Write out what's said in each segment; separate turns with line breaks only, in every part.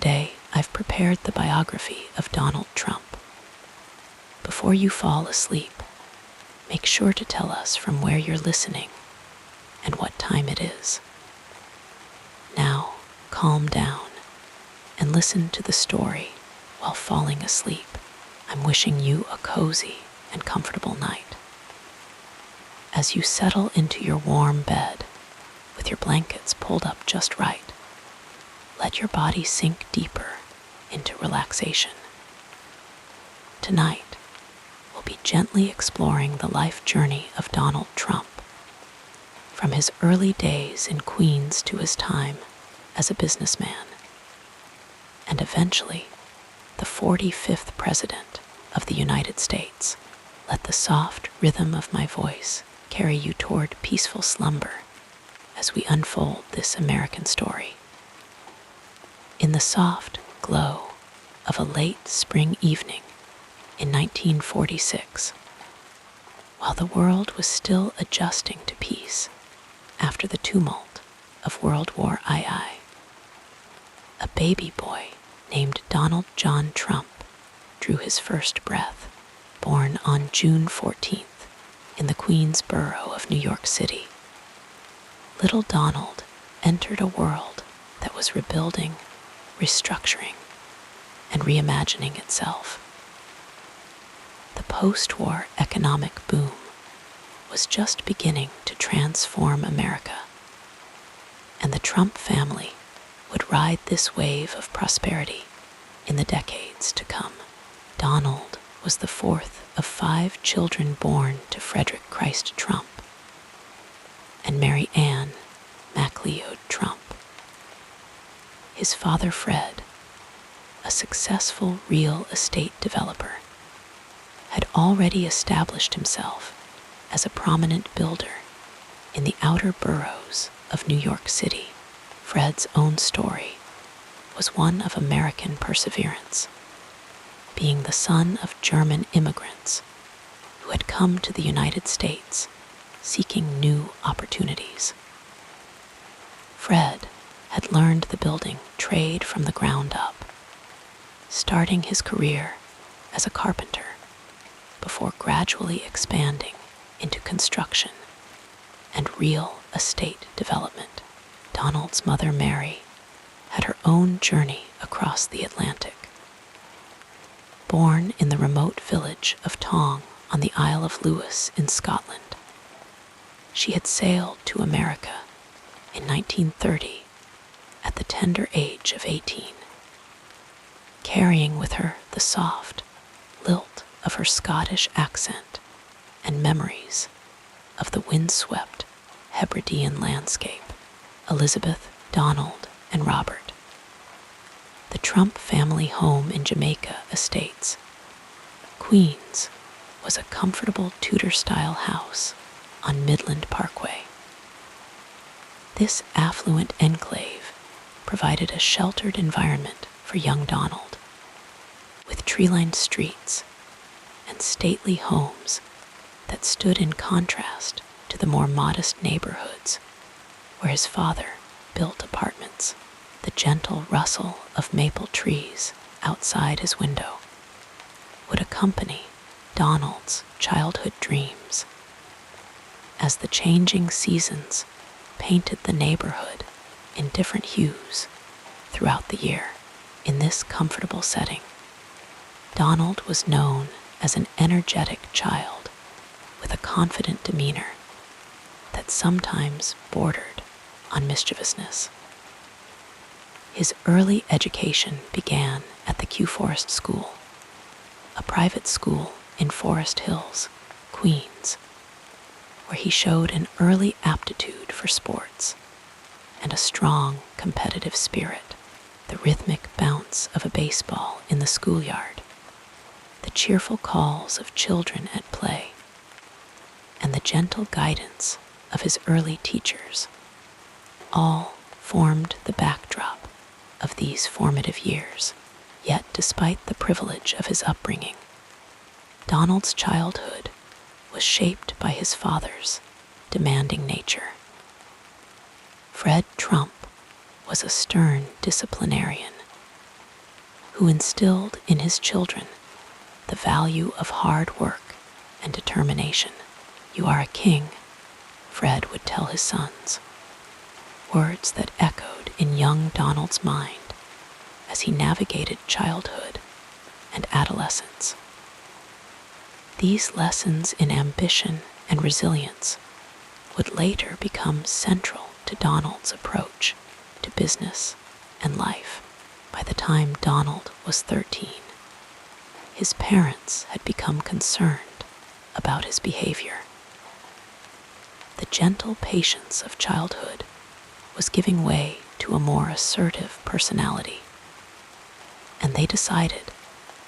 Today, I've prepared the biography of Donald Trump. Before you fall asleep, make sure to tell us from where you're listening and what time it is. Now, calm down and listen to the story while falling asleep. I'm wishing you a cozy and comfortable night. As you settle into your warm bed with your blankets pulled up just right, let your body sink deeper into relaxation. Tonight, we'll be gently exploring the life journey of Donald Trump, from his early days in Queens to his time as a businessman, and eventually the 45th President of the United States. Let the soft rhythm of my voice carry you toward peaceful slumber as we unfold this American story. In the soft glow of a late spring evening in 1946, while the world was still adjusting to peace after the tumult of World War II, a baby boy named Donald John Trump drew his first breath, born on June 14th in the Queens borough of New York City. Little Donald entered a world that was rebuilding, restructuring, and reimagining itself. The post-war economic boom was just beginning to transform America, and the Trump family would ride this wave of prosperity in the decades to come. Donald was the fourth of 5 children born to Frederick Christ Trump and Mary Ann MacLeod Trump. His father, Fred, a successful real estate developer, had already established himself as a prominent builder in the outer boroughs of New York City. Fred's own story was one of American perseverance, being the son of German immigrants who had come to the United States seeking new opportunities. Fred had learned the building trade from the ground up, starting his career as a carpenter before gradually expanding into construction and real estate development. Donald's mother, Mary, had her own journey across the Atlantic. Born in the remote village of Tong on the Isle of Lewis in Scotland, she had sailed to America in 1930 at the tender age of 18, carrying with her the soft lilt of her Scottish accent and memories of the windswept Hebridean landscape. Elizabeth, Donald, and Robert. The Trump family home in Jamaica Estates, Queens, was a comfortable Tudor-style house on Midland Parkway. This affluent enclave provided a sheltered environment for young Donald, with tree-lined streets and stately homes that stood in contrast to the more modest neighborhoods where his father built apartments. The gentle rustle of maple trees outside his window would accompany Donald's childhood dreams as the changing seasons painted the neighborhood in different hues throughout the year. In this comfortable setting, Donald was known as an energetic child with a confident demeanor that sometimes bordered on mischievousness. His early education began at the Kew Forest School, a private school in Forest Hills, Queens, where he showed an early aptitude for sports and a strong competitive spirit. The rhythmic bounce of a baseball in the schoolyard, the cheerful calls of children at play, and the gentle guidance of his early teachers all formed the backdrop of these formative years. Yet, despite the privilege of his upbringing, Donald's childhood was shaped by his father's demanding nature. Fred Trump was a stern disciplinarian who instilled in his children the value of hard work and determination. "You are a king," Fred would tell his sons, words that echoed in young Donald's mind as he navigated childhood and adolescence. These lessons in ambition and resilience would later become central to Donald's approach to business and life. By the time Donald was 13, his parents had become concerned about his behavior. The gentle patience of childhood was giving way to a more assertive personality, and they decided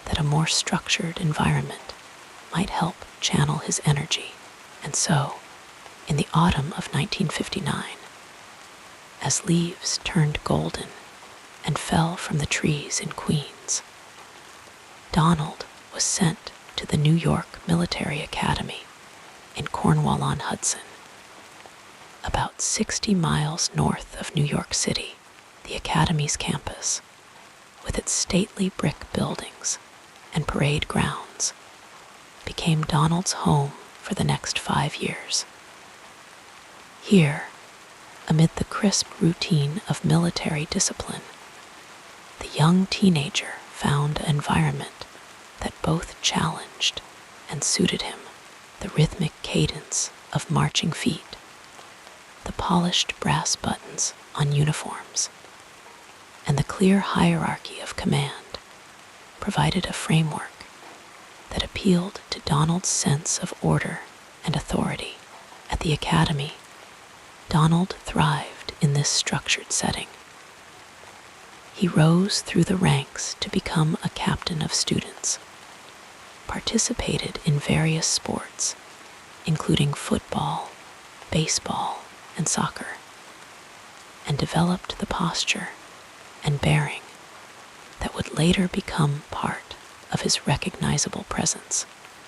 that a more structured environment might help channel his energy. And so, in the autumn of 1959, as leaves turned golden and fell from the trees in Queens, Donald was sent to the New York Military Academy in Cornwall-on-Hudson. About 60 miles north of New York City, the Academy's campus, with its stately brick buildings and parade grounds, became Donald's home for the next 5 years. Here, amid the crisp routine of military discipline, the young teenager found an environment that both challenged and suited him. The rhythmic cadence of marching feet, the polished brass buttons on uniforms, and the clear hierarchy of command provided a framework that appealed to Donald's sense of order and authority. At the Academy, Donald thrived in this structured setting. He rose through the ranks to become a captain of students, participated in various sports, including football, baseball, and soccer, and developed the posture and bearing that would later become part of his recognizable presence.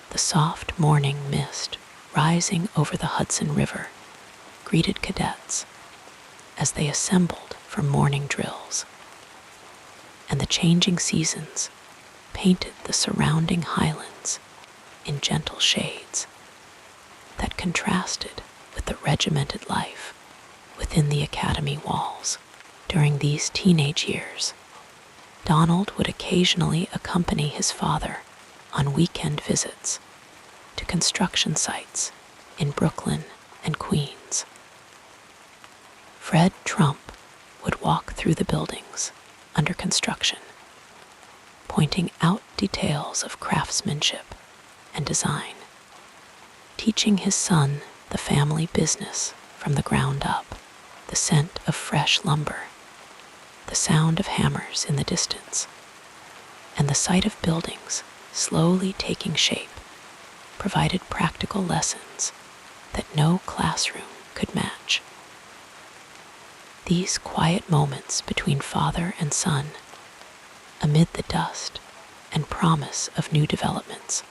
The soft morning mist rising over the Hudson River greeted cadets as they assembled for morning drills, and the changing seasons painted the surrounding highlands in gentle shades that contrasted with the regimented life within the Academy walls. During these teenage years, Donald would occasionally accompany his father on weekend visits to construction sites in Brooklyn and Queens. Fred Trump would walk through the buildings under construction, pointing out details of craftsmanship and design, teaching his son the family business from the ground up. The scent of fresh lumber, the sound of hammers in the distance, and the sight of buildings slowly taking shape provided practical lessons that no classroom could match. These quiet moments between father and son, amid the dust and promise of new developments,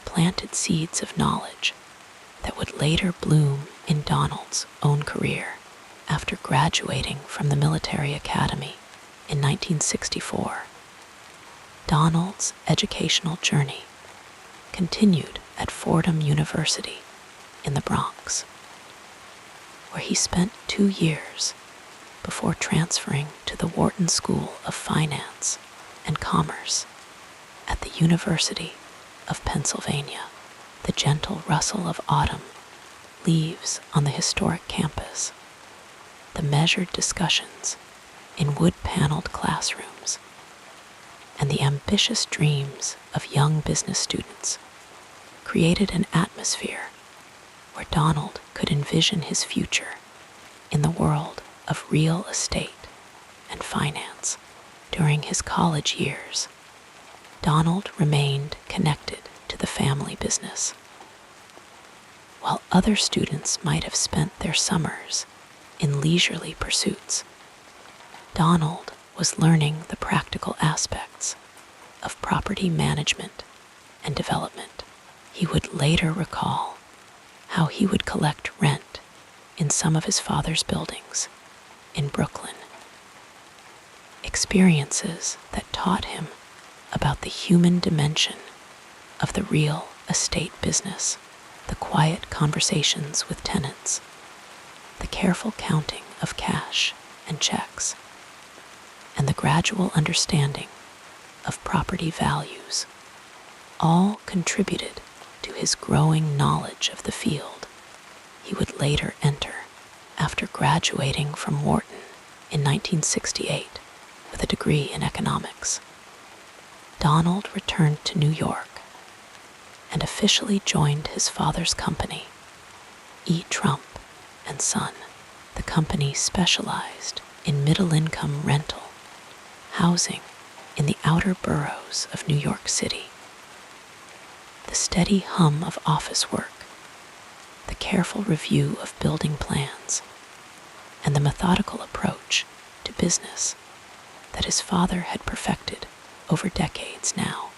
planted seeds of knowledge that would later bloom in Donald's own career. After graduating from the military academy in 1964, Donald's educational journey continued at Fordham University in the Bronx, where he spent 2 years before transferring to the Wharton School of Finance and Commerce at the University of Pennsylvania. The gentle rustle of autumn leaves on the historic campus, the measured discussions in wood-paneled classrooms, and the ambitious dreams of young business students created an atmosphere where Donald could envision his future in the world of real estate and finance. During his college years, Donald remained connected to the family business. While other students might have spent their summers in leisurely pursuits, Donald was learning the practical aspects of property management and development. He would later recall how he would collect rent in some of his father's buildings in Brooklyn, experiences that taught him about the human dimension of the real estate business, the quiet conversations with tenants, the careful counting of cash and checks, and the gradual understanding of property values, all contributed to his growing knowledge of the field he would later enter after graduating from Wharton in 1968 with a degree in economics. Donald returned to New York and officially joined his father's company, E. Trump and Son. The company specialized in middle-income rental housing in the outer boroughs of New York City. The steady hum of office work, the careful review of building plans, and the methodical approach to business that his father had perfected over decades now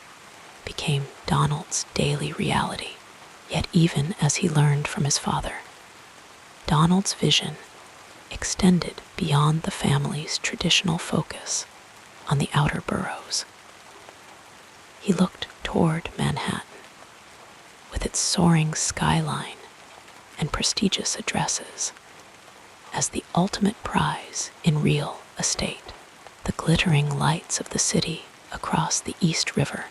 became Donald's daily reality. Yet even as he learned from his father, Donald's vision extended beyond the family's traditional focus on the outer boroughs. He looked toward Manhattan, with its soaring skyline and prestigious addresses, as the ultimate prize in real estate. The glittering lights of the city across the East River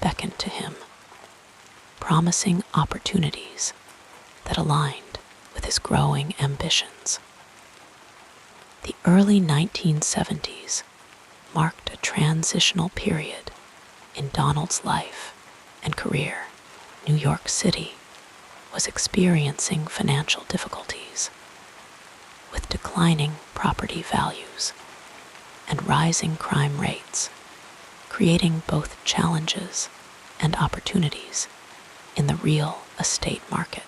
beckoned to him, promising opportunities that aligned with his growing ambitions. The early 1970s marked a transitional period in Donald's life and career. New York City was experiencing financial difficulties, with declining property values and rising crime rates, creating both challenges and opportunities in the real estate market.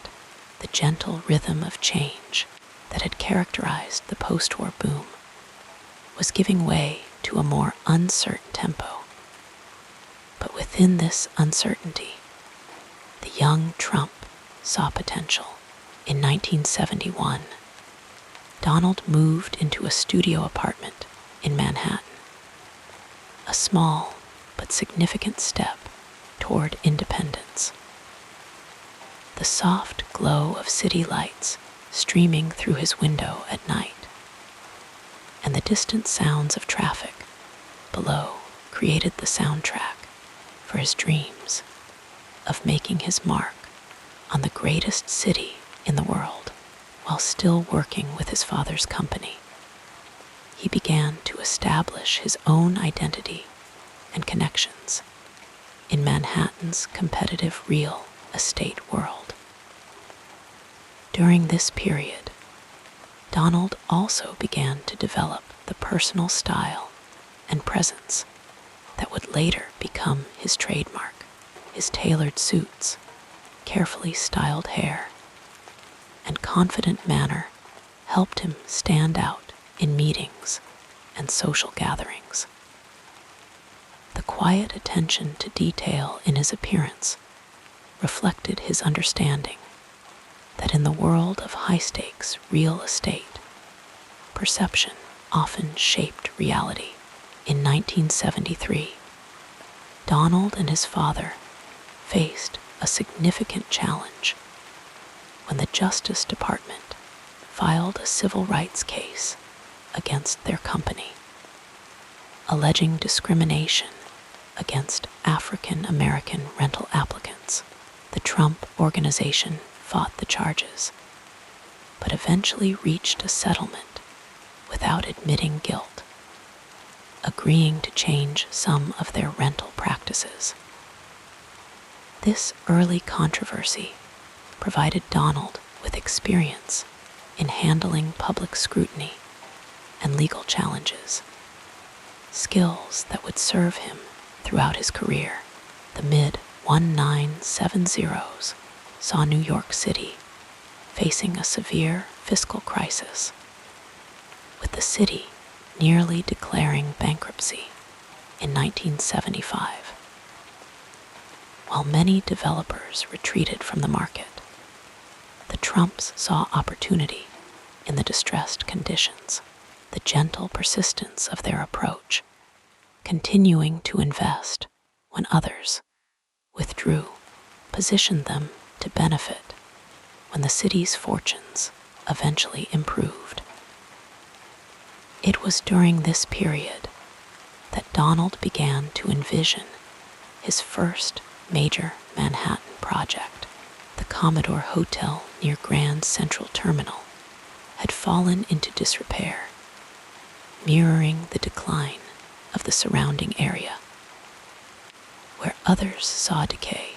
The gentle rhythm of change that had characterized the post-war boom was giving way to a more uncertain tempo. But within this uncertainty, the young Trump saw potential. In 1971, Donald moved into a studio apartment in Manhattan, a small but significant step toward independence. The soft glow of city lights streaming through his window at night, and the distant sounds of traffic below created the soundtrack for his dreams of making his mark on the greatest city in the world. While still working with his father's company, he began to establish his own identity and connections in Manhattan's competitive real estate world. During this period, Donald also began to develop the personal style and presence that would later become his trademark. His tailored suits, carefully styled hair, and confident manner helped him stand out in meetings and social gatherings. The quiet attention to detail in his appearance reflected his understanding that in the world of high-stakes real estate, perception often shaped reality. In 1973, Donald and his father faced a significant challenge when the Justice Department filed a civil rights case against their company, alleging discrimination against African American rental applicants. The Trump organization fought the charges, but eventually reached a settlement without admitting guilt, agreeing to change some of their rental practices. This early controversy provided Donald with experience in handling public scrutiny and legal challenges, skills that would serve him throughout his career. The mid-1970s saw New York City facing a severe fiscal crisis, with the city nearly declaring bankruptcy in 1975. While many developers retreated from the market, the Trumps saw opportunity in the distressed conditions. the gentle persistence of their approach, continuing to invest when others withdrew, positioned them to benefit when the city's fortunes eventually improved. It was during this period that Donald began to envision his first major Manhattan project. The Commodore Hotel near Grand Central Terminal had fallen into disrepair, mirroring the decline of the surrounding area. Where others saw decay,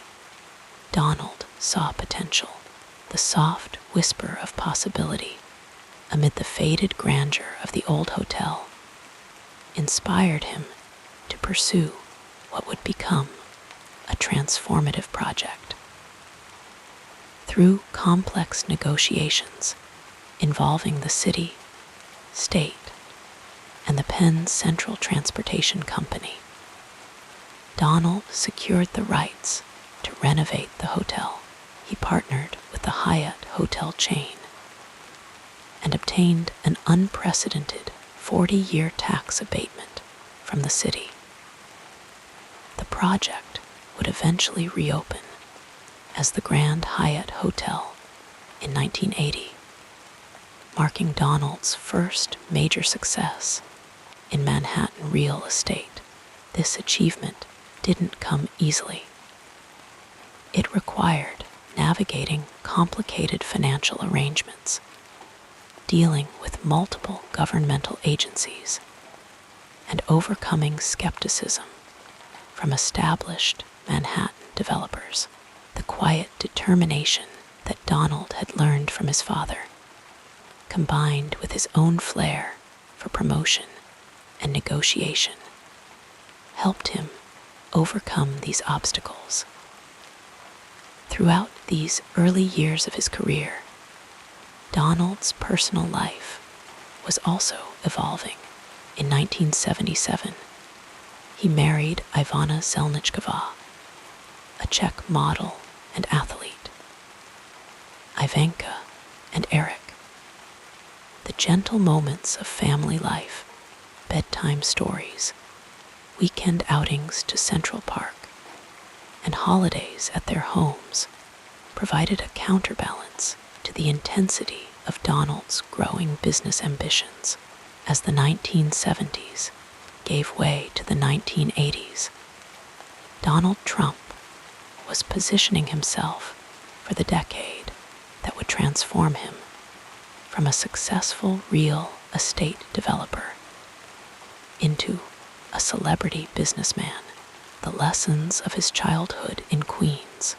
Donald saw potential. The soft whisper of possibility amid the faded grandeur of the old hotel inspired him to pursue what would become a transformative project. Through complex negotiations involving the city, state, and the Penn Central Transportation Company, Donald secured the rights to renovate the hotel. He partnered with the Hyatt hotel chain and obtained an unprecedented 40-year tax abatement from the city. The project would eventually reopen as the Grand Hyatt Hotel in 1980, marking Donald's first major success in Manhattan real estate. This achievement didn't come easily. It required navigating complicated financial arrangements, dealing with multiple governmental agencies, and overcoming skepticism from established Manhattan developers. The quiet determination that Donald had learned from his father, combined with his own flair for promotion and negotiation, helped him overcome these obstacles. Throughout these early years of his career, Donald's personal life was also evolving. In 1977, he married Ivana Zelnichkova, a Czech model and athlete. Ivanka and Eric. The gentle moments of family life, bedtime stories, weekend outings to Central Park, and holidays at their homes provided a counterbalance to the intensity of Donald's growing business ambitions. As the 1970s gave way to the 1980s, Donald Trump was positioning himself for the decade that would transform him from a successful real estate developer into a celebrity businessman. The lessons of his childhood in Queens,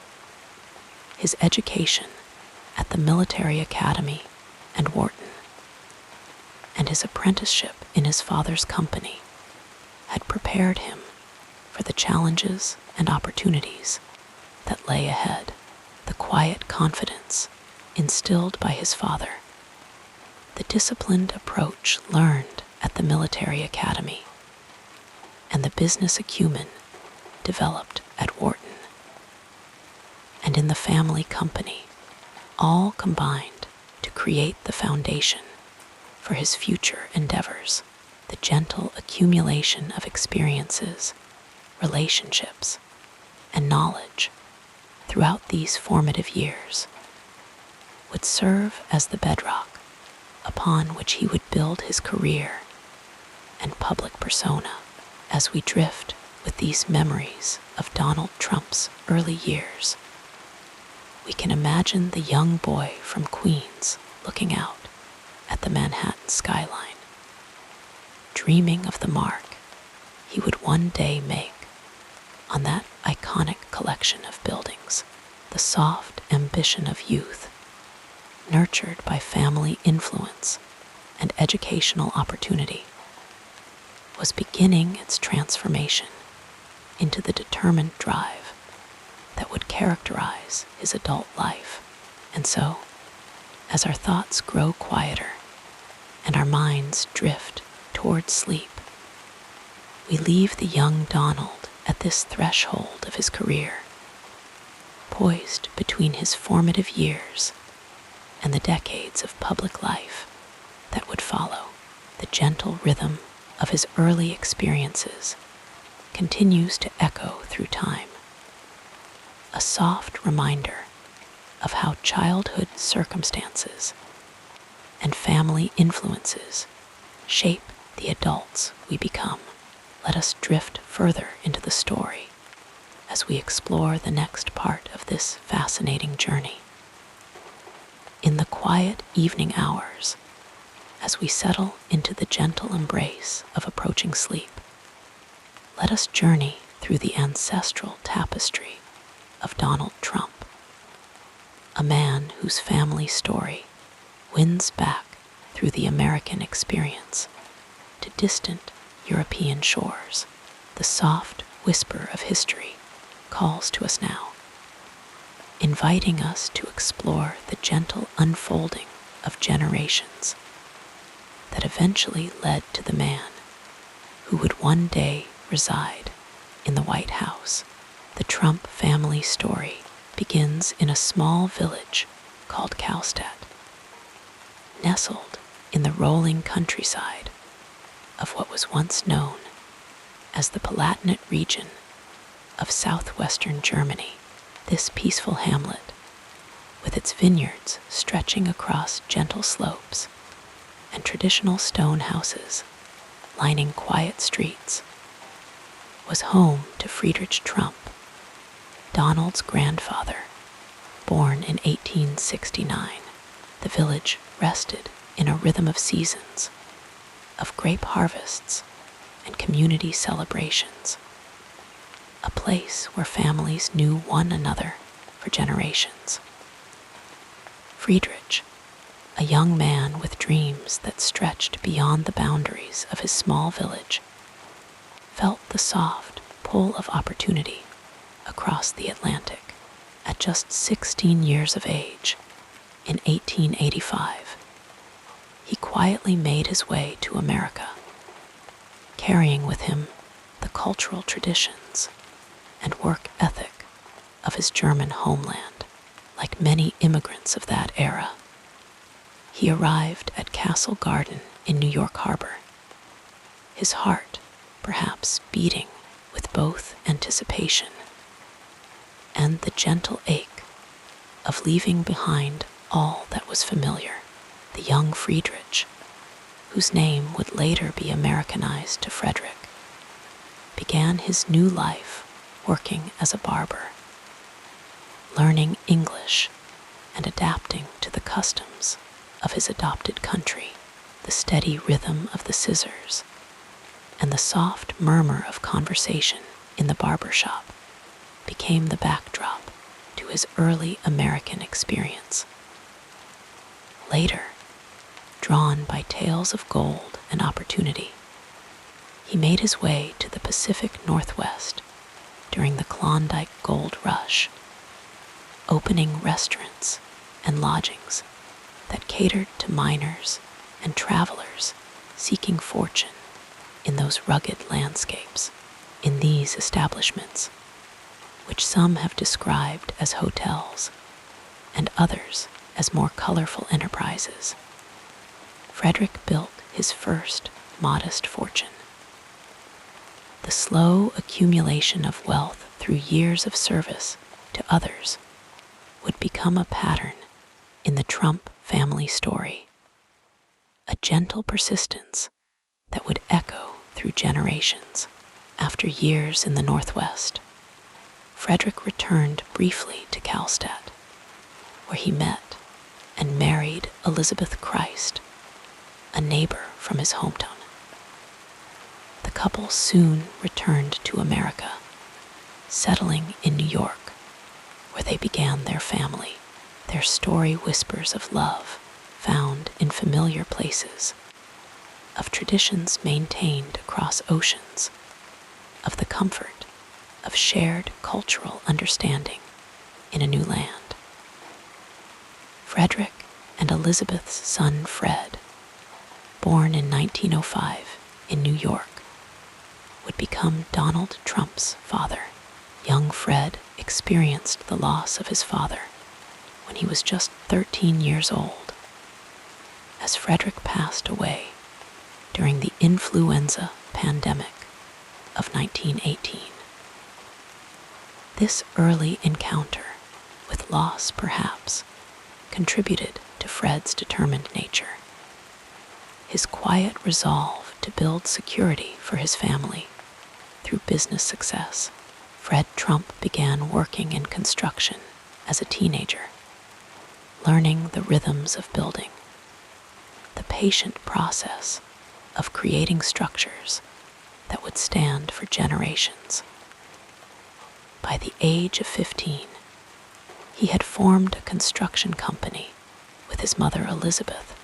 his education at the military academy and Wharton, and his apprenticeship in his father's company had prepared him for the challenges and opportunities that lay ahead. The quiet confidence instilled by his father, the disciplined approach learned at the military academy, and the business acumen developed at Wharton and in the family company, all combined to create the foundation for his future endeavors. The gentle accumulation of experiences, relationships, and knowledge throughout these formative years would serve as the bedrock upon which he would build his career and public persona. As we drift with these memories of Donald Trump's early years, we can imagine the young boy from Queens looking out at the Manhattan skyline, dreaming of the mark he would one day make on that iconic collection of buildings. The soft ambition of youth, nurtured by family influence and educational opportunity, was beginning its transformation into the determined drive that would characterize his adult life. And so, as our thoughts grow quieter and our minds drift toward sleep, we leave the young Donald at this threshold of his career, poised between his formative years and the decades of public life that would follow. the gentle rhythm of his early experiences continues to echo through time, a soft reminder of how childhood circumstances and family influences shape the adults we become. Let us drift further into the story as we explore the next part of this fascinating journey. In the quiet evening hours, as we settle into the gentle embrace of approaching sleep, let us journey through the ancestral tapestry of Donald Trump, a man whose family story winds back through the American experience to distant European shores. The soft whisper of history calls to us now, inviting us to explore the gentle unfolding of generations that eventually led to the man who would one day reside in the White House. The Trump family story begins in a small village called Kalstadt, nestled in the rolling countryside of what was once known as the Palatinate region of southwestern Germany. This peaceful hamlet, with its vineyards stretching across gentle slopes and traditional stone houses lining quiet streets, was home to Friedrich Trump, Donald's grandfather, born in 1869. The village rested in a rhythm of seasons, of grape harvests and community celebrations, a place where families knew one another for generations. Friedrich, a young man with dreams that stretched beyond the boundaries of his small village, felt the soft pull of opportunity across the Atlantic. At just 16 years of age, in 1885, he quietly made his way to America, carrying with him the cultural traditions and work ethic of his German homeland. Like many immigrants of that era, he arrived at Castle Garden in New York Harbor, his heart perhaps beating with both anticipation and the gentle ache of leaving behind all that was familiar. The young Friedrich, whose name would later be Americanized to Frederick, began his new life working as a barber, learning English and adapting to the customs of his adopted country. The steady rhythm of the scissors and the soft murmur of conversation in the barber shop became the backdrop to his early American experience. Later, drawn by tales of gold and opportunity, he made his way to the Pacific Northwest during the Klondike Gold Rush, opening restaurants and lodgings that catered to miners and travelers seeking fortune in those rugged landscapes. In these establishments, which some have described as hotels and others as more colorful enterprises, Frederick built his first modest fortune. The slow accumulation of wealth through years of service to others would become a pattern in the Trump family story, a gentle persistence that would echo through generations. After years in the Northwest, Frederick returned briefly to Kalstadt, where he met and married Elizabeth Christ, a neighbor from his hometown. The couple soon returned to America, settling in New York, where they began their family. Their story whispers of love found in familiar places, of traditions maintained across oceans, of the comfort of shared cultural understanding in a new land. Frederick and Elizabeth's son Fred, born in 1905 in New York, would become Donald Trump's father. Young Fred experienced the loss of his father when he was just 13 years old. As Frederick passed away during the influenza pandemic of 1918. This early encounter, with loss perhaps, contributed to Fred's determined nature. His quiet resolve to build security for his family through business success. Fred Trump began working in construction as a teenager, learning the rhythms of building, the patient process of creating structures that would stand for generations. By the age of 15, he had formed a construction company with his mother Elizabeth,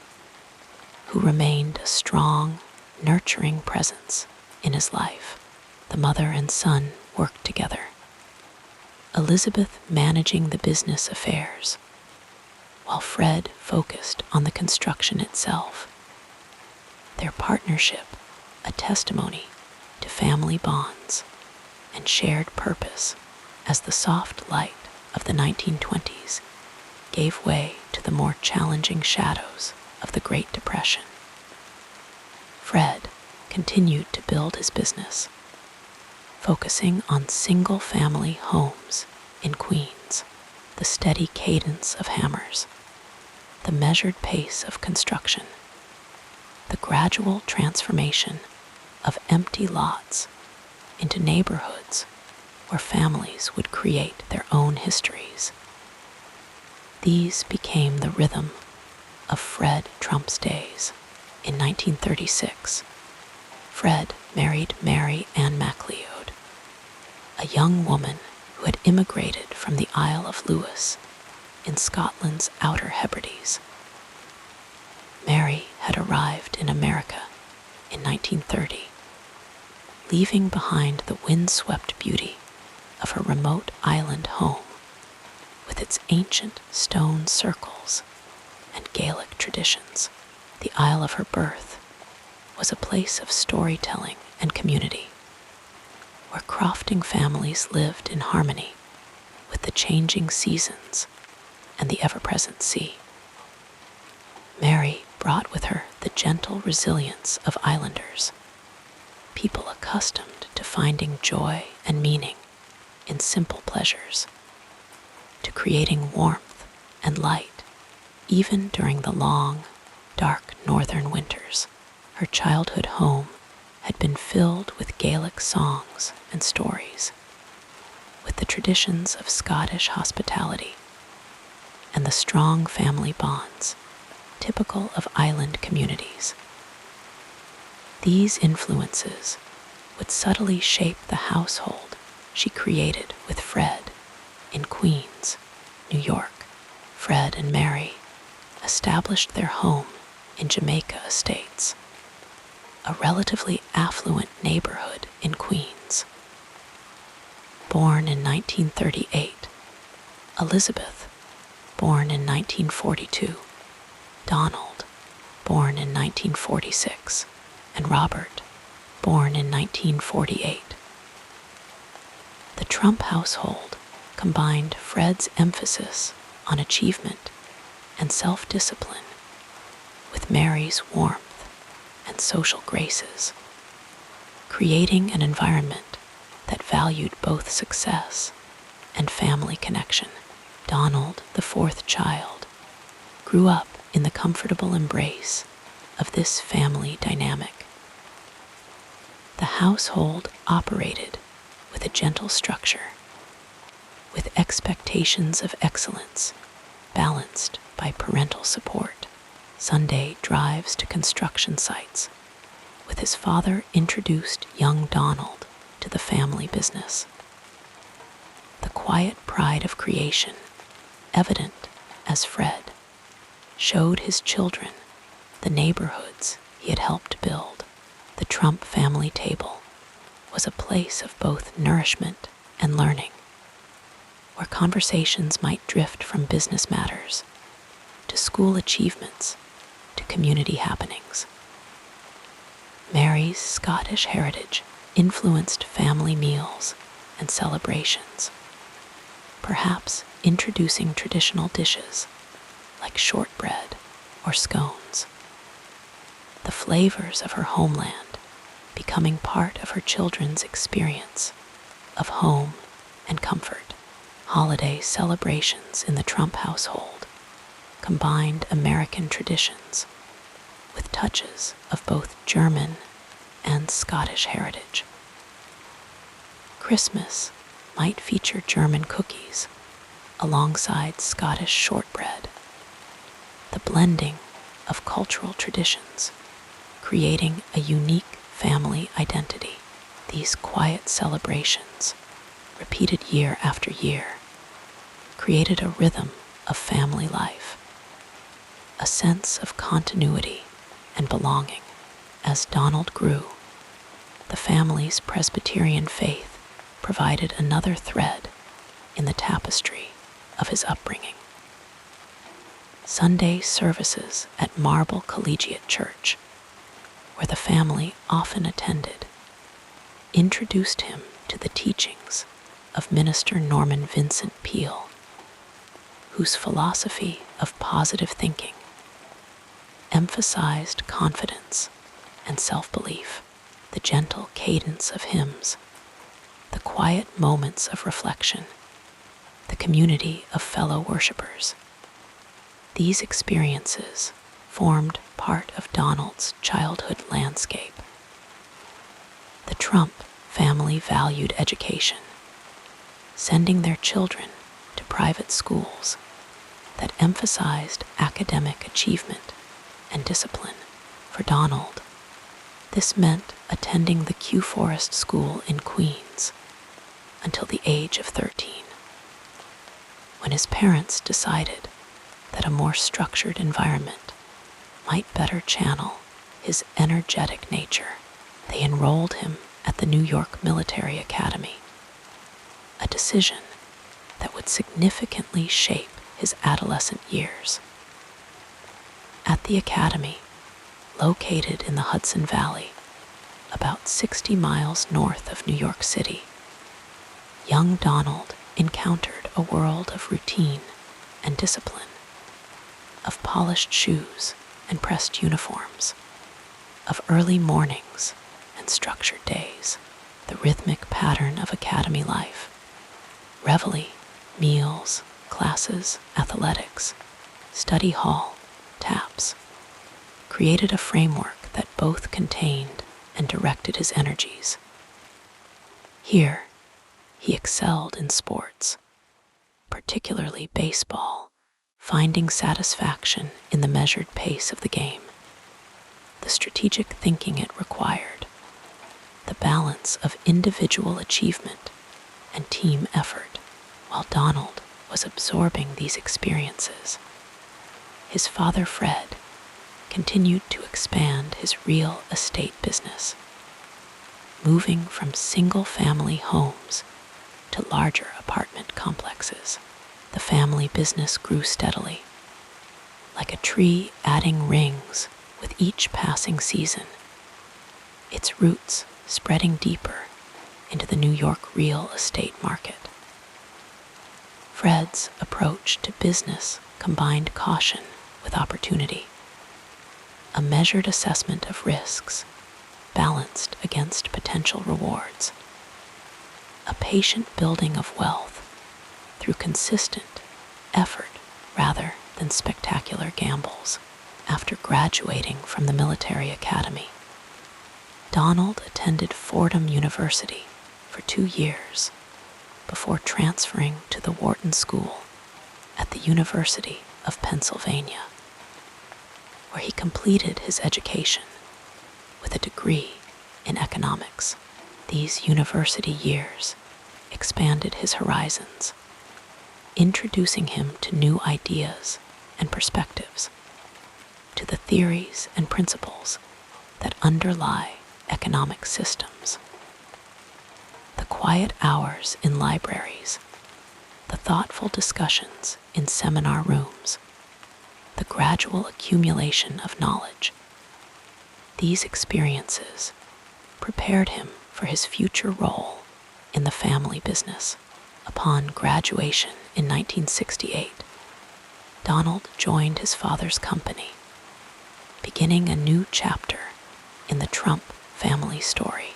who remained a strong, nurturing presence in his life. The mother and son worked together, Elizabeth managing the business affairs, while Fred focused on the construction itself. Their partnership, a testimony to family bonds and shared purpose as the soft light of the 1920s gave way to the more challenging shadows of the Great Depression. Fred continued to build his business, focusing on single-family homes in Queens, the steady cadence of hammers, the measured pace of construction, the gradual transformation of empty lots into neighborhoods where families would create their own histories. These became the rhythm of Fred Trump's days. In 1936, Fred married Mary Ann MacLeod, a young woman who had immigrated from the Isle of Lewis in Scotland's Outer Hebrides. Mary had arrived in America in 1930, leaving behind the windswept beauty of her remote island home with its ancient stone circles and Gaelic traditions. The Isle of her birth was a place of storytelling and community, where crofting families lived in harmony with the changing seasons and the ever-present sea. Mary brought with her the gentle resilience of islanders, people accustomed to finding joy and meaning in simple pleasures, to creating warmth and light even during the long, dark northern winters. Her childhood home had been filled with Gaelic songs and stories, with the traditions of Scottish hospitality and the strong family bonds typical of island communities. These influences would subtly shape the household she created with Fred in Queens, New York. Fred and Mary established their home in Jamaica Estates, a relatively affluent neighborhood in Queens. Born in 1938, Elizabeth, born in 1942, Donald, born in 1946, and Robert, born in 1948. The Trump household combined Fred's emphasis on achievement and self-discipline with Mary's warmth and social graces, creating an environment that valued both success and family connection. Donald, the fourth child, grew up in the comfortable embrace of this family dynamic. The household operated with a gentle structure, with expectations of excellence balanced by parental support. Sunday drives to construction sites, with his father introduced young Donald to the family business. The quiet pride of creation, evident as Fred showed his children the neighborhoods he had helped build. The Trump family table was a place of both nourishment and learning, where conversations might drift from business matters to school achievements to community happenings. Mary's Scottish heritage influenced family meals and celebrations, perhaps introducing traditional dishes like shortbread or scones. the flavors of her homeland becoming part of her children's experience of home and comfort. Holiday celebrations in the Trump household combined American traditions with touches of both German and Scottish heritage. Christmas might feature German cookies alongside Scottish shortbread, the blending of cultural traditions, creating a unique family identity. These quiet celebrations, repeated year after year, created a rhythm of family life, a sense of continuity and belonging. As Donald grew, the family's Presbyterian faith provided another thread in the tapestry of his upbringing. Sunday services at Marble Collegiate Church, where the family often attended, introduced him to the teachings of Minister Norman Vincent Peale, whose philosophy of positive thinking emphasized confidence and self-belief. The gentle cadence of hymns, the quiet moments of reflection, the community of fellow worshipers. These experiences formed part of Donald's childhood landscape. The Trump family valued education, sending their children to private schools that emphasized academic achievement and discipline. For Donald, this meant attending the Kew Forest School in Queens until the age of 13. When his parents decided that a more structured environment might better channel his energetic nature, they enrolled him at the New York Military Academy, a decision that would significantly shape his adolescent years. At the academy, located in the Hudson Valley, about 60 miles north of New York City, young Donald encountered a world of routine and discipline, of polished shoes and pressed uniforms, of early mornings and structured days. The rhythmic pattern of academy life, reveille, meals, classes, athletics, study hall, taps, created a framework that both contained and directed his energies. Here, he excelled in sports, particularly baseball, finding satisfaction in the measured pace of the game, the strategic thinking it required, the balance of individual achievement and team effort. While Donald was absorbing these experiences, his father Fred continued to expand his real estate business, moving from single-family homes to larger apartment complexes. The family business grew steadily, like a tree adding rings with each passing season, its roots spreading deeper into the New York real estate market. Fred's approach to business combined caution with opportunity, a measured assessment of risks balanced against potential rewards, a patient building of wealth through consistent effort rather than spectacular gambles. After graduating from the military academy, Donald attended Fordham University for 2 years before transferring to the Wharton School at the University of Pennsylvania, where he completed his education with a degree in economics. These university years expanded his horizons, introducing him to new ideas and perspectives, to the theories and principles that underlie economic systems. The quiet hours in libraries, the thoughtful discussions in seminar rooms, the gradual accumulation of knowledge. These experiences prepared him for his future role in the family business. Upon graduation in 1968, Donald joined his father's company, beginning a new chapter in the Trump family story.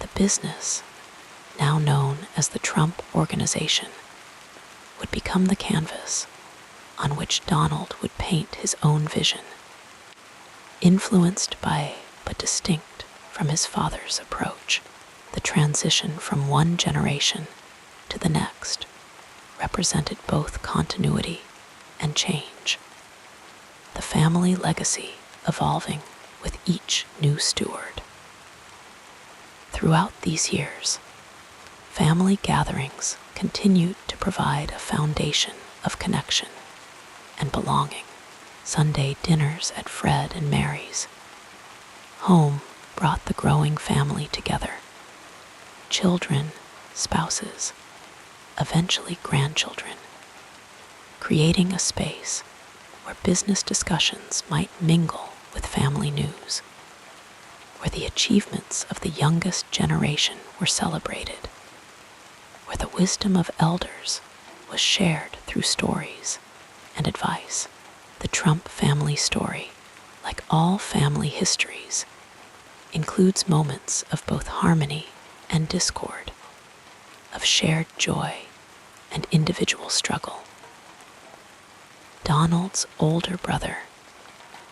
The business, now known as the Trump Organization, would become the canvas on which Donald would paint his own vision, influenced by but distinct from his father's approach. The transition from one generation to the next represented both continuity and change, the family legacy evolving with each new steward. Throughout these years, family gatherings continued to provide a foundation of connection and belonging. Sunday dinners at Fred and Mary's home brought the growing family together. Children, spouses, eventually grandchildren, creating a space where business discussions might mingle with family news, where the achievements of the youngest generation were celebrated, where the wisdom of elders was shared through stories and advice. The Trump family story, like all family histories, includes moments of both harmony and discord, of shared joy and individual struggle. Donald's older brother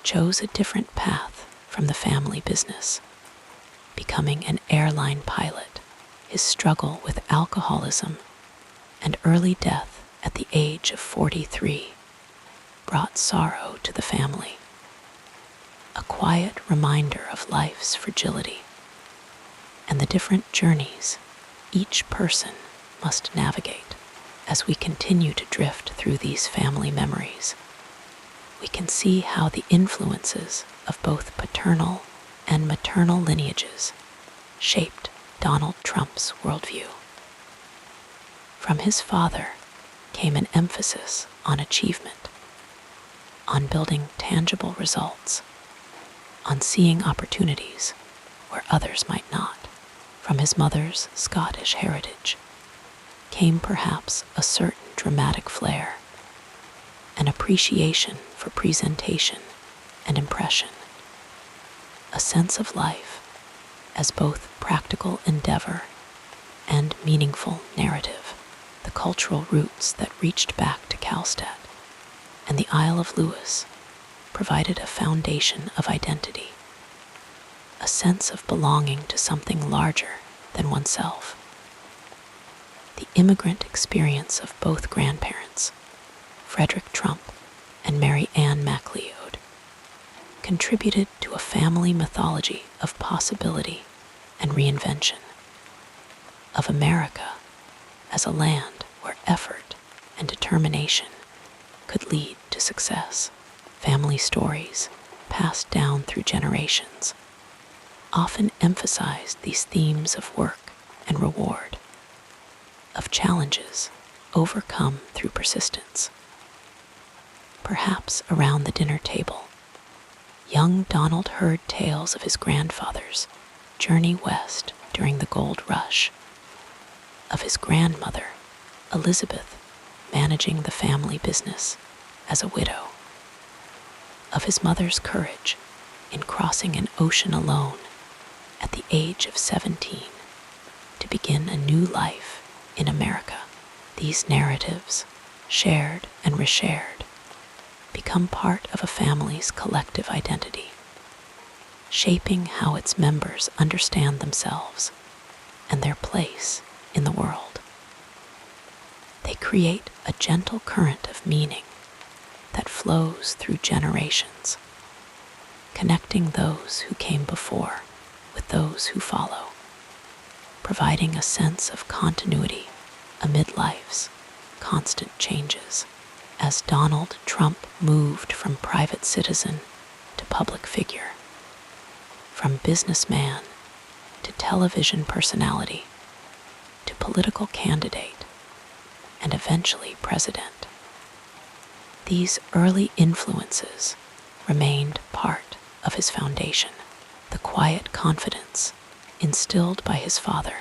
chose a different path from the family business, becoming an airline pilot. His struggle with alcoholism and early death at the age of 43 brought sorrow to the family, a quiet reminder of life's fragility and the different journeys each person must navigate. As we continue to drift through these family memories, we can see how the influences of both paternal and maternal lineages shaped Donald Trump's worldview. From his father came an emphasis on achievement, on building tangible results, on seeing opportunities where others might not. From his mother's Scottish heritage came perhaps a certain dramatic flair, an appreciation for presentation and impression, a sense of life as both practical endeavor and meaningful narrative. The cultural roots that reached back to Kalstad and the Isle of Lewis provided a foundation of identity, a sense of belonging to something larger than oneself. The immigrant experience of both grandparents, Frederick Trump and Mary Ann MacLeod, contributed to a family mythology of possibility and reinvention, of America as a land where effort and determination could lead to success. Family stories, passed down through generations, often emphasized these themes of work and reward, of challenges overcome through persistence. Perhaps around the dinner table, young Donald heard tales of his grandfather's journey west during the gold rush, of his grandmother, Elizabeth, managing the family business as a widow, of his mother's courage in crossing an ocean alone at the age of 17 to begin a new life in America. These narratives, shared and reshared, become part of a family's collective identity, shaping how its members understand themselves and their place in the world. They create a gentle current of meaning that flows through generations, connecting those who came before with those who follow, providing a sense of continuity amid life's constant changes. As Donald Trump moved from private citizen to public figure, from businessman to television personality to political candidate and eventually president, these early influences remained part of his foundation. The quiet confidence instilled by his father,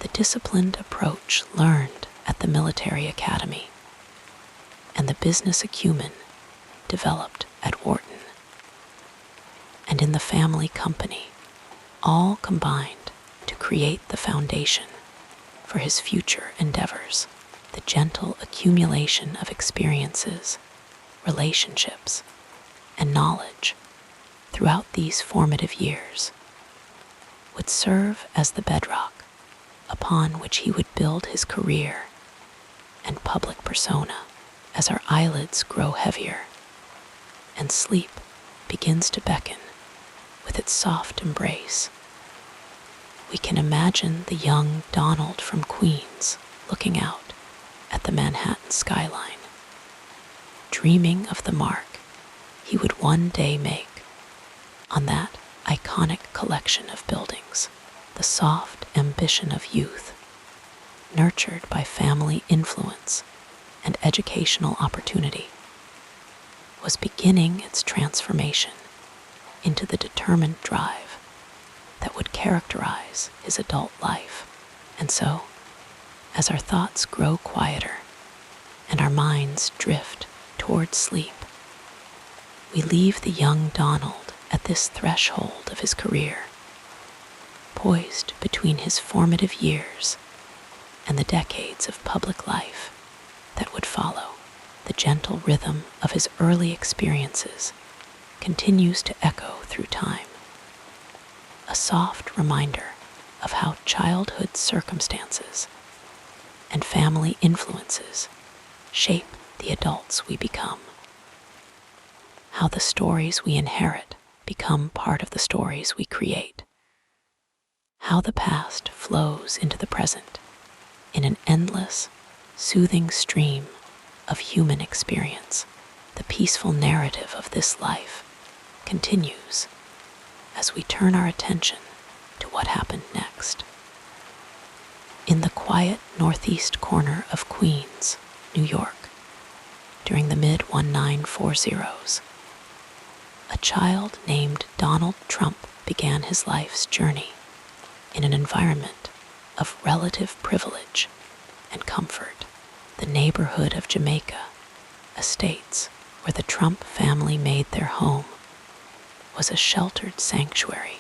the disciplined approach learned at the military academy, and the business acumen developed at Wharton. And in the family company, all combined to create the foundation for his future endeavors, the gentle accumulation of experiences, relationships, and knowledge throughout these formative years would serve as the bedrock upon which he would build his career and public persona. As our eyelids grow heavier and sleep begins to beckon with its soft embrace, we can imagine the young Donald from Queens looking out at the Manhattan skyline, dreaming of the mark he would one day make on that iconic collection of buildings. The soft ambition of youth, nurtured by family influence and educational opportunity, was beginning its transformation into the determined drive that would characterize his adult life. And so, as our thoughts grow quieter and our minds drift toward sleep, we leave the young Donald at this threshold of his career, poised between his formative years and the decades of public life that would follow. The gentle rhythm of his early experiences continues to echo through time, a soft reminder of how childhood circumstances and family influences shape the adults we become, how the stories we inherit become part of the stories we create, how the past flows into the present in an endless, soothing stream of human experience. The peaceful narrative of this life continues as we turn our attention to what happened next. In the quiet northeast corner of Queens, New York, during the mid-1940s, a child named Donald Trump began his life's journey in an environment of relative privilege and comfort. The neighborhood of Jamaica Estates, where the Trump family made their home, was a sheltered sanctuary,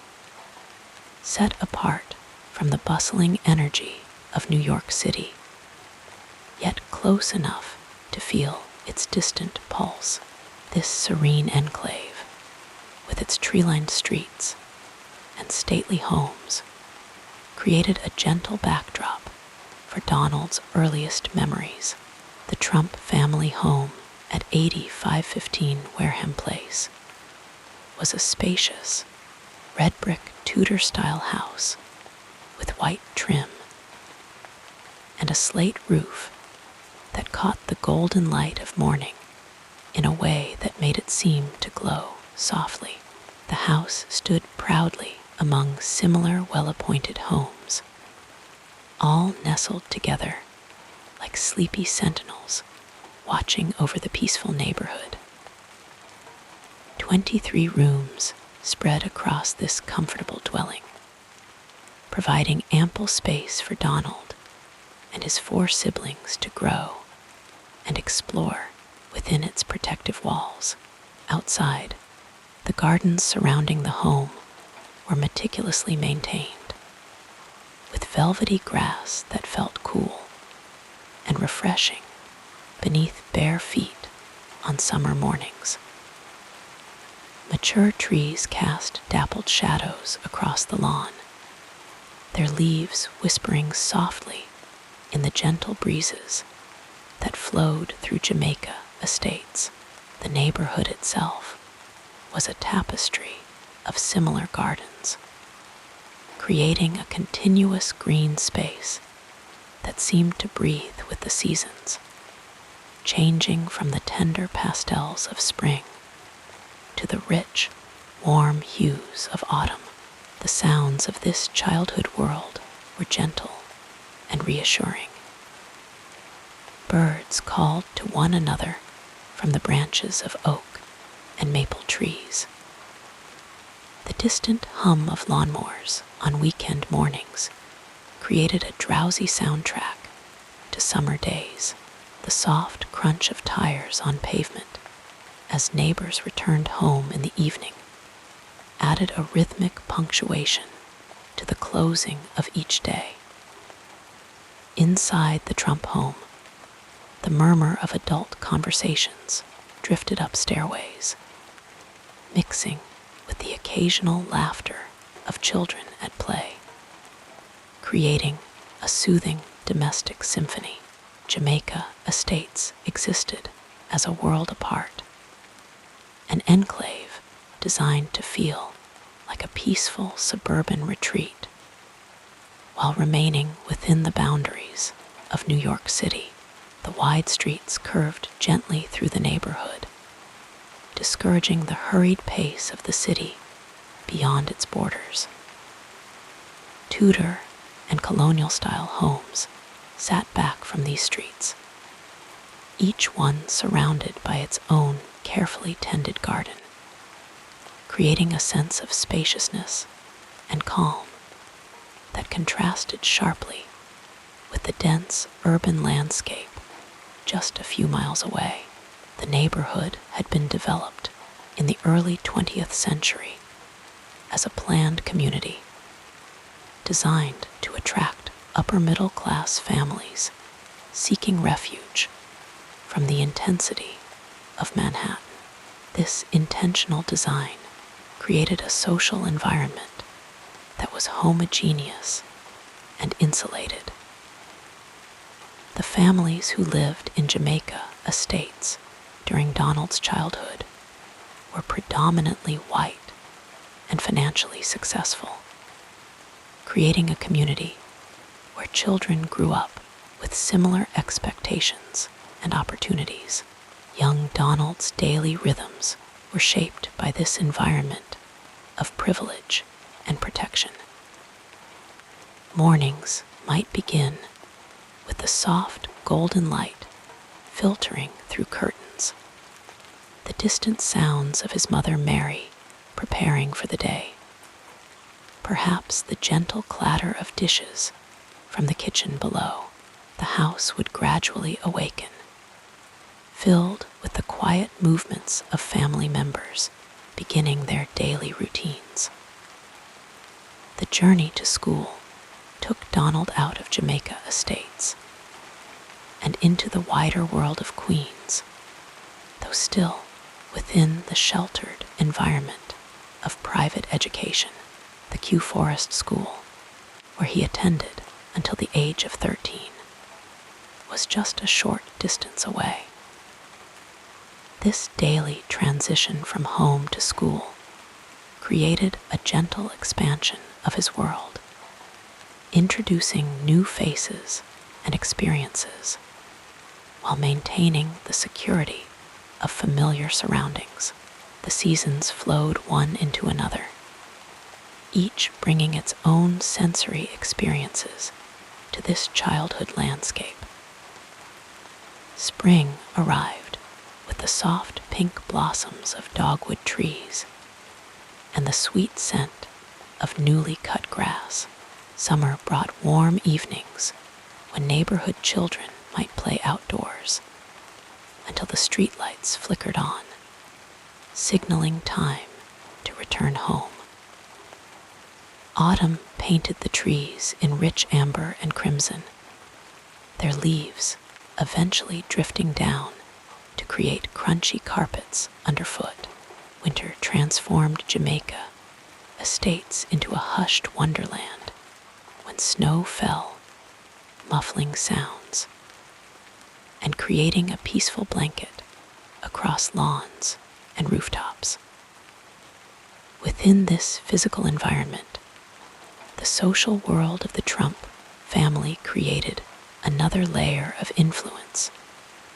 set apart from the bustling energy of New York City, yet close enough to feel its distant pulse. This serene enclave, with its tree-lined streets and stately homes, created a gentle backdrop for Donald's earliest memories. The Trump family home at 8515 Wareham Place was a spacious, red brick Tudor-style house with white trim and a slate roof that caught the golden light of morning in a way that made it seem to glow softly. The house stood proudly among similar well-appointed homes, all nestled together like sleepy sentinels watching over the peaceful neighborhood. 23 rooms spread across this comfortable dwelling, providing ample space for Donald and his 4 siblings to grow and explore within its protective walls. Outside, the gardens surrounding the home were meticulously maintained, with velvety grass that felt cool and refreshing beneath bare feet on summer mornings. Mature trees cast dappled shadows across the lawn, their leaves whispering softly in the gentle breezes that flowed through Jamaica Estates. The neighborhood itself was a tapestry of similar gardens, creating a continuous green space that seemed to breathe with the seasons, changing from the tender pastels of spring to the rich, warm hues of autumn. The sounds of this childhood world were gentle and reassuring. Birds called to one another from the branches of oak and maple trees. The distant hum of lawnmowers on weekend mornings created a drowsy soundtrack to summer days. The soft crunch of tires on pavement as neighbors returned home in the evening, added a rhythmic punctuation to the closing of each day. Inside the Trump home, the murmur of adult conversations drifted up stairways, mixing with the occasional laughter of children at play, creating a soothing domestic symphony. Jamaica Estates existed as a world apart, an enclave designed to feel like a peaceful suburban retreat, while remaining within the boundaries of New York City. The wide streets curved gently through the neighborhood, discouraging the hurried pace of the city beyond its borders. Tudor and colonial-style homes sat back from these streets, each one surrounded by its own carefully tended garden, creating a sense of spaciousness and calm that contrasted sharply with the dense urban landscape just a few miles away. The neighborhood had been developed in the early 20th century as a planned community designed to attract upper-middle-class families seeking refuge from the intensity of Manhattan. This intentional design created a social environment that was homogeneous and insulated. The families who lived in Jamaica Estates during Donald's childhood were predominantly white and financially successful, creating a community where children grew up with similar expectations and opportunities. Young Donald's daily rhythms were shaped by this environment of privilege and protection. Mornings might begin with the soft golden light filtering through curtains, the distant sounds of his mother Mary preparing for the day, perhaps the gentle clatter of dishes from the kitchen below. The house would gradually awaken, filled with the quiet movements of family members beginning their daily routines. The journey to school took Donald out of Jamaica Estates and into the wider world of Queens, though still within the sheltered environment of private education. The Kew Forest School, where he attended until the age of 13, was just a short distance away. This daily transition from home to school created a gentle expansion of his world, introducing new faces and experiences while maintaining the security of familiar surroundings. The seasons flowed one into another, each bringing its own sensory experiences to this childhood landscape. Spring arrived with the soft pink blossoms of dogwood trees and the sweet scent of newly cut grass. Summer brought warm evenings when neighborhood children might play outdoors until the streetlights flickered on, signaling time to return home. Autumn painted the trees in rich amber and crimson, their leaves eventually drifting down to create crunchy carpets underfoot. Winter transformed Jamaica Estates into a hushed wonderland when snow fell, muffling sounds and creating a peaceful blanket across lawns and rooftops. Within this physical environment, the social world of the Trump family created another layer of influence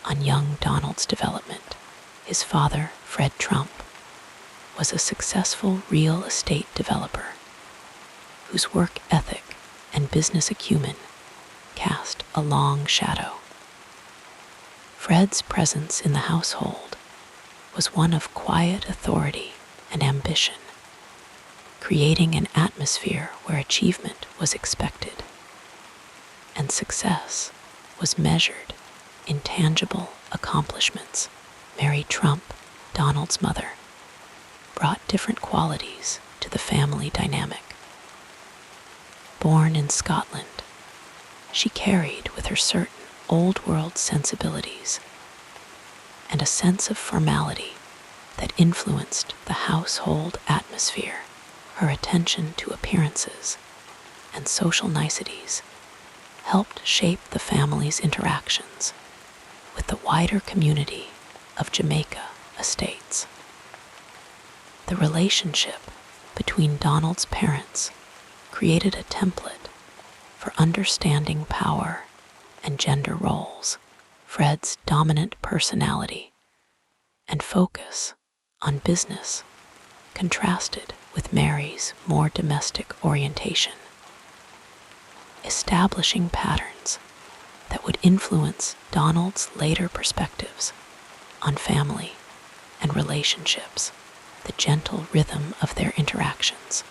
on young Donald's development. His father, Fred Trump, was a successful real estate developer whose work ethic and business acumen cast a long shadow. Fred's presence in the household was one of quiet authority and ambition, creating an atmosphere where achievement was expected and success was measured in tangible accomplishments. Mary Trump Donald's mother, brought different qualities to the family dynamic. Born in Scotland, she carried with her certain old-world sensibilities and a sense of formality that influenced the household atmosphere. Her attention to appearances and social niceties helped shape the family's interactions with the wider community of Jamaica estates. The relationship between Donald's parents created a template for understanding power and gender roles. Fred's dominant personality and focus on business contrasted with Mary's more domestic orientation, establishing patterns that would influence Donald's later perspectives on family and relationships. The gentle rhythm of their interactions,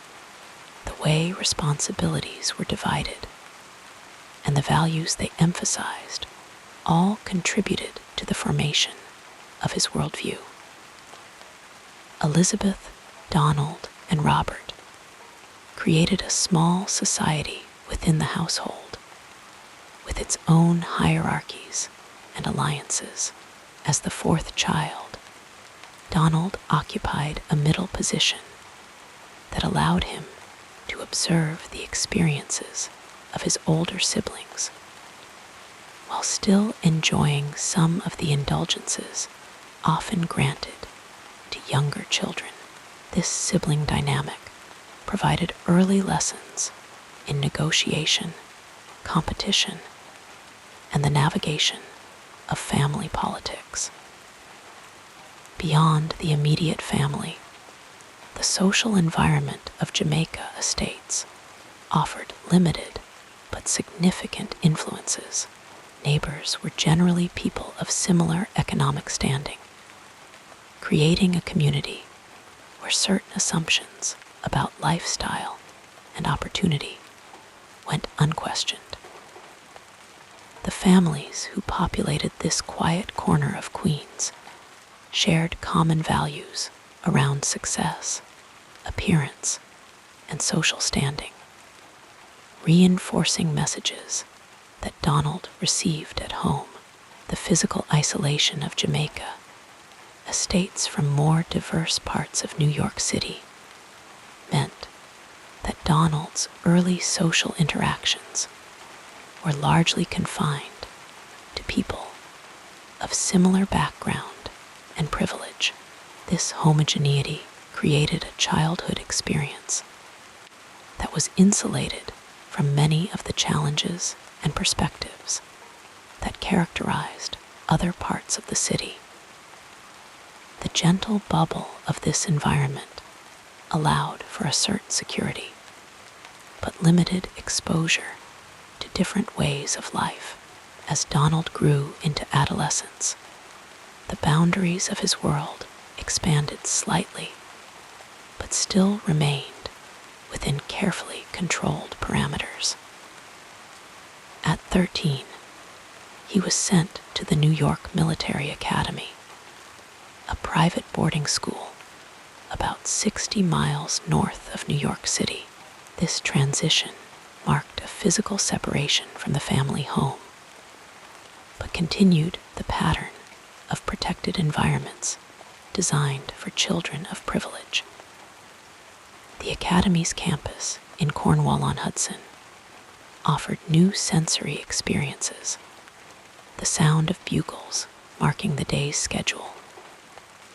the way responsibilities were divided, and the values they emphasized all contributed to the formation of his worldview. Elizabeth, Donald, and Robert created a small society within the household, with its own hierarchies and alliances. As the fourth child, Donald occupied a middle position that allowed him to observe the experiences of his older siblings, while still enjoying some of the indulgences often granted to younger children. This sibling dynamic provided early lessons in negotiation, competition, and the navigation of family politics. Beyond the immediate family, the social environment of Jamaica estates offered limited but significant influences. Neighbors were generally people of similar economic standing, creating a community where certain assumptions about lifestyle and opportunity went unquestioned. The families who populated this quiet corner of Queens shared common values around success, appearance, and social standing, reinforcing messages that Donald received at home. The physical isolation of Jamaica estates from more diverse parts of New York City meant that Donald's early social interactions were largely confined to people of similar background and privilege. This homogeneity created a childhood experience that was insulated from many of the challenges and perspectives that characterized other parts of the city. The gentle bubble of this environment allowed for a certain security, but limited exposure to different ways of life. As Donald grew into adolescence, the boundaries of his world expanded slightly, but still remained within carefully controlled parameters. At 13, he was sent to the New York Military Academy, a private boarding school about 60 miles north of New York City. This transition marked a physical separation from the family home, but continued the pattern of protected environments designed for children of privilege. The Academy's campus in Cornwall-on-Hudson offered new sensory experiences, the sound of bugles marking the day's schedule,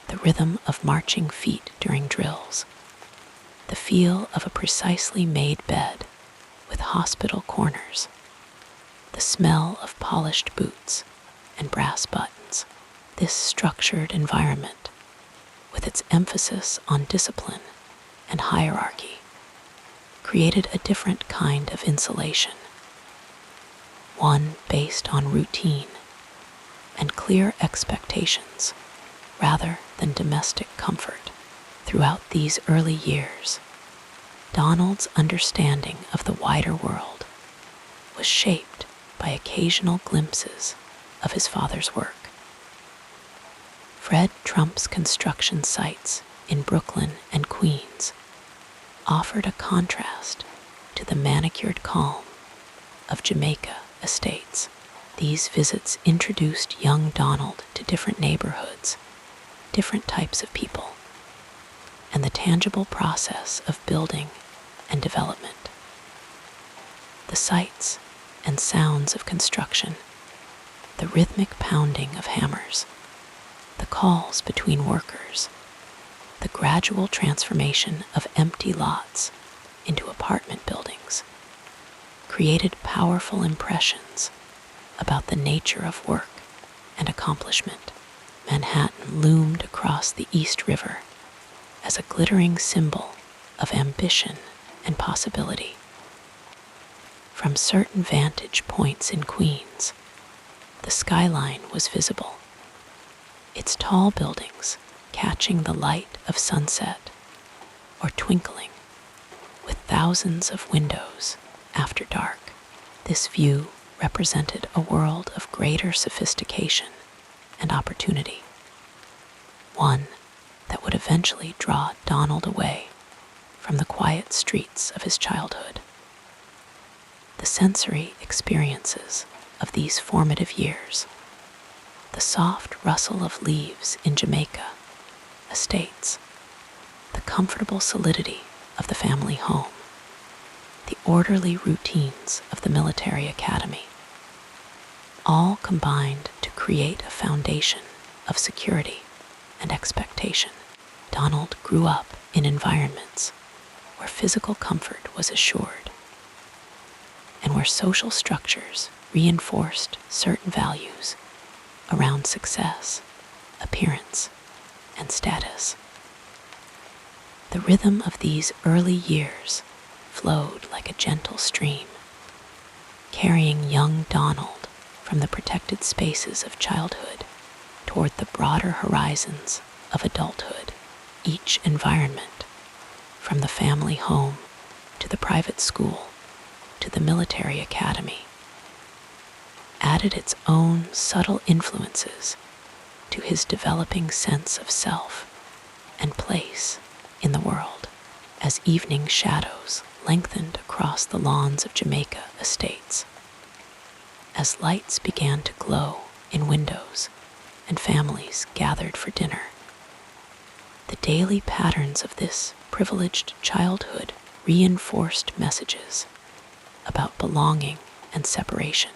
the rhythm of marching feet during drills, the feel of a precisely made bed with hospital corners, the smell of polished boots and brass buttons. This structured environment, with its emphasis on discipline and hierarchy, created a different kind of insulation, one based on routine and clear expectations rather than domestic comfort. Throughout these early years, Donald's understanding of the wider world was shaped by occasional glimpses of his father's work. Fred Trump's construction sites in Brooklyn and Queens offered a contrast to the manicured calm of Jamaica estates. These visits introduced young Donald to different neighborhoods, different types of people, and the tangible process of building and development. The sights and sounds of construction, the rhythmic pounding of hammers, the calls between workers, the gradual transformation of empty lots into apartment buildings, created powerful impressions about the nature of work and accomplishment. Manhattan loomed across the East River as a glittering symbol of ambition and possibility. From certain vantage points in Queens, the skyline was visible, its tall buildings catching the light of sunset or twinkling with thousands of windows after dark. This view represented a world of greater sophistication and opportunity, one that would eventually draw Donald away from the quiet streets of his childhood. The sensory experiences of these formative years, the soft rustle of leaves in Jamaica estates, the comfortable solidity of the family home, the orderly routines of the military academy, all combined to create a foundation of security and expectation. Donald grew up in environments where physical comfort was assured and where social structures reinforced certain values around success, appearance, and status. The rhythm of these early years flowed like a gentle stream, carrying young Donald from the protected spaces of childhood toward the broader horizons of adulthood. Each environment, from the family home to the private school to the military academy, added its own subtle influences to his developing sense of self and place in the world. As evening shadows lengthened across the lawns of Jamaica estates, as lights began to glow in windows and families gathered for dinner, the daily patterns of this privileged childhood reinforced messages about belonging and separation,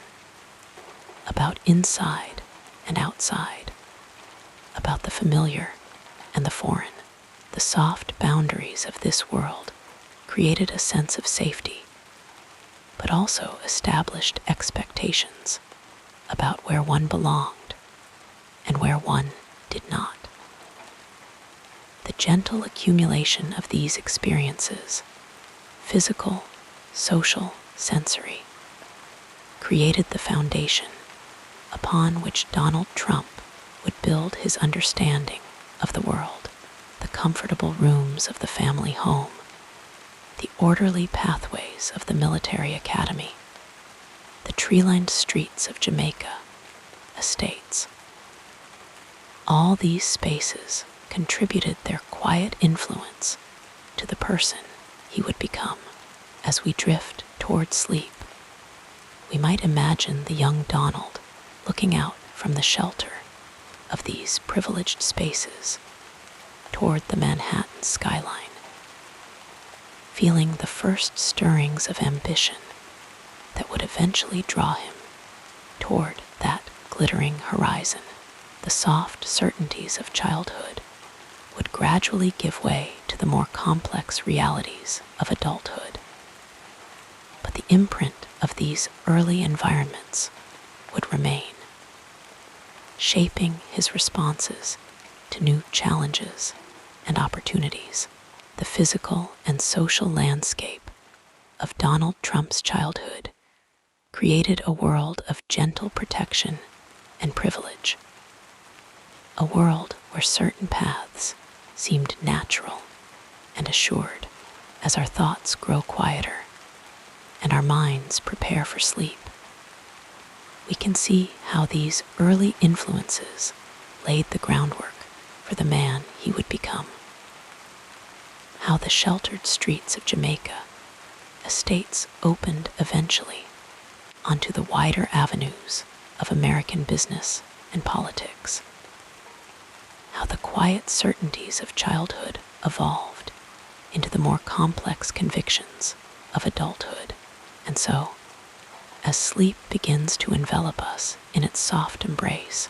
about inside and outside, about the familiar and the foreign. The soft boundaries of this world created a sense of safety, but also established expectations about where one belonged and where one did not. The gentle accumulation of these experiences, physical, social, sensory, created the foundation upon which Donald Trump would build his understanding of the world. The comfortable rooms of the family home, the orderly pathways of the military academy, the tree-lined streets of Jamaica estates. All these spaces contributed their quiet influence to the person he would become. As we drift toward sleep, we might imagine the young Donald looking out from the shelter of these privileged spaces toward the Manhattan skyline, feeling the first stirrings of ambition that would eventually draw him toward that glittering horizon. The soft certainties of childhood would gradually give way to the more complex realities of adulthood. But the imprint of these early environments would remain, shaping his responses to new challenges and opportunities. The physical and social landscape of Donald Trump's childhood created a world of gentle protection and privilege, a world where certain paths seemed natural and assured. As our thoughts grow quieter and our minds prepare for sleep, we can see how these early influences laid the groundwork for the man he would become. How the sheltered streets of Jamaica, estates opened eventually onto the wider avenues of American business and politics. How the quiet certainties of childhood evolved into the more complex convictions of adulthood. And so, as sleep begins to envelop us in its soft embrace,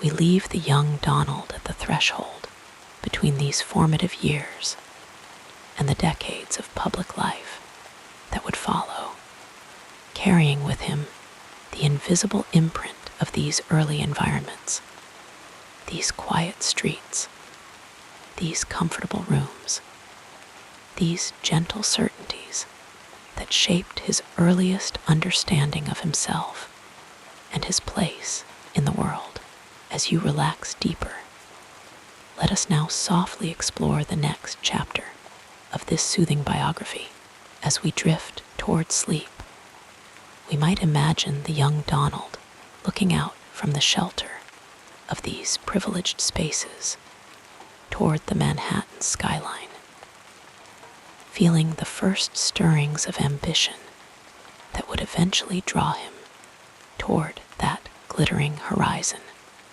we leave the young Donald at the threshold between these formative years and the decades of public life that would follow, carrying with him the invisible imprint of these early environments, these quiet streets, these comfortable rooms, these gentle certainties that shaped his earliest understanding of himself and his place in the world. As you relax deeper, let us now softly explore the next chapter of this soothing biography. As we drift toward sleep, we might imagine the young Donald looking out from the shelter of these privileged spaces toward the Manhattan skyline, feeling the first stirrings of ambition that would eventually draw him toward that glittering horizon.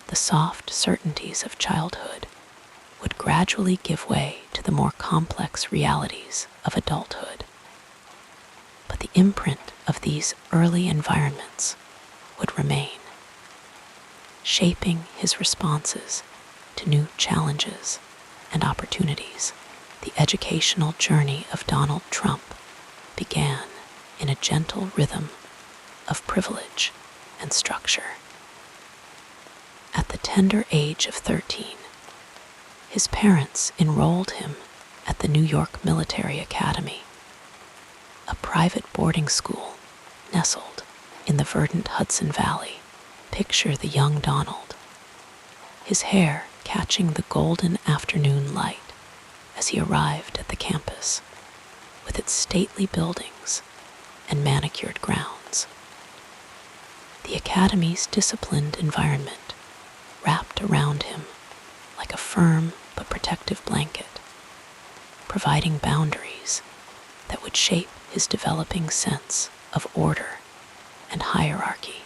The soft certainties of childhood would gradually give way to the more complex realities of adulthood. But the imprint of these early environments would remain, shaping his responses to new challenges and opportunities. The educational journey of Donald Trump began in a gentle rhythm of privilege and structure. At the tender age of 13, his parents enrolled him at the New York Military Academy, a private boarding school nestled in the verdant Hudson Valley. Picture the young Donald, his hair catching the golden afternoon light as he arrived at the campus, with its stately buildings and manicured grounds. The academy's disciplined environment wrapped around him like a firm but protective blanket, providing boundaries that would shape his developing sense of order and hierarchy.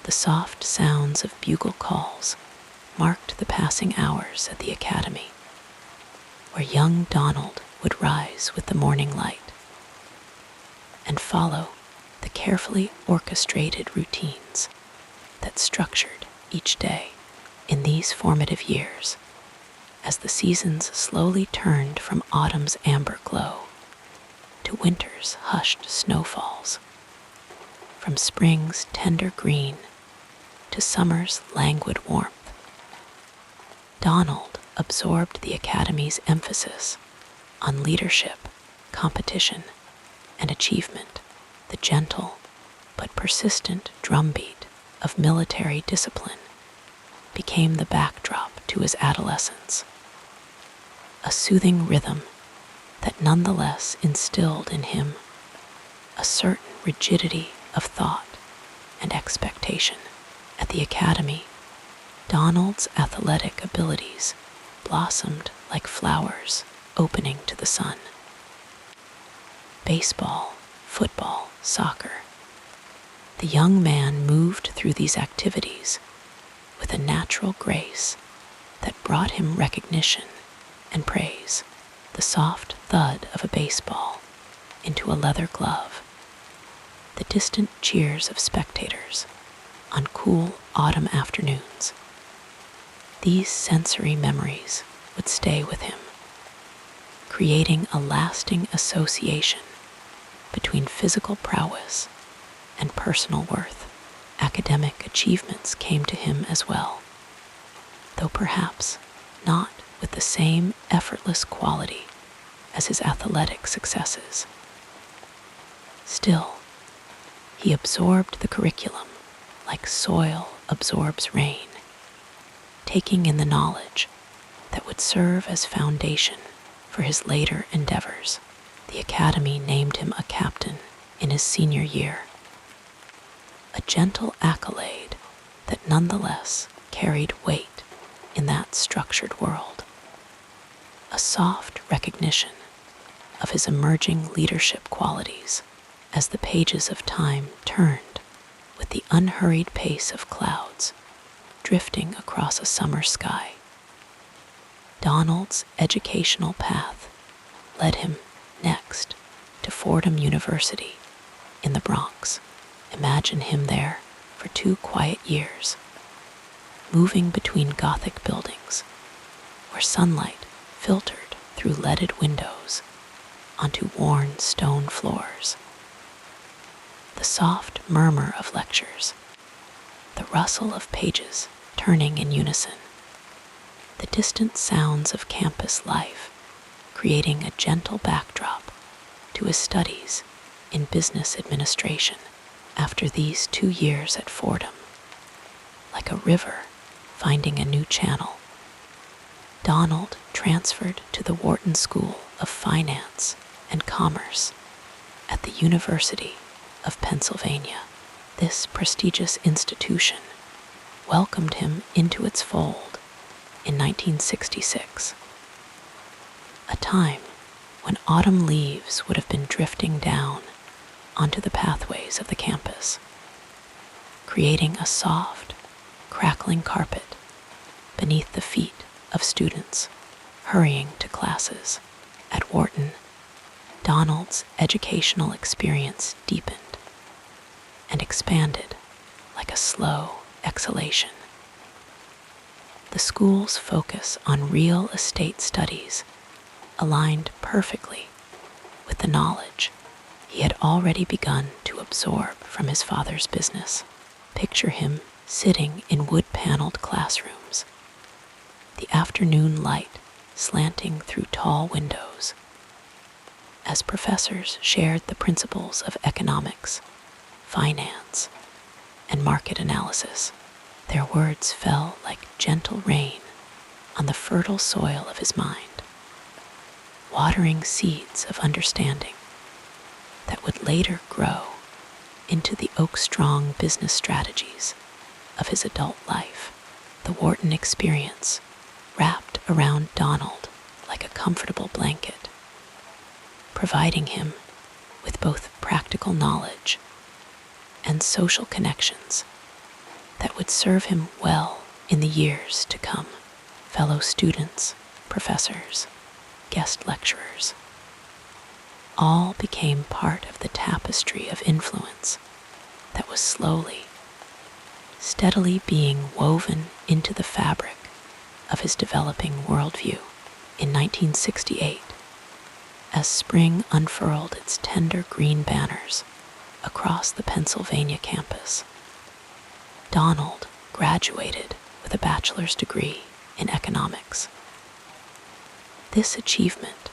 The soft sounds of bugle calls marked the passing hours at the academy, where young Donald would rise with the morning light and follow the carefully orchestrated routines that structured each day. In these formative years, as the seasons slowly turned from autumn's amber glow to winter's hushed snowfalls, from spring's tender green to summer's languid warmth, Donald absorbed the academy's emphasis on leadership, competition, and achievement. The gentle but persistent drumbeat of military discipline became the backdrop to his adolescence, a soothing rhythm that nonetheless instilled in him a certain rigidity of thought and expectation. At the academy, Donald's athletic abilities blossomed like flowers opening to the sun. Baseball, football, soccer. The young man moved through these activities with a natural grace that brought him recognition and praise. The soft thud of a baseball into a leather glove, the distant cheers of spectators on cool autumn afternoons. These sensory memories would stay with him, creating a lasting association between physical prowess and personal worth. Academic achievements came to him as well, though perhaps not with the same effortless quality as his athletic successes. Still, he absorbed the curriculum like soil absorbs rain, taking in the knowledge that would serve as foundation for his later endeavors. The academy named him a captain in his senior year, a gentle accolade that nonetheless carried weight in that structured world. A soft recognition of his emerging leadership qualities as the pages of time turned with the unhurried pace of clouds drifting across a summer sky. Donald's educational path led him next to Fordham University in the Bronx. Imagine him there for 2 quiet years, moving between Gothic buildings where sunlight filtered through leaded windows onto worn stone floors. The soft murmur of lectures, the rustle of pages turning in unison, the distant sounds of campus life creating a gentle backdrop to his studies in business administration after these 2 years at Fordham. Like a river finding a new channel, Donald transferred to the Wharton School of Finance and Commerce at the University of Pennsylvania. This prestigious institution welcomed him into its fold in 1966, a time when autumn leaves would have been drifting down onto the pathways of the campus, creating a soft, crackling carpet beneath the feet of students hurrying to classes. At Wharton, Donald's educational experience deepened and expanded like a slow exhalation. The school's focus on real estate studies aligned perfectly with the knowledge he had already begun to absorb from his father's business. Picture him sitting in wood-paneled classrooms, the afternoon light slanting through tall windows, as professors shared the principles of economics, finance, and market analysis. Their words fell like gentle rain on the fertile soil of his mind, watering seeds of understanding that would later grow into the oak-strong business strategies of his adult life. The Wharton experience wrapped around Donald like a comfortable blanket, providing him with both practical knowledge and social connections that would serve him well in the years to come. Fellow students, professors, guest lecturers, all became part of the tapestry of influence that was slowly, steadily being woven into the fabric of his developing worldview. In 1968, as spring unfurled its tender green banners across the Pennsylvania campus, Donald graduated with a bachelor's degree in economics. This achievement,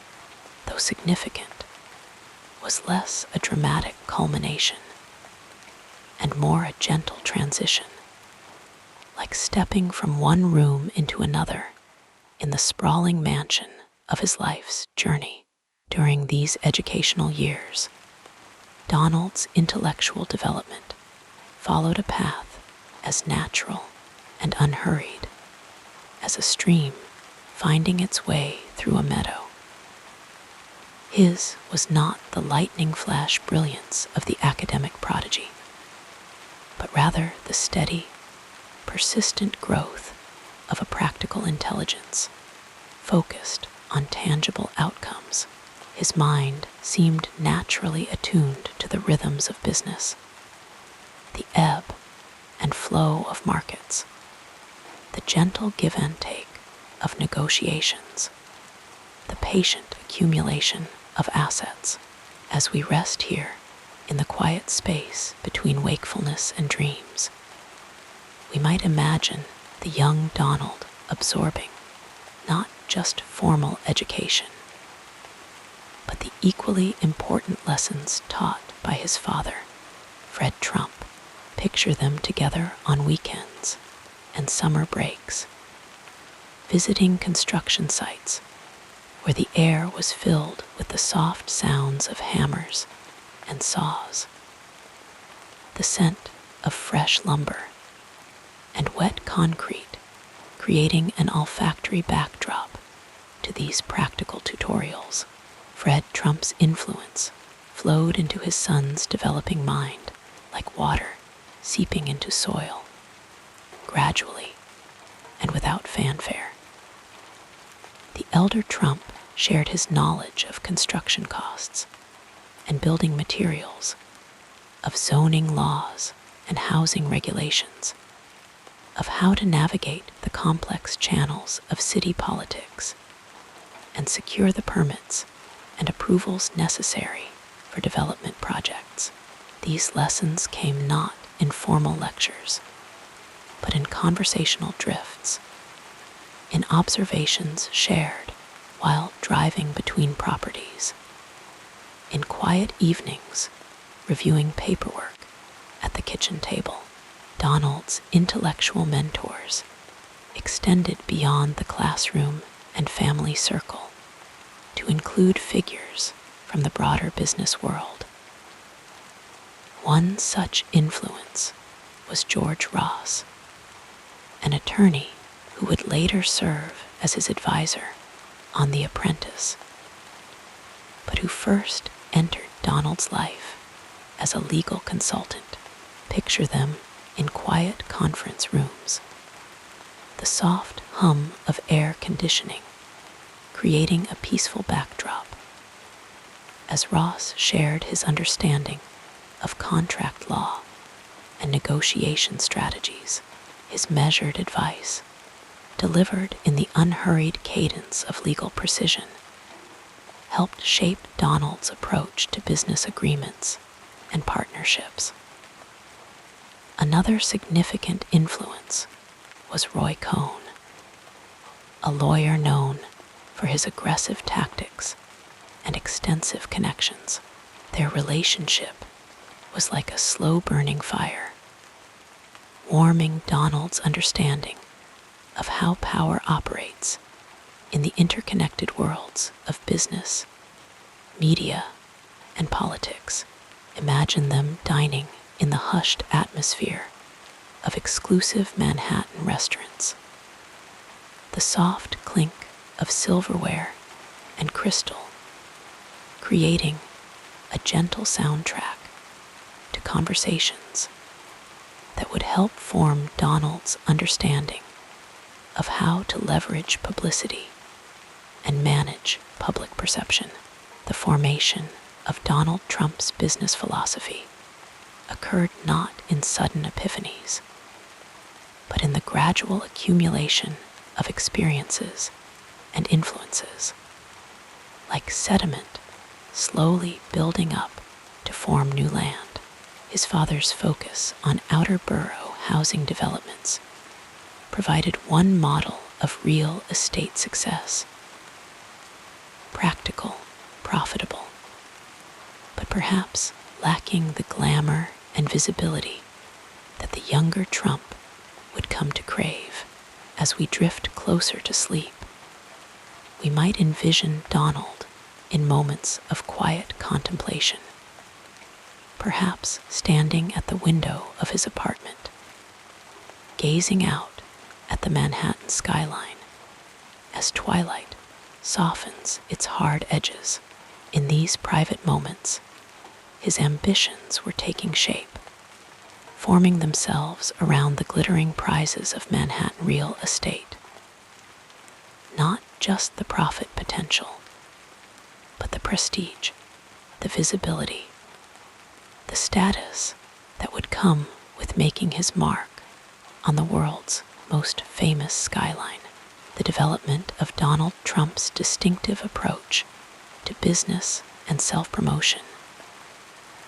though significant, was less a dramatic culmination and more a gentle transition, like stepping from one room into another in the sprawling mansion of his life's journey. During these educational years, Donald's intellectual development followed a path as natural and unhurried as a stream finding its way through a meadow. His was not the lightning flash brilliance of the academic prodigy, but rather the steady, persistent growth of a practical intelligence focused on tangible outcomes. His mind seemed naturally attuned to the rhythms of business, the ebb and flow of markets, the gentle give and take of negotiations, the patient accumulation of assets. As we rest here in the quiet space between wakefulness and dreams, we might imagine the young Donald absorbing not just formal education, but the equally important lessons taught by his father, Fred Trump. Picture them together on weekends and summer breaks, visiting construction sites where the air was filled with the soft sounds of hammers and saws, the scent of fresh lumber and wet concrete creating an olfactory backdrop to these practical tutorials. Fred Trump's influence flowed into his son's developing mind like water seeping into soil, gradually and without fanfare. The elder Trump shared his knowledge of construction costs and building materials, of zoning laws and housing regulations, of how to navigate the complex channels of city politics and secure the permits and approvals necessary for development projects. These lessons came not in formal lectures, but in conversational drifts, in observations shared while driving between properties, in quiet evenings reviewing paperwork at the kitchen table. Donald's intellectual mentors extended beyond the classroom and family circle to include figures from the broader business world. One such influence was George Ross, an attorney who would later serve as his advisor on The Apprentice, but who first entered Donald's life as a legal consultant. Picture them in quiet conference rooms, the soft hum of air conditioning creating a peaceful backdrop. As Ross shared his understanding of contract law and negotiation strategies, his measured advice, delivered in the unhurried cadence of legal precision, helped shape Donald's approach to business agreements and partnerships. Another significant influence was Roy Cohn, a lawyer known for his aggressive tactics and extensive connections. Their relationship was like a slow-burning fire, warming Donald's understanding of how power operates in the interconnected worlds of business, media, and politics. Imagine them dining in the hushed atmosphere of exclusive Manhattan restaurants. The soft clink of silverware and crystal, creating a gentle soundtrack to conversations that would help form Donald's understanding of how to leverage publicity and manage public perception. The formation of Donald Trump's business philosophy occurred not in sudden epiphanies, but in the gradual accumulation of experiences and influences, like sediment slowly building up to form new land. His father's focus on outer borough housing developments provided one model of real estate success: practical, profitable, but perhaps lacking the glamour and visibility that the younger Trump would come to crave. As we drift closer to sleep, we might envision Donald in moments of quiet contemplation, perhaps standing at the window of his apartment, gazing out at the Manhattan skyline as twilight softens its hard edges. In these private moments, his ambitions were taking shape, forming themselves around the glittering prizes of Manhattan real estate. Not just the profit potential, but the prestige, the visibility, the status that would come with making his mark on the world's most famous skyline. The development of Donald Trump's distinctive approach to business and self-promotion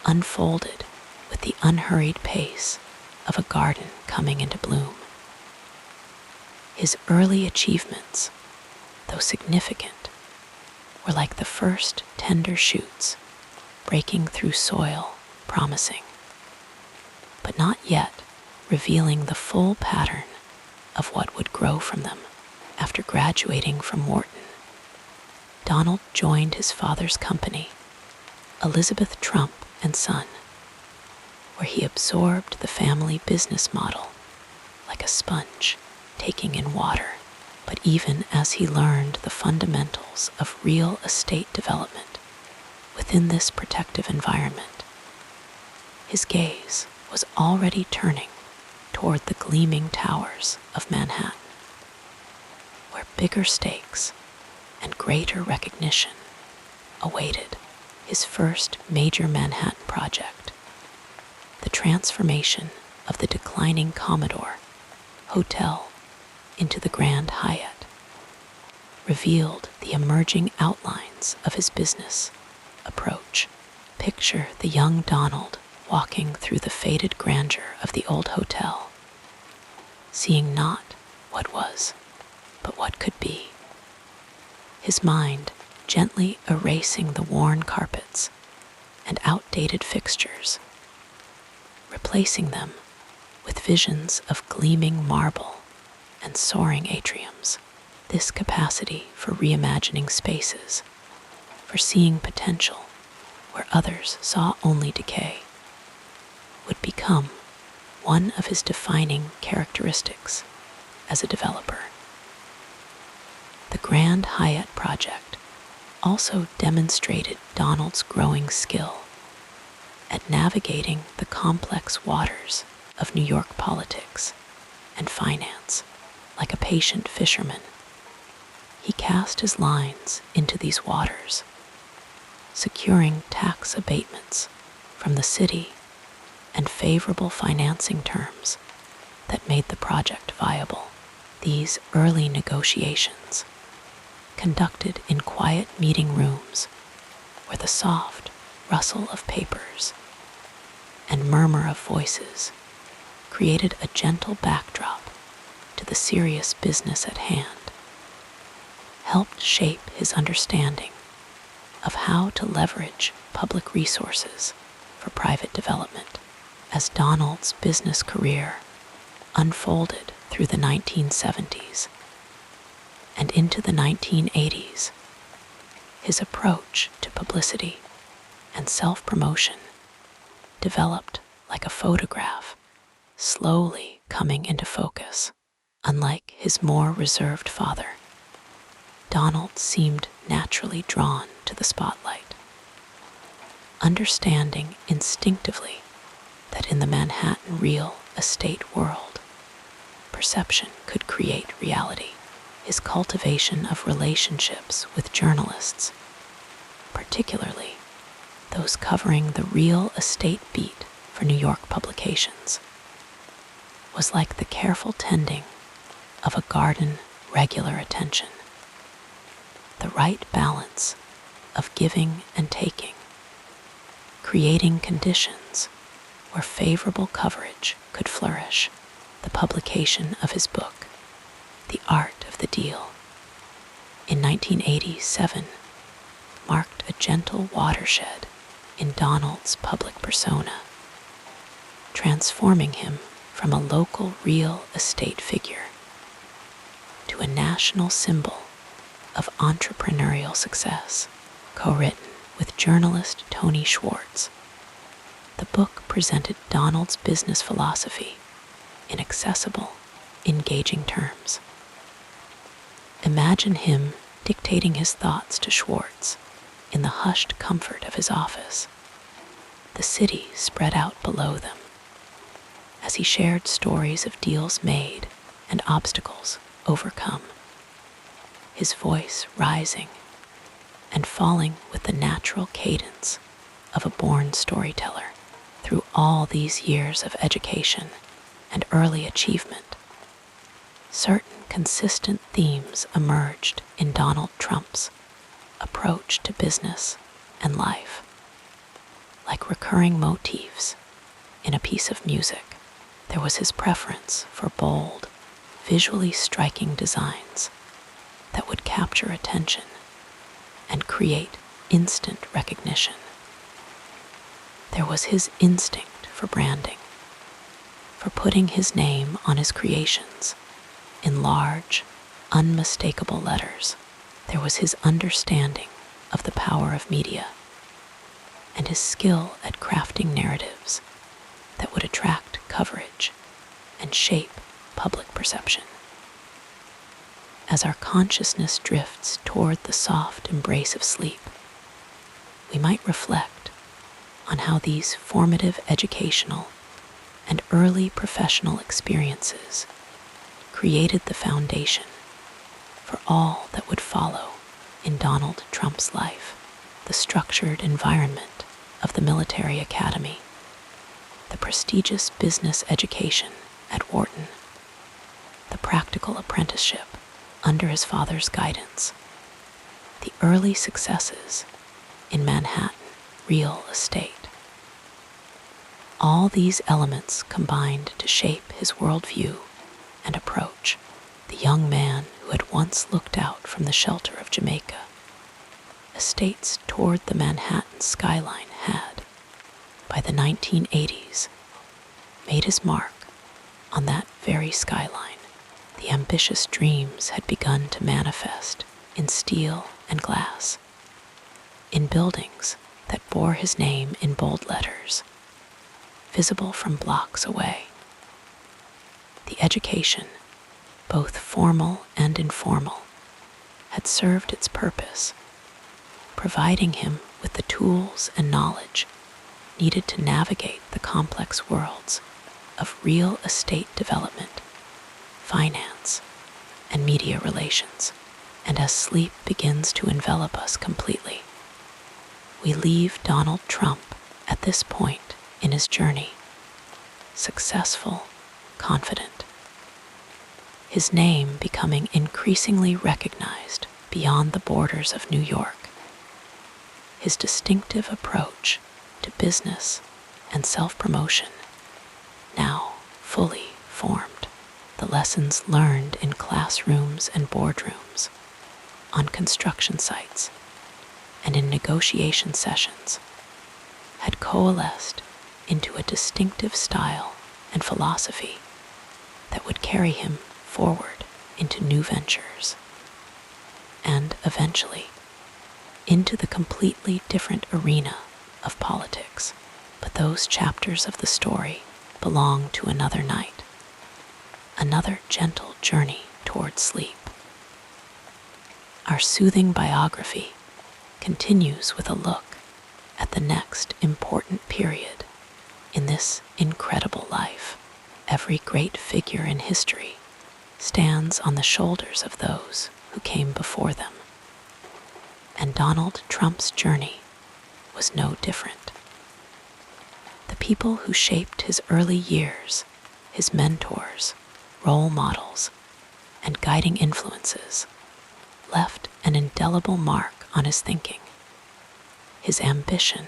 unfolded with the unhurried pace of a garden coming into bloom. His early achievements, though significant, were like the first tender shoots breaking through soil promising, but not yet revealing the full pattern of what would grow from them. After graduating from Wharton, Donald joined his father's company, Elizabeth Trump and Son, where he absorbed the family business model like a sponge. taking in water, but even as he learned the fundamentals of real estate development within this protective environment, his gaze was already turning toward the gleaming towers of Manhattan, where bigger stakes and greater recognition awaited his first major Manhattan project, the transformation of the declining Commodore Hotel into the Grand Hyatt, revealed the emerging outlines of his business approach. Picture the young Donald walking through the faded grandeur of the old hotel, seeing not what was, but what could be. His mind gently erasing the worn carpets and outdated fixtures, replacing them with visions of gleaming marble and soaring atriums. This capacity for reimagining spaces, for seeing potential where others saw only decay, would become one of his defining characteristics as a developer. The Grand Hyatt project also demonstrated Donald's growing skill at navigating the complex waters of New York politics and finance. Like a patient fisherman, he cast his lines into these waters, securing tax abatements from the city and favorable financing terms that made the project viable. These early negotiations, conducted in quiet meeting rooms where the soft rustle of papers and murmur of voices created a gentle backdrop to the serious business at hand, helped shape his understanding of how to leverage public resources for private development. As Donald's business career unfolded through the 1970s and into the 1980s, his approach to publicity and self-promotion developed like a photograph, slowly coming into focus. Unlike his more reserved father, Donald seemed naturally drawn to the spotlight, understanding instinctively that in the Manhattan real estate world, perception could create reality. His cultivation of relationships with journalists, particularly those covering the real estate beat for New York publications, was like the careful tending of a garden. Regular attention, the right balance of giving and taking, creating conditions where favorable coverage could flourish. The publication of his book, The Art of the Deal, in 1987, marked a gentle watershed in Donald's public persona, transforming him from a local real estate figure to a national symbol of entrepreneurial success. Co-written with journalist Tony Schwartz, the book presented Donald's business philosophy in accessible, engaging terms. Imagine him dictating his thoughts to Schwartz in the hushed comfort of his office, the city spread out below them, as he shared stories of deals made and obstacles overcome, his voice rising and falling with the natural cadence of a born storyteller. Through all these years of education and early achievement, certain consistent themes emerged in Donald Trump's approach to business and life. Like recurring motifs in a piece of music, there was his preference for bold, visually striking designs that would capture attention and create instant recognition. There was his instinct for branding, for putting his name on his creations in large, unmistakable letters. There was his understanding of the power of media and his skill at crafting narratives that would attract coverage and shape public perception. as our consciousness drifts toward the soft embrace of sleep, we might reflect on how these formative educational and early professional experiences created the foundation for all that would follow in Donald Trump's life. The structured environment of the military academy, the prestigious business education at Wharton, the practical apprenticeship under his father's guidance, the early successes in Manhattan real estate. All these elements combined to shape his worldview and approach. The young man who had once looked out from the shelter of Jamaica estates toward the Manhattan skyline had, by the 1980s, made his mark on that very skyline. The ambitious dreams had begun to manifest in steel and glass, in buildings that bore his name in bold letters, visible from blocks away. The education, both formal and informal, had served its purpose, providing him with the tools and knowledge needed to navigate the complex worlds of real estate development, finance, and media relations. And as sleep begins to envelop us completely, we leave Donald Trump at this point in his journey, successful, confident, his name becoming increasingly recognized beyond the borders of New York. His distinctive approach to business and self-promotion now fully formed. The lessons learned in classrooms and boardrooms, on construction sites, and in negotiation sessions had coalesced into a distinctive style and philosophy that would carry him forward into new ventures and eventually into the completely different arena of politics. But those chapters of the story belong to another night, another gentle journey toward sleep. Our soothing biography continues with a look at the next important period in this incredible life. Every great figure in history stands on the shoulders of those who came before them, and Donald Trump's journey was no different. The people who shaped his early years, his mentors, role models, and guiding influences, left an indelible mark on his thinking, his ambition,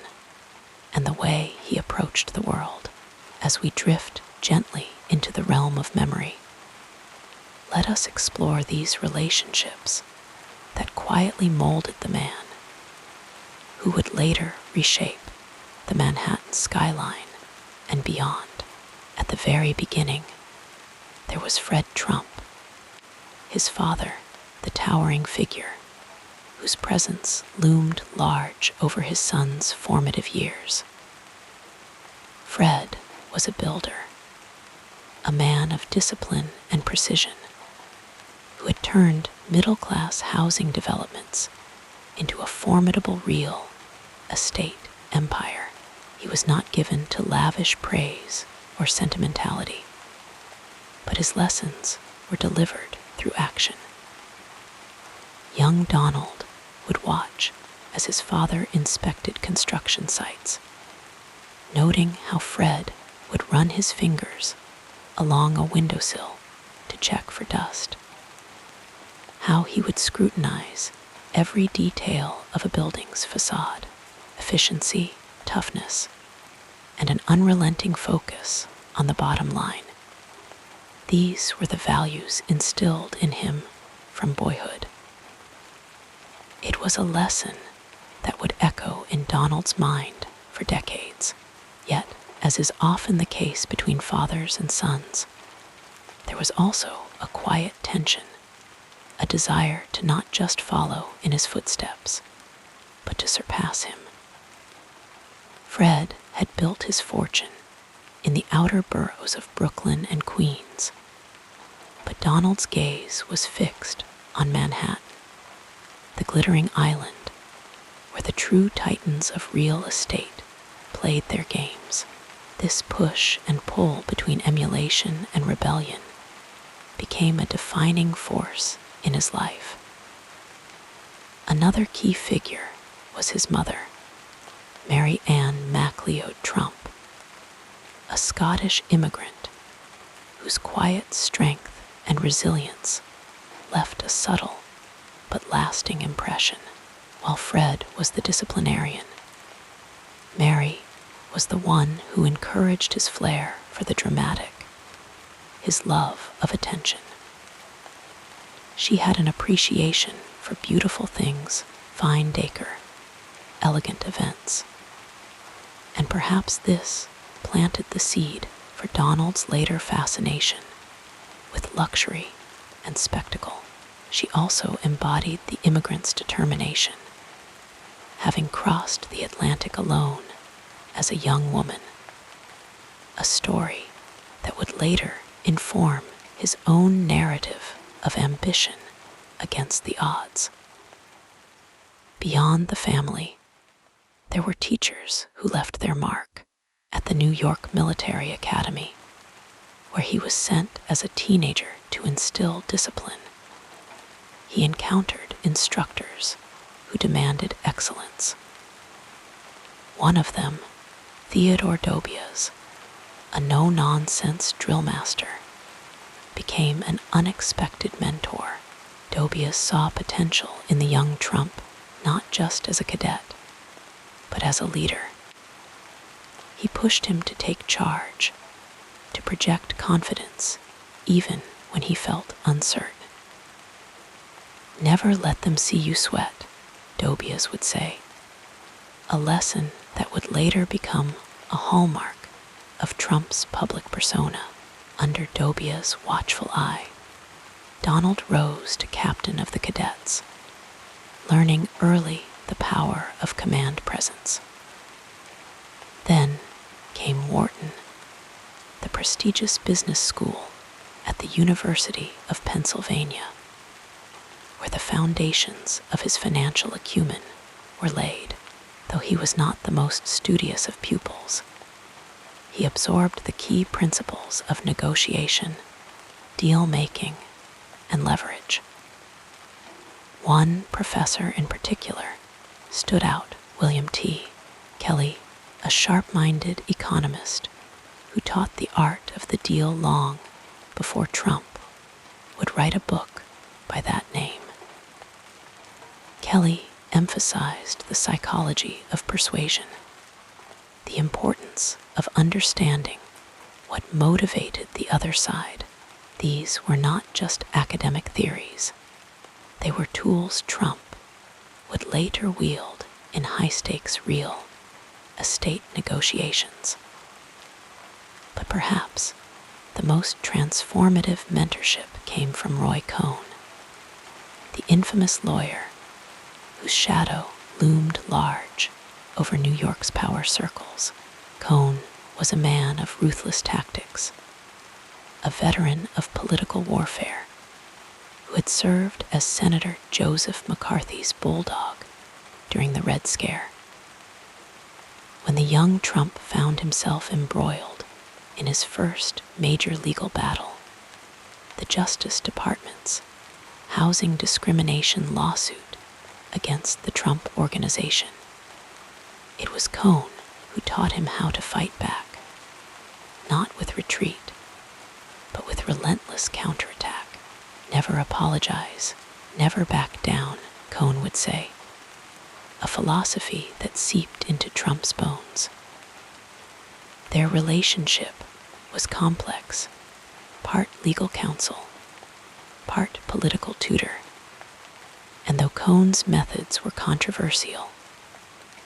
and the way he approached the world. As we drift gently into the realm of memory, let us explore these relationships that quietly molded the man who would later reshape the Manhattan skyline and beyond. At the very beginning, there was Fred Trump, his father, the towering figure whose presence loomed large over his son's formative years. Fred was a builder, a man of discipline and precision, who had turned middle-class housing developments into a formidable real estate empire. He was not given to lavish praise or sentimentality, but his lessons were delivered through action. Young Donald would watch as his father inspected construction sites, noting how Fred would run his fingers along a windowsill to check for dust, how he would scrutinize every detail of a building's facade, efficiency, toughness, and an unrelenting focus on the bottom line. These were the values instilled in him from boyhood. It was a lesson that would echo in Donald's mind for decades. Yet, as is often the case between fathers and sons, there was also a quiet tension, a desire to not just follow in his footsteps, but to surpass him. Fred had built his fortune in the outer boroughs of Brooklyn and Queens, but Donald's gaze was fixed on Manhattan, the glittering island where the true titans of real estate played their games. This push and pull between emulation and rebellion became a defining force in his life. Another key figure was his mother, Mary Ann MacLeod Trump, a Scottish immigrant whose quiet strength and resilience left a subtle but lasting impression. While Fred was the disciplinarian, Mary was the one who encouraged his flair for the dramatic, his love of attention. She had an appreciation for beautiful things, fine decor, elegant events. And perhaps this planted the seed for Donald's later fascination with luxury and spectacle. She also embodied the immigrant's determination, having crossed the Atlantic alone as a young woman, a story that would later inform his own narrative of ambition against the odds. Beyond the family, there were teachers who left their mark. At the New York Military Academy, where he was sent as a teenager to instill discipline, he encountered instructors who demanded excellence. One of them, Theodore Dobias, a no-nonsense drill master, became an unexpected mentor. Dobias saw potential in the young Trump, not just as a cadet, but as a leader. He pushed him to take charge, to project confidence, even when he felt uncertain. "Never let them see you sweat," Dobias would say, a lesson that would later become a hallmark of Trump's public persona. Under Dobias' watchful eye, Donald rose to captain of the cadets, learning early the power of command presence. Then came Wharton, the prestigious business school at the University of Pennsylvania, where the foundations of his financial acumen were laid. Though he was not the most studious of pupils, he absorbed the key principles of negotiation, deal-making, and leverage. One professor in particular stood out, William T. Kelly, a sharp-minded economist who taught the art of the deal long before Trump would write a book by that name. Kelly emphasized the psychology of persuasion, the importance of understanding what motivated the other side. These were not just academic theories. They were tools Trump would later wield in high-stakes real estate negotiations. But perhaps the most transformative mentorship came from Roy Cohn, the infamous lawyer whose shadow loomed large over New York's power circles. Cohn was a man of ruthless tactics, a veteran of political warfare who had served as Senator Joseph McCarthy's bulldog during the Red Scare. When the young Trump found himself embroiled in his first major legal battle, the Justice Department's housing discrimination lawsuit against the Trump Organization, it was Cohn who taught him how to fight back, not with retreat, but with relentless counterattack. "Never apologize, never back down," Cohn would say, a philosophy that seeped into Trump's bones. Their relationship was complex, part legal counsel, part political tutor. And though Cohn's methods were controversial,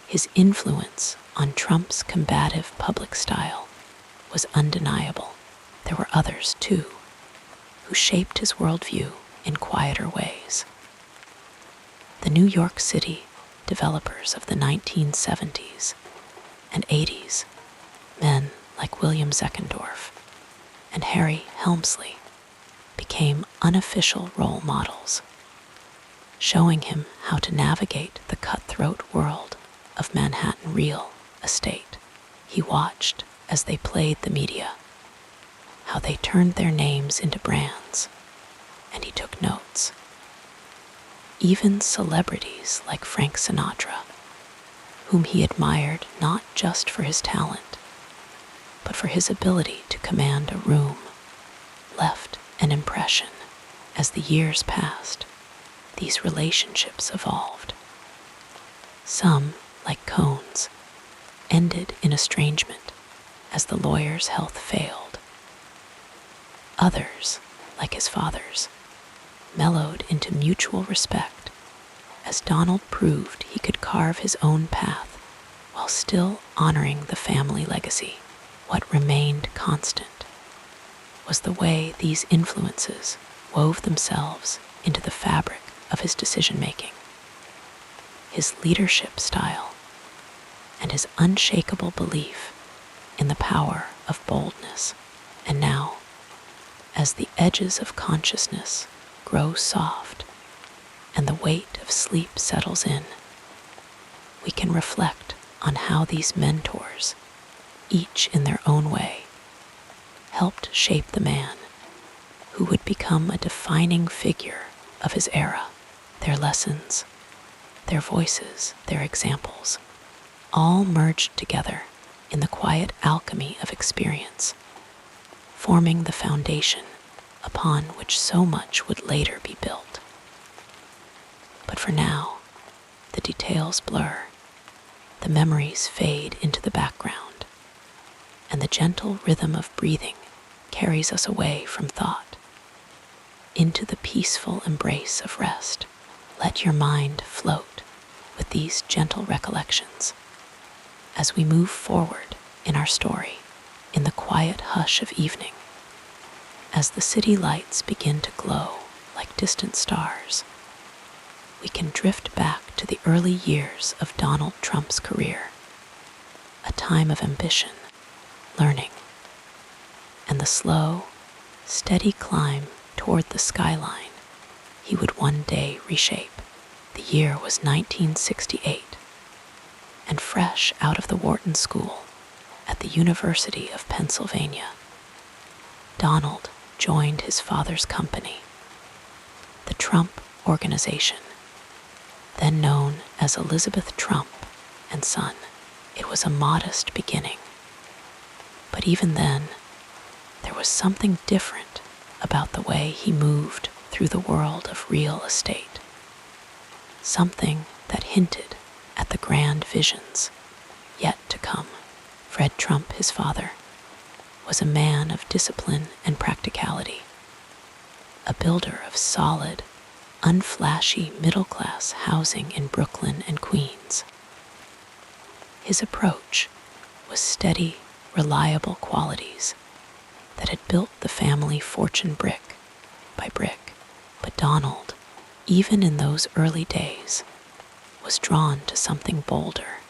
his influence on Trump's combative public style was undeniable. There were others, too, who shaped his worldview in quieter ways. The New York City developers of the 1970s and 80s, men like William Zeckendorf and Harry Helmsley, became unofficial role models. showing him how to navigate the cutthroat world of Manhattan real estate. He watched as they played the media, how they turned their names into brands, and he took notes. Even celebrities like Frank Sinatra, whom he admired not just for his talent, but for his ability to command a room, left an impression. As the years passed, these relationships evolved. Some, like Cohn's, ended in estrangement as the lawyer's health failed. Others, like his father's, mellowed into mutual respect as Donald proved he could carve his own path while still honoring the family legacy. What remained constant was the way these influences wove themselves into the fabric of his decision-making, his leadership style, and his unshakable belief in the power of boldness. And now, as the edges of consciousness grow soft and the weight of sleep settles in, we can reflect on how these mentors, each in their own way, helped shape the man who would become a defining figure of his era. Their lessons, their voices, their examples, all merged together in the quiet alchemy of experience, forming the foundation upon which so much would later be built. But for now, the details blur, the memories fade into the background, and the gentle rhythm of breathing carries us away from thought, into the peaceful embrace of rest. Let your mind float with these gentle recollections as we move forward in our story in the quiet hush of evening, as the city lights begin to glow like distant stars. We can drift back to the early years of Donald Trump's career, a time of ambition, learning, and the slow, steady climb toward the skyline he would one day reshape. The year was 1968, and fresh out of the Wharton School at the University of Pennsylvania, Donald joined his father's company, the Trump Organization, then known as Elizabeth Trump and Son. It was a modest beginning, but even then, there was something different about the way he moved through the world of real estate, something that hinted at the grand visions yet to come. Fred Trump, his father, was a man of discipline and practicality, a builder of solid, unflashy middle-class housing in Brooklyn and Queens. His approach was steady, reliable qualities that had built the family fortune brick by brick. But Donald, even in those early days, was drawn to something bolder,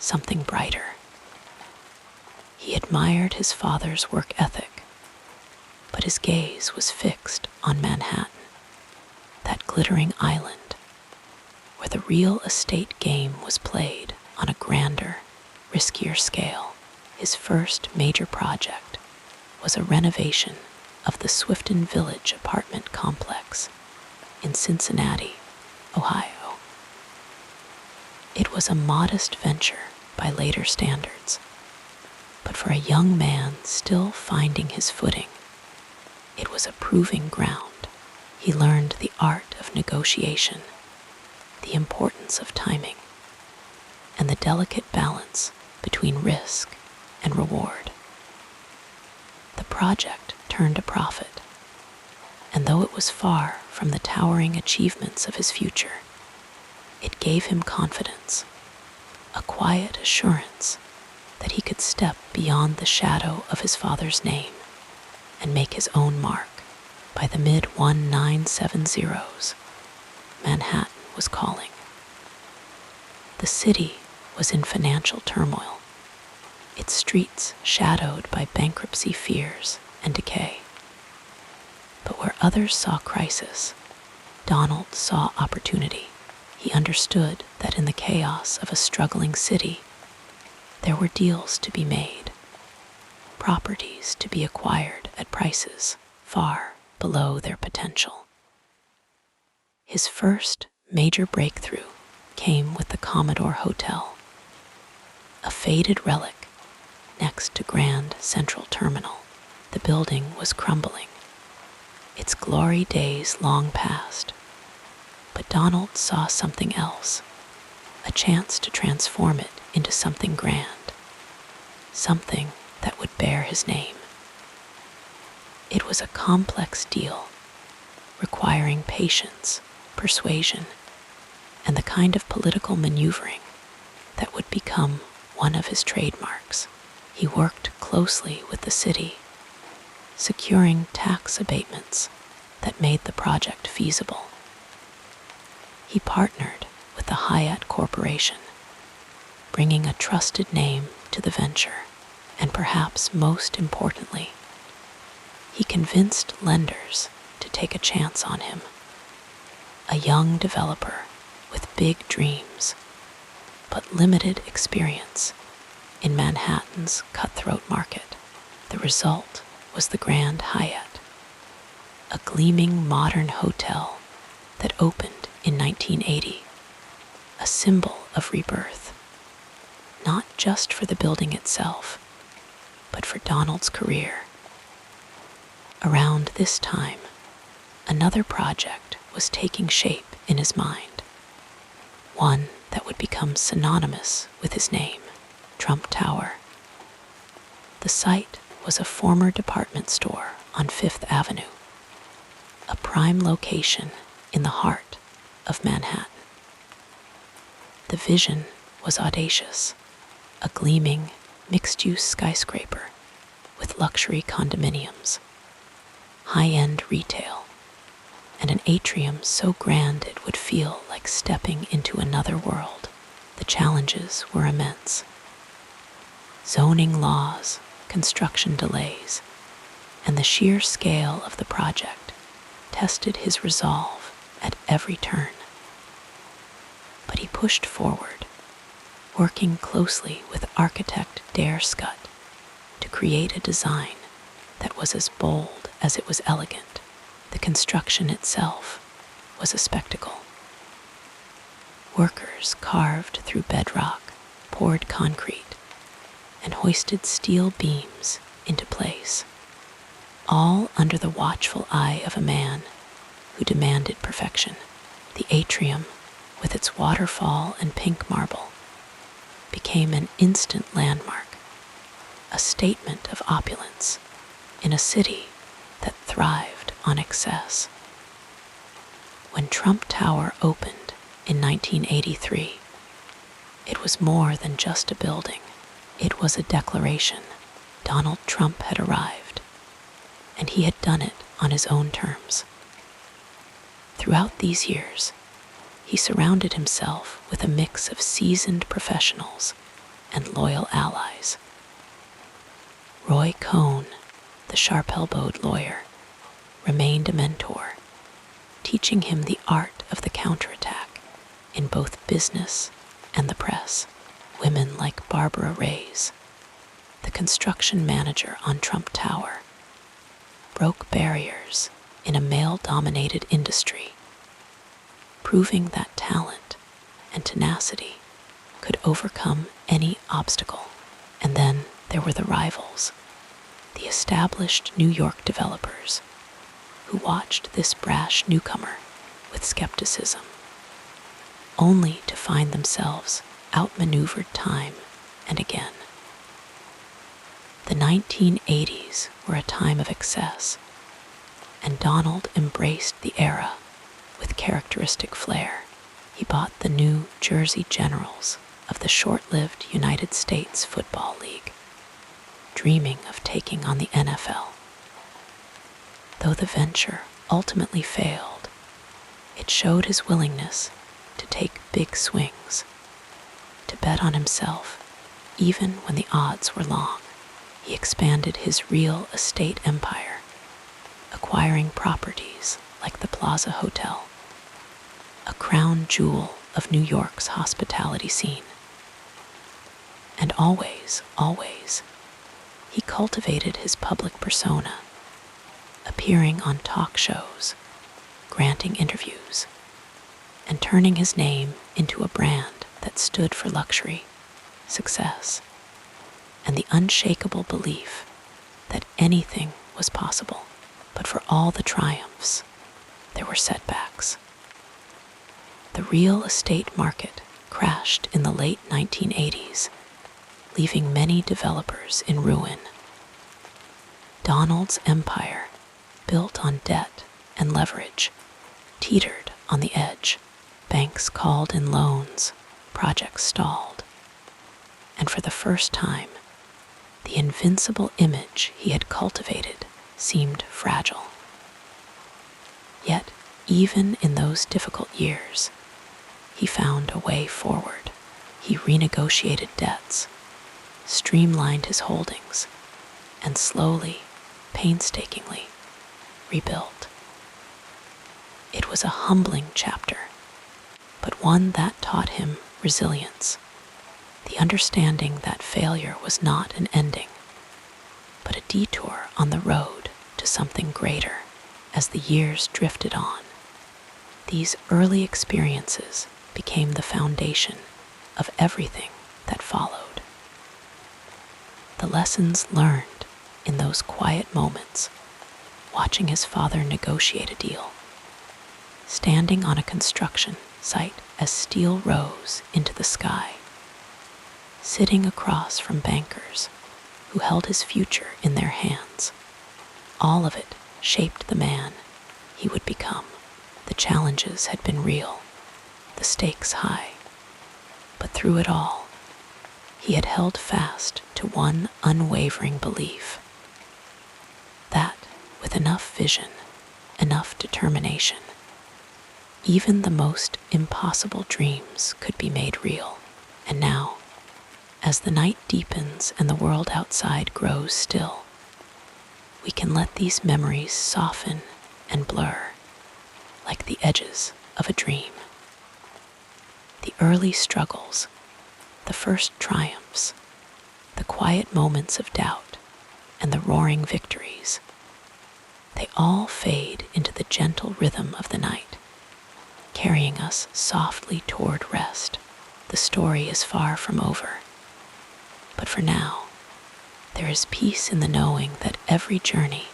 something brighter. He admired his father's work ethic, but his gaze was fixed on Manhattan, that glittering island where the real estate game was played on a grander, riskier scale. His first major project was a renovation of the Swifton Village apartment complex in Cincinnati, Ohio. It was a modest venture by later standards, but for a young man still finding his footing, it was a proving ground. He learned the art of negotiation, the importance of timing, and the delicate balance between risk and reward. The project turned a profit, and though it was far from the towering achievements of his future, it gave him confidence, a quiet assurance that he could step beyond the shadow of his father's name and make his own mark. By the mid-1970s, Manhattan was calling. The city was in financial turmoil, its streets shadowed by bankruptcy fears and decay. But where others saw crisis, Donald saw opportunity. He understood that in the chaos of a struggling city, there were deals to be made, properties to be acquired at prices far below their potential. His first major breakthrough came with the Commodore Hotel, a faded relic next to Grand Central Terminal. The building was crumbling, its glory days long past. But Donald saw something else, a chance to transform it into something grand, something that would bear his name. It was a complex deal, requiring patience, persuasion, and the kind of political maneuvering that would become one of his trademarks. He worked closely with the city, securing tax abatements that made the project feasible. He partnered with the Hyatt Corporation, bringing a trusted name to the venture, and perhaps most importantly, he convinced lenders to take a chance on him. A young developer with big dreams, but limited experience in Manhattan's cutthroat market. The result was the Grand Hyatt, a gleaming modern hotel that opened in 1980, a symbol of rebirth, not just for the building itself, but for Donald's career. Around this time, another project was taking shape in his mind, one that would become synonymous with his name, Trump Tower. The site was a former department store on Fifth Avenue, a prime location in the heart of Manhattan. The vision was audacious, a gleaming, mixed-use skyscraper with luxury condominiums, high-end retail, and an atrium so grand it would feel like stepping into another world. The challenges were immense. Zoning laws, construction delays, and the sheer scale of the project tested his resolve at every turn. But he pushed forward, working closely with architect Dare Scott to create a design that was as bold as it was elegant. The construction itself was a spectacle. Workers carved through bedrock, poured concrete, and hoisted steel beams into place, all under the watchful eye of a man who demanded perfection. The atrium, with its waterfall and pink marble, became an instant landmark, a statement of opulence in a city that thrived on excess. When Trump Tower opened in 1983, it was more than just a building. It was a declaration. Donald Trump had arrived, and he had done it on his own terms. Throughout these years, he surrounded himself with a mix of seasoned professionals and loyal allies. Roy Cohn, the sharp-elbowed lawyer, remained a mentor, teaching him the art of the counterattack in both business and the press. Women like Barbara Reyes, the construction manager on Trump Tower, broke barriers in a male-dominated industry, proving that talent and tenacity could overcome any obstacle. And then there were the rivals, the established New York developers, who watched this brash newcomer with skepticism, only to find themselves outmaneuvered time and again. The 1980s were a time of excess, and Donald embraced the era with characteristic flair. He bought the New Jersey Generals of the short-lived United States Football League, dreaming of taking on the NFL. Though the venture ultimately failed, it showed his willingness to take big swings, to bet on himself even when the odds were long. He expanded his real estate empire, acquiring properties like the Plaza Hotel, a crown jewel of New York's hospitality scene. And always, always, he cultivated his public persona, appearing on talk shows, granting interviews, and turning his name into a brand that stood for luxury, success, and the unshakable belief that anything was possible. But for all the triumphs, there were setbacks. The real estate market crashed in the late 1980s, leaving many developers in ruin. Donald's empire, built on debt and leverage, teetered on the edge. Banks called in loans, projects stalled, and for the first time, the invincible image he had cultivated seemed fragile. Yet, even in those difficult years, he found a way forward. He renegotiated debts, streamlined his holdings, and slowly, painstakingly, rebuilt. It was a humbling chapter, but one that taught him resilience, the understanding that failure was not an ending, but a detour on the road to something greater. As the years drifted on, these early experiences became the foundation of everything that followed. The lessons learned in those quiet moments, watching his father negotiate a deal, standing on a construction site as steel rose into the sky, sitting across from bankers who held his future in their hands. All of it shaped the man he would become. The challenges had been real, the stakes high, but through it all, he had held fast to one unwavering belief, that with enough vision, enough determination, even the most impossible dreams could be made real. And now, as the night deepens and the world outside grows still, we can let these memories soften and blur like the edges of a dream. The early struggles, the first triumphs, the quiet moments of doubt, and the roaring victories, they all fade into the gentle rhythm of the night, carrying us softly toward rest. The story is far from over, but for now, there is peace in the knowing that every journey,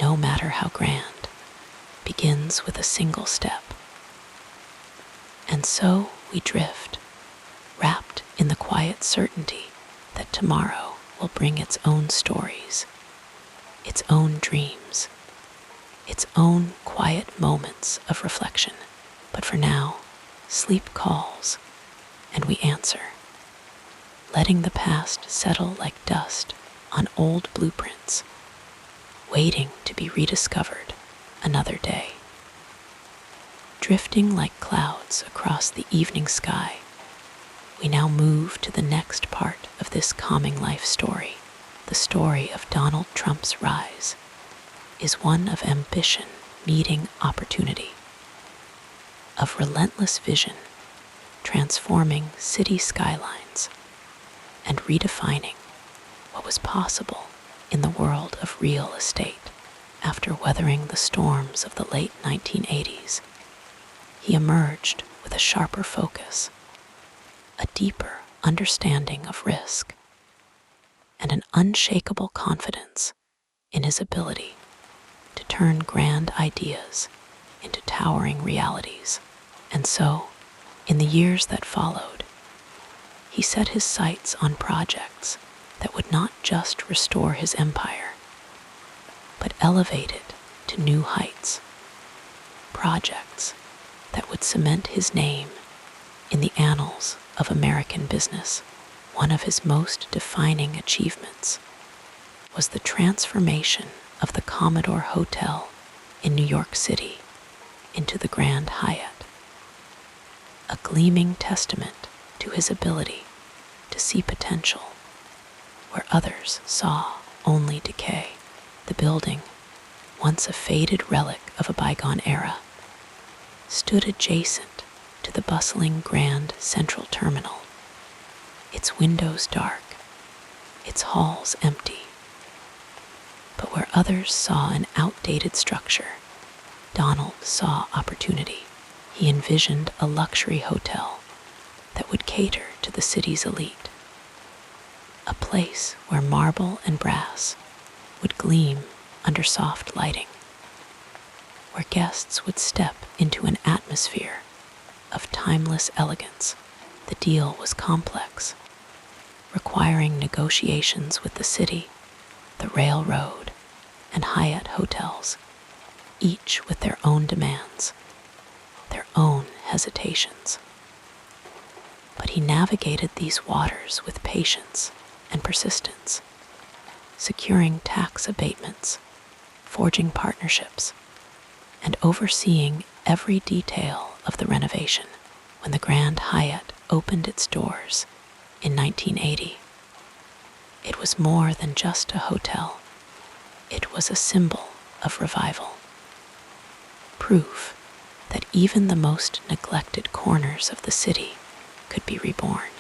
no matter how grand, begins with a single step. And so we drift, wrapped in the quiet certainty that tomorrow will bring its own stories, its own dreams, its own quiet moments of reflection. But for now, sleep calls, and we answer, letting the past settle like dust on old blueprints, waiting to be rediscovered another day. Drifting like clouds across the evening sky, we now move to the next part of this calming life story. The story of Donald Trump's rise is one of ambition meeting opportunity, of relentless vision transforming city skylines and redefining what was possible in the world of real estate. After weathering the storms of the late 1980s, he emerged with a sharper focus, a deeper understanding of risk, and an unshakable confidence in his ability to turn grand ideas into towering realities. And so, in the years that followed, he set his sights on projects that would not just restore his empire, but elevate it to new heights. Projects that would cement his name in the annals of American business. One of his most defining achievements was the transformation of the Commodore Hotel in New York City into the Grand Hyatt, a gleaming testament to his ability to see potential where others saw only decay. The building, once a faded relic of a bygone era, stood adjacent to the bustling Grand Central Terminal, its windows dark, its halls empty. But where others saw an outdated structure, Donald saw opportunity. He envisioned a luxury hotel that would cater to the city's elite, a place where marble and brass would gleam under soft lighting, where guests would step into an atmosphere of timeless elegance. The deal was complex, requiring negotiations with the city, the railroad, and Hyatt hotels, each with their own demands, their own hesitations. But he navigated these waters with patience and persistence, securing tax abatements, forging partnerships, and overseeing every detail of the renovation. When the Grand Hyatt opened its doors in 1980, it was more than just a hotel. It was a symbol of revival, proof that even the most neglected corners of the city could be reborn.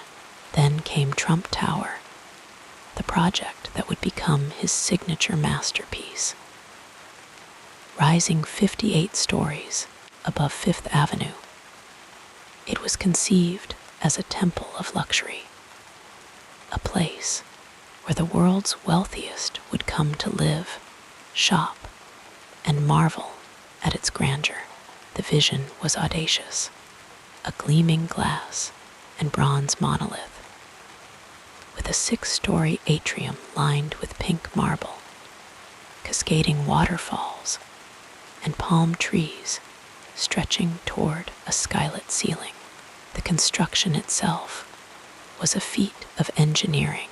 Then came Trump Tower, the project that would become his signature masterpiece. Rising 58 stories above Fifth Avenue, it was conceived as a temple of luxury, a place where the world's wealthiest would come to live, shop, and marvel at its grandeur. The vision was audacious, a gleaming glass and bronze monolith, with a 6-story atrium lined with pink marble, cascading waterfalls, and palm trees stretching toward a skylit ceiling. The construction itself was a feat of engineering,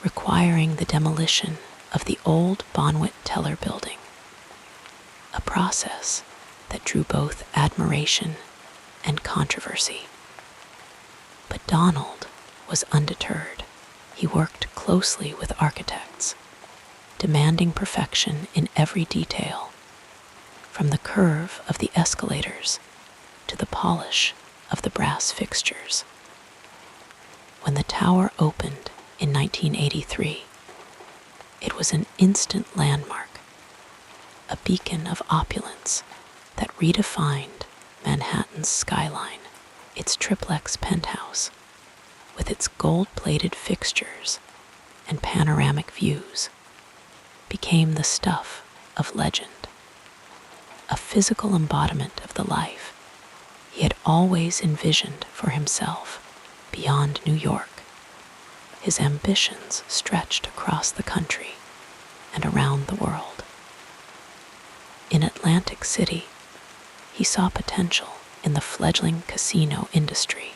requiring the demolition of the old Bonwit Teller building, a process that drew both admiration and controversy. But Donald was undeterred. He worked closely with architects, demanding perfection in every detail, from the curve of the escalators to the polish of the brass fixtures. When the tower opened in 1983, it was an instant landmark, a beacon of opulence that redefined Manhattan's skyline. Its triplex penthouse, with its gold-plated fixtures and panoramic views, became the stuff of legend, a physical embodiment of the life he had always envisioned for himself. Beyond New York, his ambitions stretched across the country and around the world. In Atlantic City, he saw potential in the fledgling casino industry,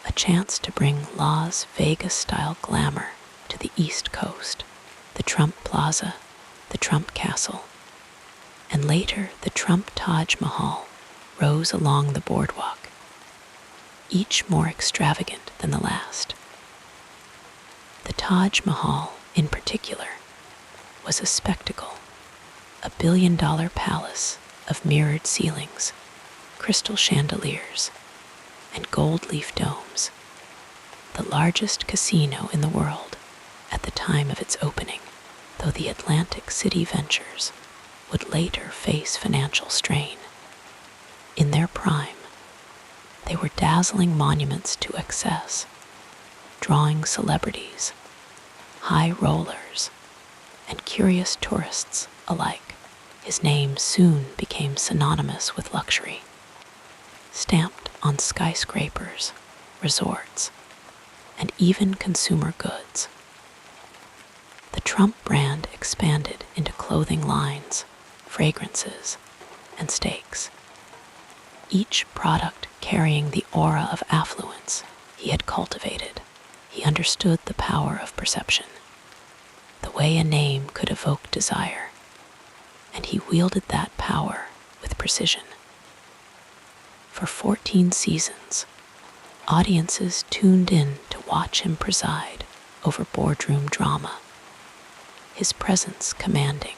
a chance to bring Las Vegas-style glamour to the East Coast. The Trump Plaza, the Trump Castle, and later the Trump Taj Mahal rose along the boardwalk, each more extravagant than the last. The Taj Mahal, in particular, was a spectacle, a billion-dollar palace of mirrored ceilings, crystal chandeliers, and gold leaf domes, the largest casino in the world at the time of its opening, though the Atlantic City ventures would later face financial strain. In their prime, they were dazzling monuments to excess, drawing celebrities, high rollers, and curious tourists alike. His name soon became synonymous with luxury, stamped on skyscrapers, resorts, and even consumer goods. The Trump brand expanded into clothing lines, fragrances, and steaks, each product carrying the aura of affluence he had cultivated. He understood the power of perception, the way a name could evoke desire, and he wielded that power with precision. For 14 seasons, audiences tuned in to watch him preside over boardroom drama, his presence commanding,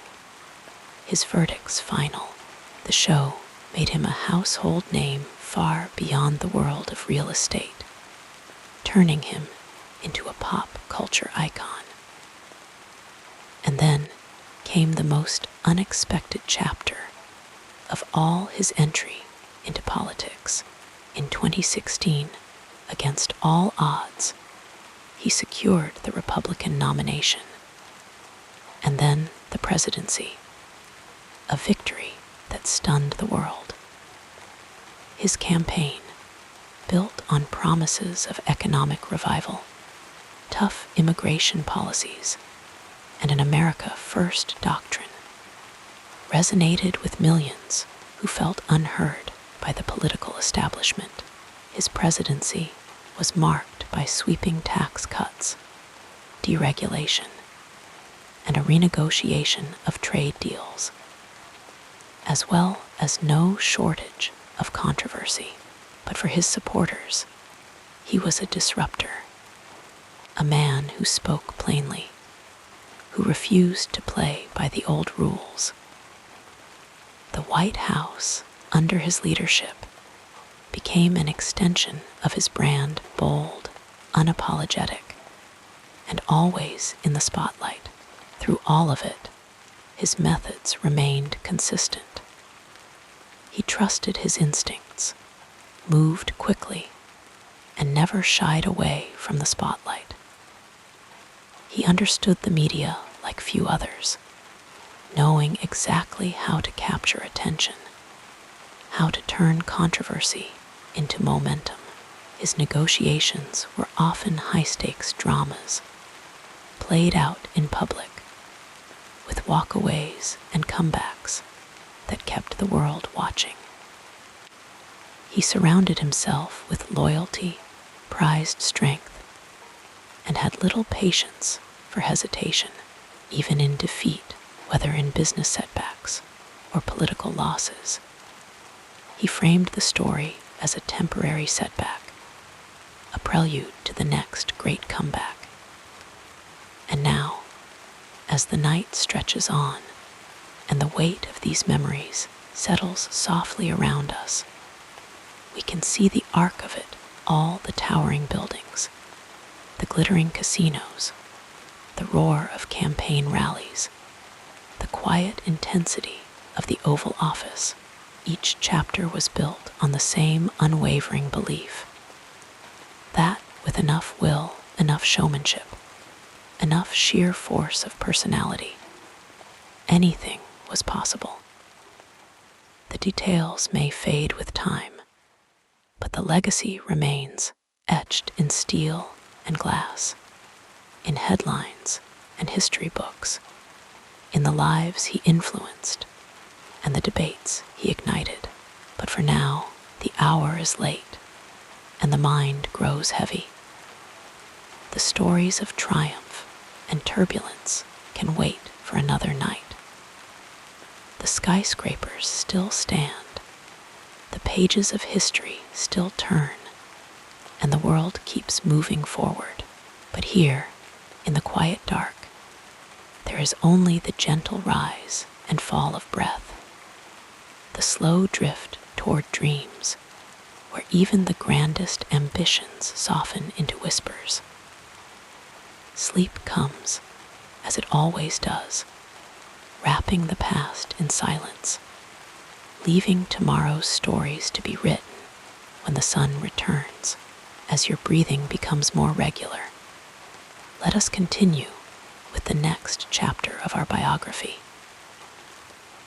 his verdicts final. The show made him a household name far beyond the world of real estate, turning him into a pop culture icon. And then came the most unexpected chapter of all his entry into politics. In 2016, against all odds, he secured the Republican nomination and then the presidency, a victory that stunned the world. His campaign, built on promises of economic revival, tough immigration policies, and an America First doctrine, resonated with millions who felt unheard by the political establishment. His presidency was marked by sweeping tax cuts, deregulation, and a renegotiation of trade deals, as well as no shortage of controversy. But for his supporters, he was a disruptor, a man who spoke plainly, who refused to play by the old rules. The White House, under his leadership, became an extension of his brand, bold, unapologetic, and always in the spotlight. Through all of it, his methods remained consistent. He trusted his instincts, moved quickly, and never shied away from the spotlight. He understood the media like few others, knowing exactly how to capture attention, how to turn controversy into momentum. His negotiations were often high-stakes dramas, played out in public, with walkaways and comebacks that kept the world watching. He surrounded himself with loyalty, prized strength, and had little patience for hesitation, even in defeat, whether in business setbacks or political losses. He framed the story as a temporary setback, a prelude to the next great comeback. And now, as the night stretches on and the weight of these memories settles softly around us, we can see the arc of it, all the towering buildings, the glittering casinos, the roar of campaign rallies, the quiet intensity of the Oval Office. Each chapter was built on the same unwavering belief that with enough will, enough showmanship, enough sheer force of personality, anything was possible. The details may fade with time, but the legacy remains etched in steel and glass, in headlines and history books, in the lives he influenced and the debates he ignited. But for now, the hour is late and the mind grows heavy. The stories of triumph and turbulence can wait for another night. The skyscrapers still stand, the pages of history still turn, and the world keeps moving forward. But here, in the quiet dark, there is only the gentle rise and fall of breath, the slow drift toward dreams, where even the grandest ambitions soften into whispers. Sleep comes, as it always does, wrapping the past in silence, leaving tomorrow's stories to be written when the sun returns. As your breathing becomes more regular, let us continue with the next chapter of our biography.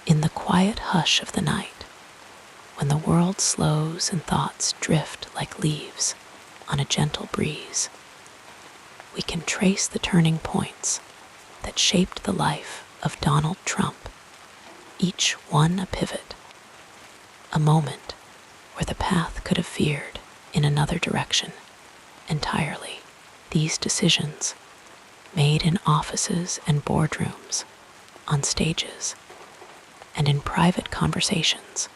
In the quiet hush of the night, when the world slows and thoughts drift like leaves on a gentle breeze, we can trace the turning points that shaped the life of Donald Trump, each one a pivot, a moment where the path could have veered in another direction entirely. These decisions, made in offices and boardrooms, on stages, and in private conversations,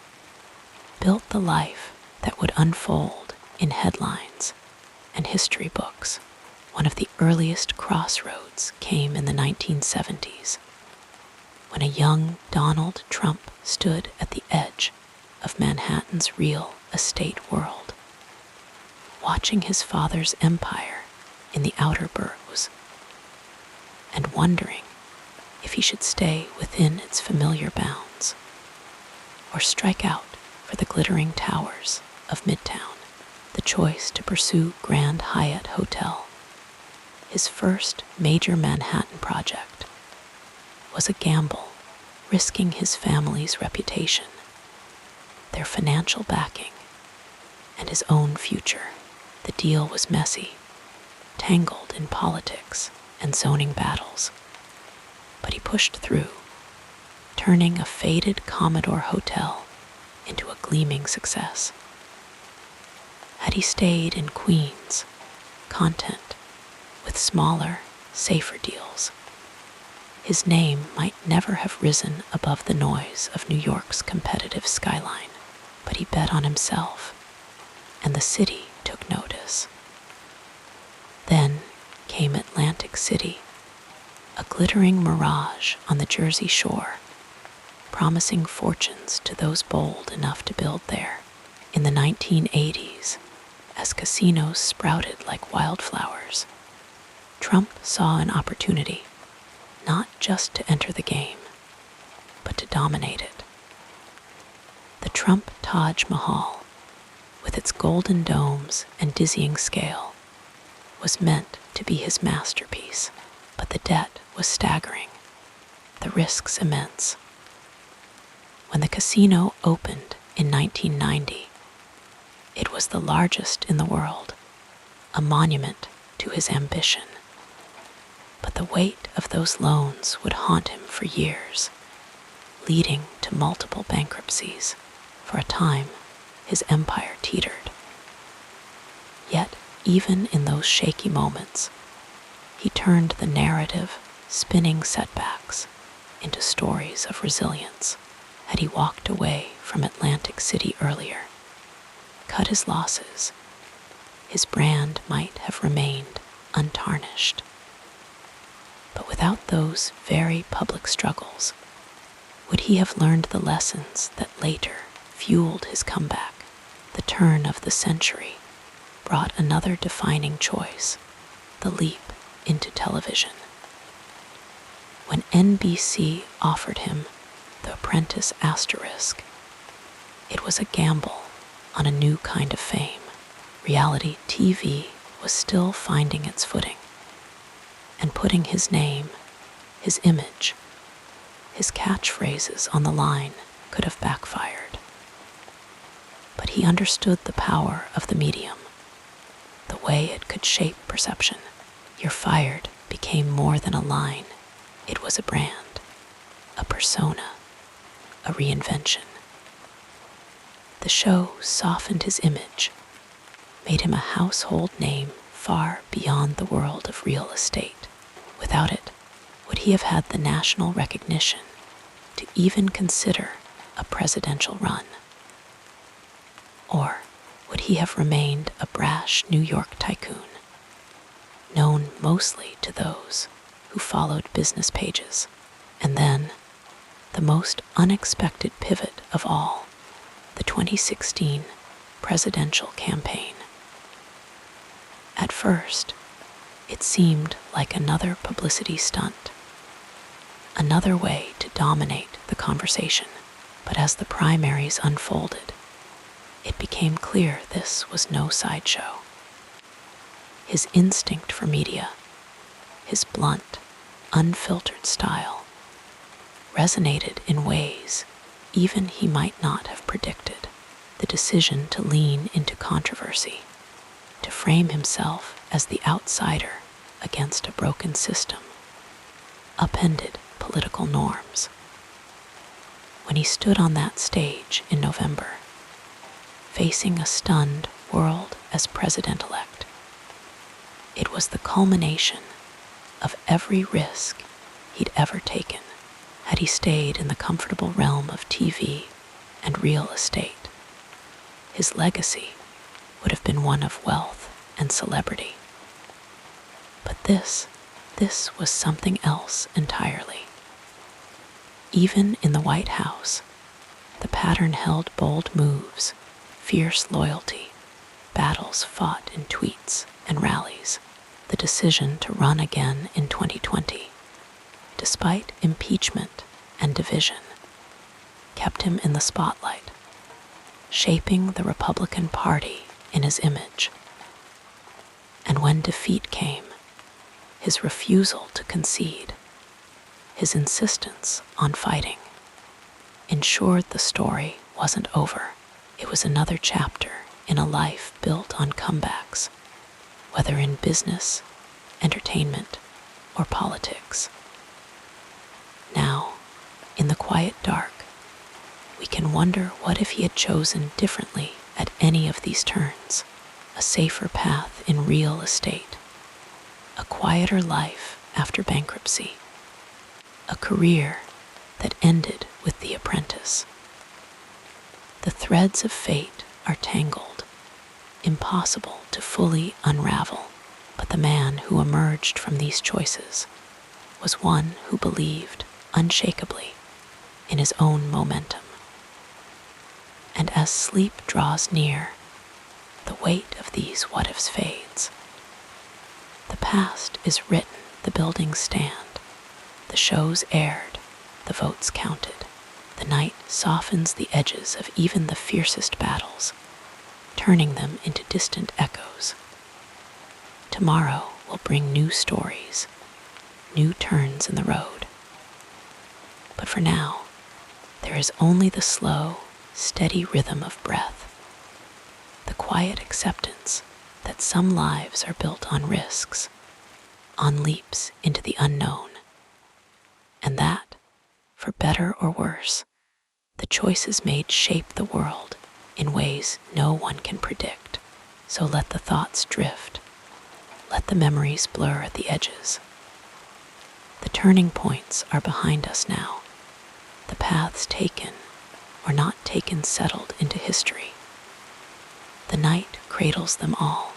built the life that would unfold in headlines and history books. One of the earliest crossroads came in the 1970s, when a young Donald Trump stood at the edge of Manhattan's real estate world, watching his father's empire in the outer boroughs, and wondering if he should stay within its familiar bounds or strike out for the glittering towers of Midtown. The choice to pursue Grand Hyatt Hotel, his first major Manhattan project, was a gamble, risking his family's reputation, their financial backing, and his own future. The deal was messy, tangled in politics and zoning battles, but he pushed through, turning a faded Commodore hotel into a gleaming success. Had he stayed in Queens, content with smaller, safer deals, his name might never have risen above the noise of New York's competitive skyline. But he bet on himself, and the city took notice. Then came Atlantic City, a glittering mirage on the Jersey Shore, promising fortunes to those bold enough to build there. In the 1980s, as casinos sprouted like wildflowers, Trump saw an opportunity not just to enter the game, but to dominate it. The Trump Taj Mahal, with its golden domes and dizzying scale, was meant to be his masterpiece, but the debt was staggering, the risks immense. When the casino opened in 1990, it was the largest in the world, a monument to his ambition. But the weight of those loans would haunt him for years, leading to multiple bankruptcies. For a time, his empire teetered. Yet, even in those shaky moments, he turned the narrative, spinning setbacks into stories of resilience. Had he walked away from Atlantic City earlier, cut his losses, his brand might have remained untarnished. But without those very public struggles, would he have learned the lessons that later fueled his comeback? The turn of the century brought another defining choice, the leap into television. When NBC offered him The Apprentice Asterisk, it was a gamble on a new kind of fame. Reality TV was still finding its footing, and putting his name, his image, his catchphrases on the line could have backfired. But he understood the power of the medium, the way it could shape perception. You're Fired became more than a line. It was a brand, a persona, a reinvention. The show softened his image, made him a household name far beyond the world of real estate. Without it, would he have had the national recognition to even consider a presidential run? Or would he have remained a brash New York tycoon, known mostly to those who followed business pages? And then, the most unexpected pivot of all, the 2016 presidential campaign. At first, it seemed like another publicity stunt, another way to dominate the conversation. But as the primaries unfolded, it became clear this was no sideshow. His instinct for media, his blunt, unfiltered style, resonated in ways even he might not have predicted. The decision to lean into controversy, to frame himself as the outsider against a broken system, upended political norms. When he stood on that stage in November, facing a stunned world as president-elect, it was the culmination of every risk he'd ever taken. Had he stayed in the comfortable realm of TV and real estate, his legacy would have been one of wealth and celebrity. But this was something else entirely. Even in the White House, The pattern held bold moves, fierce loyalty, battles fought in tweets and rallies, the decision to run again in 2020, despite impeachment and division, kept him in the spotlight, shaping the Republican Party in his image. And when defeat came, his refusal to concede, his insistence on fighting, ensured the story wasn't over. It was another chapter in a life built on comebacks, whether in business, entertainment, or politics. Now, in the quiet dark, we can wonder what if he had chosen differently at any of these turns, a safer path in real estate, a quieter life after bankruptcy, a career that ended with The Apprentice. The threads of fate are tangled, impossible to fully unravel, but the man who emerged from these choices was one who believed unshakably in his own momentum. And as sleep draws near, the weight of these what-ifs fades. The past is written, the buildings stand, the shows aired, the votes counted. The night softens the edges of even the fiercest battles, turning them into distant echoes. Tomorrow will bring new stories, new turns in the road. But for now, there is only the slow, steady rhythm of breath, the quiet acceptance that some lives are built on risks, on leaps into the unknown, and that, for better or worse, the choices made shape the world in ways no one can predict. So let the thoughts drift, let the memories blur at the edges. The turning points are behind us now, the paths taken or not taken settled into history. The night cradles them all,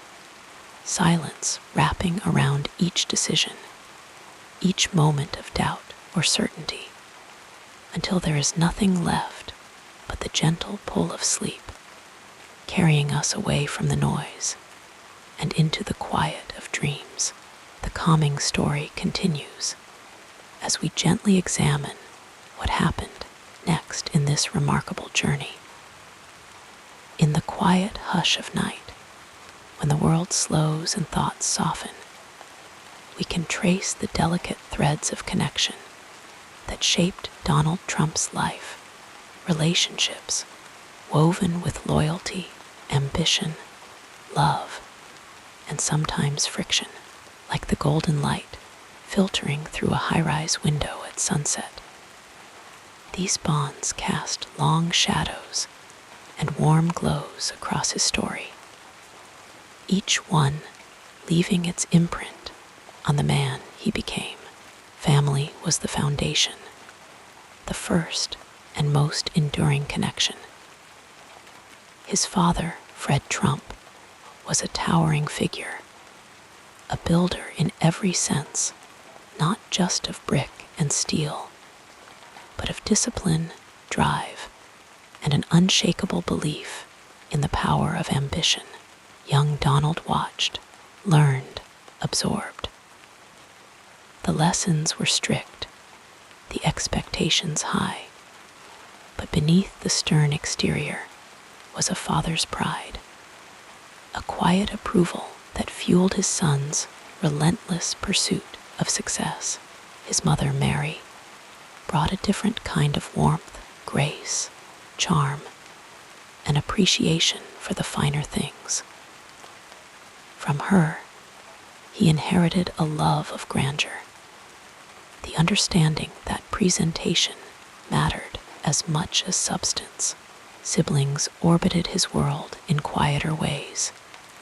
silence wrapping around each decision, each moment of doubt or certainty, until there is nothing left but the gentle pull of sleep, carrying us away from the noise and into the quiet of dreams. The calming story continues as we gently examine what happened next in this remarkable journey. In the quiet hush of night, when the world slows and thoughts soften, we can trace the delicate threads of connection that shaped Donald Trump's life, relationships woven with loyalty, ambition, love, and sometimes friction, like the golden light filtering through a high-rise window at sunset. These bonds cast long shadows and warm glows across his story, each one leaving its imprint on the man he became. Family was the foundation, the first and most enduring connection. His father, Fred Trump, was a towering figure, a builder in every sense, not just of brick and steel, but of discipline, drive, and an unshakable belief in the power of ambition. Young Donald watched, learned, absorbed. The lessons were strict, the expectations high, but beneath the stern exterior was a father's pride, a quiet approval that fueled his son's relentless pursuit of success. His mother, Mary, brought a different kind of warmth, grace, charm, and appreciation for the finer things. From her, he inherited a love of grandeur, the understanding that presentation mattered as much as substance. Siblings orbited his world in quieter ways.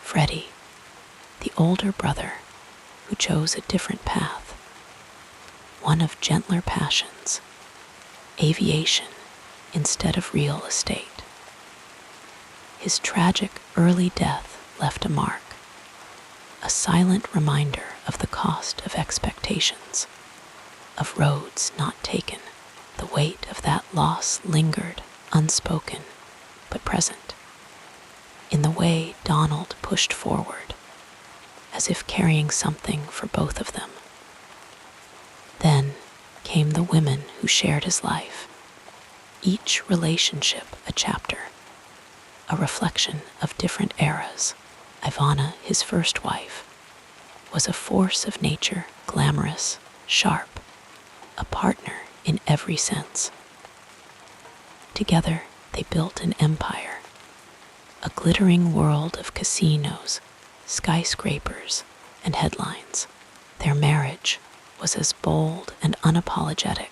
Freddie, the older brother, who chose a different path, one of gentler passions, aviation instead of real estate. His tragic early death left a mark, a silent reminder of the cost of expectations, of roads not taken. The weight of that loss lingered unspoken but present, in the way Donald pushed forward, as if carrying something for both of them. Then came the women who shared his life, each relationship a chapter, a reflection of different eras. Ivana, his first wife, was a force of nature, glamorous, sharp, a partner in every sense. Together, they built an empire, a glittering world of casinos, skyscrapers, and headlines. Their marriage was as bold and unapologetic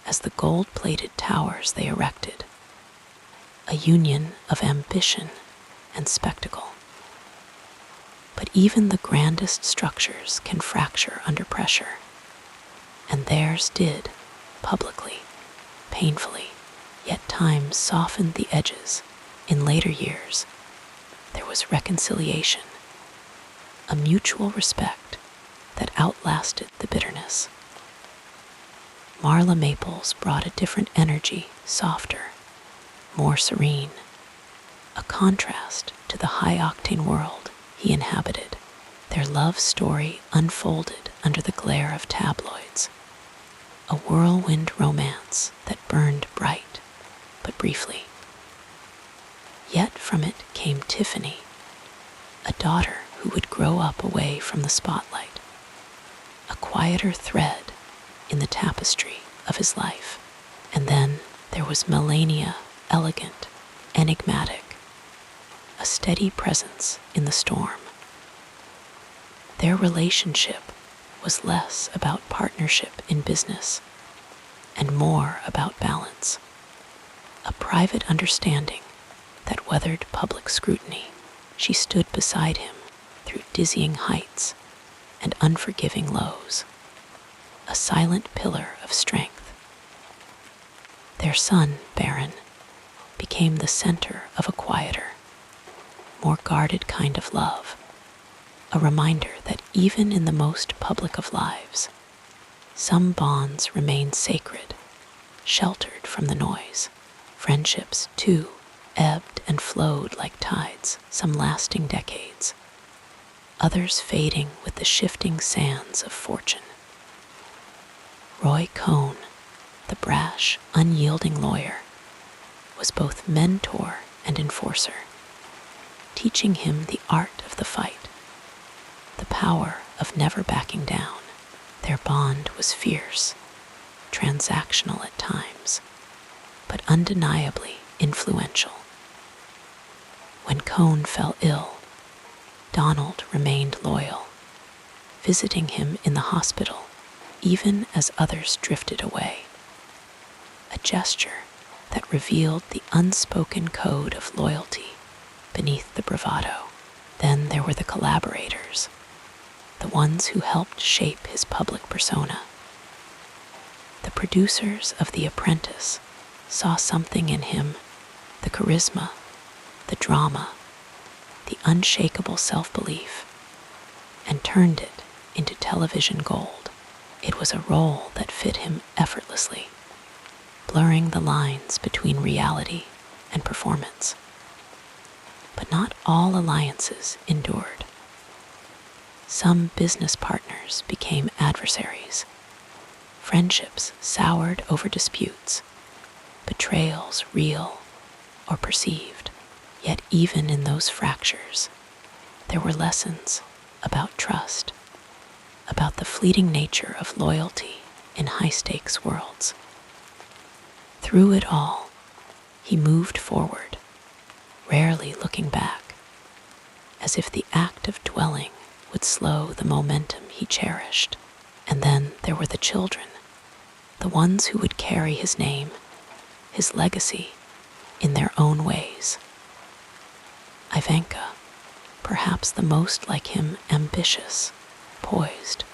as the gold-plated towers they erected, a union of ambition and spectacle. But even the grandest structures can fracture under pressure, and theirs did, publicly, painfully, yet time softened the edges. In later years, there was reconciliation, a mutual respect that outlasted the bitterness. Marla Maples brought a different energy, softer, more serene, a contrast to the high-octane world he inhabited. Their love story unfolded under the glare of tabloids, a whirlwind romance that burned bright but briefly. Yet from it came Tiffany, a daughter who would grow up away from the spotlight, a quieter thread in the tapestry of his life. And then there was Melania, elegant, enigmatic, a steady presence in the storm. Their relationship was less about partnership in business and more about balance, a private understanding that weathered public scrutiny. She stood beside him through dizzying heights and unforgiving lows, a silent pillar of strength. Their son, Baron, became the center of a quieter, more guarded kind of love, a reminder that even in the most public of lives, some bonds remain sacred, sheltered from the noise. Friendships, too, ebbed and flowed like tides, some lasting decades, others fading with the shifting sands of fortune. Roy Cohn, the brash, unyielding lawyer, was both mentor and enforcer, teaching him the art of the fight, the power of never backing down. Their bond was fierce, transactional at times, but undeniably influential. When Cohn fell ill, Donald remained loyal, visiting him in the hospital even as others drifted away, a gesture that revealed the unspoken code of loyalty beneath the bravado. Then there were the collaborators, the ones who helped shape his public persona. The producers of The Apprentice saw something in him, the charisma, the drama, the unshakable self-belief, and turned it into television gold. It was a role that fit him effortlessly, blurring the lines between reality and performance. But not all alliances endured. Some business partners became adversaries. Friendships soured over disputes, betrayals real or perceived. Yet even in those fractures, there were lessons about trust, about the fleeting nature of loyalty in high-stakes worlds. Through it all, he moved forward, rarely looking back, as if the act of dwelling would slow the momentum he cherished. And then there were the children, the ones who would carry his name, his legacy, in their own ways. Ivanka, perhaps the most like him, ambitious, poised,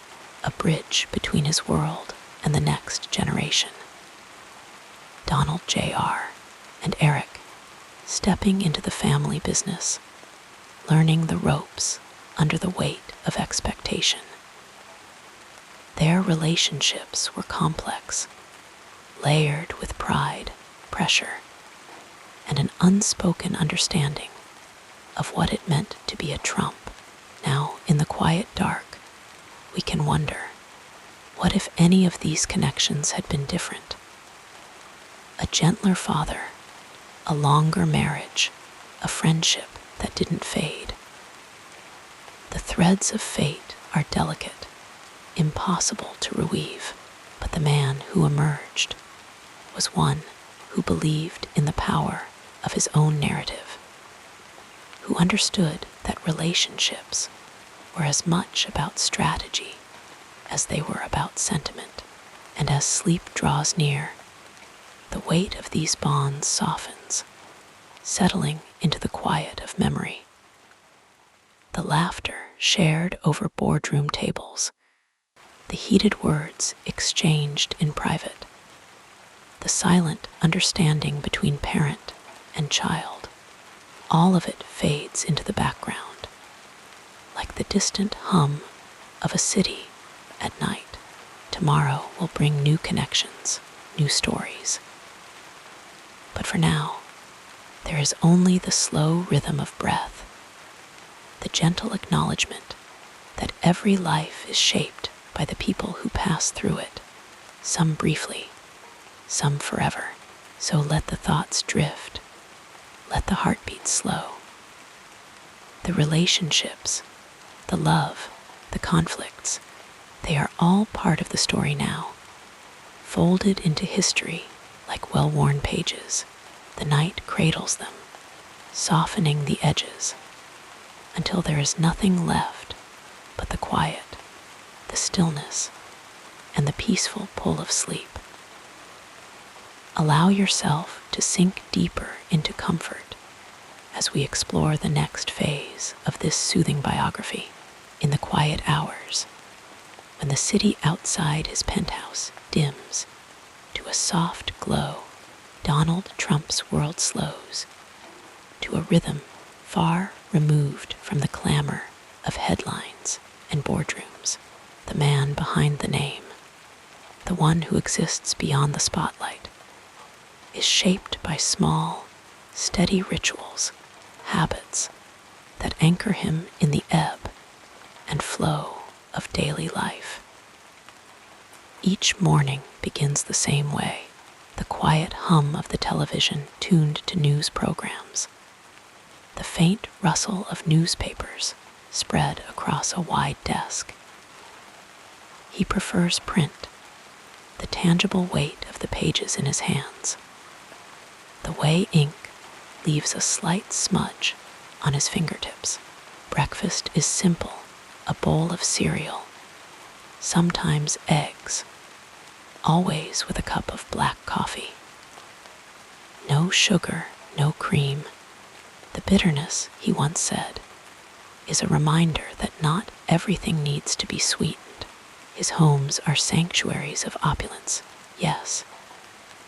a bridge between his world and the next generation. Donald Jr. and Eric, stepping into the family business, learning the ropes under the weight of expectation. Their relationships were complex, layered with pride, pressure, and an unspoken understanding of what it meant to be a trump. Now, in the quiet dark, we can wonder, what if any of these connections had been different? A gentler father, a longer marriage, a friendship that didn't fade. The threads of fate are delicate, impossible to reweave, but the man who emerged was one who believed in the power of his own narrative, who understood that relationships were as much about strategy as they were about sentiment. And as sleep draws near, the weight of these bonds softens, settling into the quiet of memory. The laughter shared over boardroom tables, the heated words exchanged in private, the silent understanding between parent and child, all of it fades into the background, like the distant hum of a city at night. Tomorrow will bring new connections, new stories. But for now, there is only the slow rhythm of breath, the gentle acknowledgement that every life is shaped by the people who pass through it, some briefly, some forever. So let the thoughts drift, let the heartbeat slow. The relationships, the love, the conflicts, they are all part of the story now, folded into history like well-worn pages. The night cradles them, softening the edges, until there is nothing left but the quiet, the stillness, and the peaceful pull of sleep. Allow yourself to sink deeper into comfort as we explore the next phase of this soothing biography. In the quiet hours, when the city outside his penthouse dims to a soft glow, Donald Trump's world slows to a rhythm far removed from the clamor of headlines and boardrooms. The man behind the name, the one who exists beyond the spotlight, is shaped by small, steady rituals, habits that anchor him in the ebb and flow of daily life. Each morning begins the same way, the quiet hum of the television tuned to news programs, the faint rustle of newspapers spread across a wide desk. He prefers print, the tangible weight of the pages in his hands, the way ink leaves a slight smudge on his fingertips. Breakfast is simple, a bowl of cereal, sometimes eggs, always with a cup of black coffee. No sugar, no cream. The bitterness, he once said, is a reminder that not everything needs to be sweetened. His homes are sanctuaries of opulence, yes,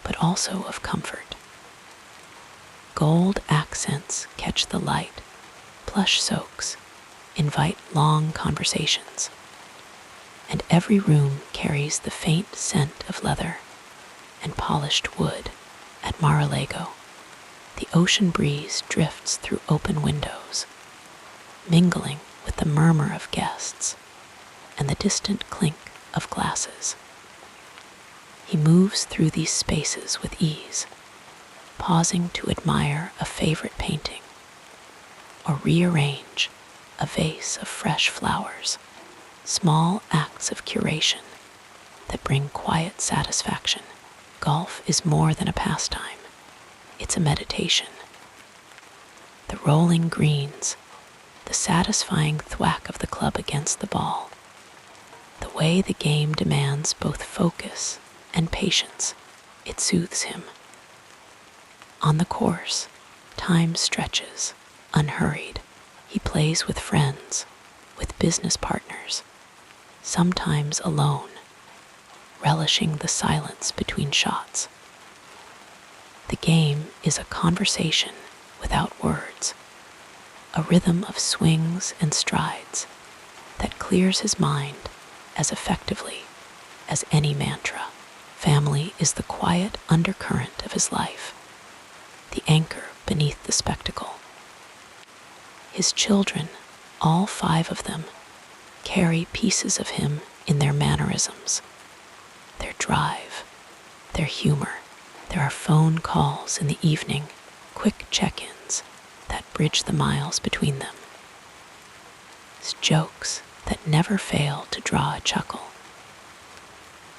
but also of comfort. Gold accents catch the light, plush soaks invite long conversations, and every room carries the faint scent of leather and polished wood. At Mar-a-Lago, the ocean breeze drifts through open windows, mingling with the murmur of guests and the distant clink of glasses. He moves through these spaces with ease, pausing to admire a favorite painting or rearrange a vase of fresh flowers, small acts of curation that bring quiet satisfaction. Golf is more than a pastime, it's a meditation. The rolling greens, the satisfying thwack of the club against the ball, the way the game demands both focus and patience, it soothes him. On the course, time stretches, unhurried. He plays with friends, with business partners, sometimes alone, relishing the silence between shots. The game is a conversation without words, a rhythm of swings and strides that clears his mind as effectively as any mantra. Family is the quiet undercurrent of his life, the anchor beneath the spectacle. His children, all 5 of them, carry pieces of him in their mannerisms, their drive, their humor. There are phone calls in the evening, quick check-ins that bridge the miles between them. His jokes that never fail to draw a chuckle.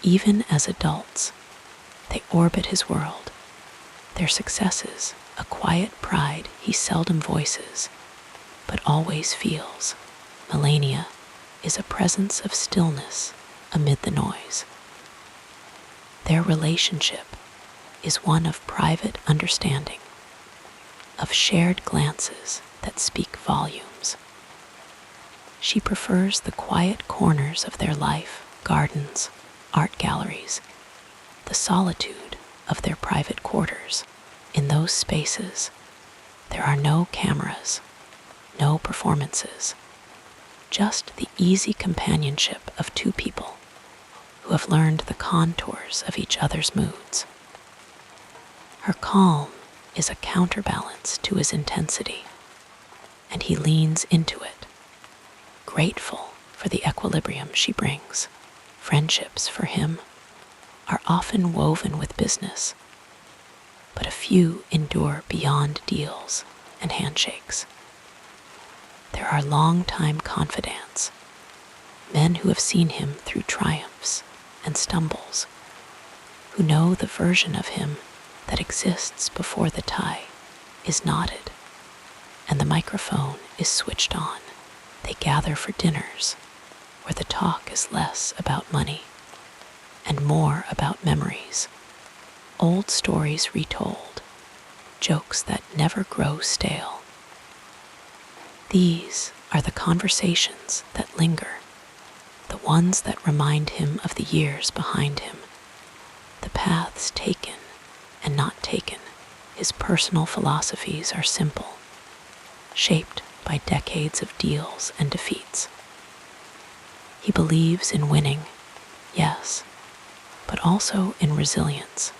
Even as adults, they orbit his world, their successes a quiet pride he seldom voices, but always feels. Melania is a presence of stillness amid the noise. Their relationship is one of private understanding, of shared glances that speak volumes. She prefers the quiet corners of their life, gardens, art galleries, the solitude of their private quarters. In those spaces, there are no cameras, no performances, just the easy companionship of 2 people who have learned the contours of each other's moods. Her calm is a counterbalance to his intensity, and he leans into it, grateful for the equilibrium she brings. Friendships for him are often woven with business, but a few endure beyond deals and handshakes. There are long-time confidants, men who have seen him through triumphs and stumbles, who know the version of him that exists before the tie is knotted and the microphone is switched on. They gather for dinners where the talk is less about money and more about memories, old stories retold, jokes that never grow stale. These are the conversations that linger, the ones that remind him of the years behind him, the paths taken and not taken. His personal philosophies are simple, shaped by decades of deals and defeats. He believes in winning, yes, but also in resilience,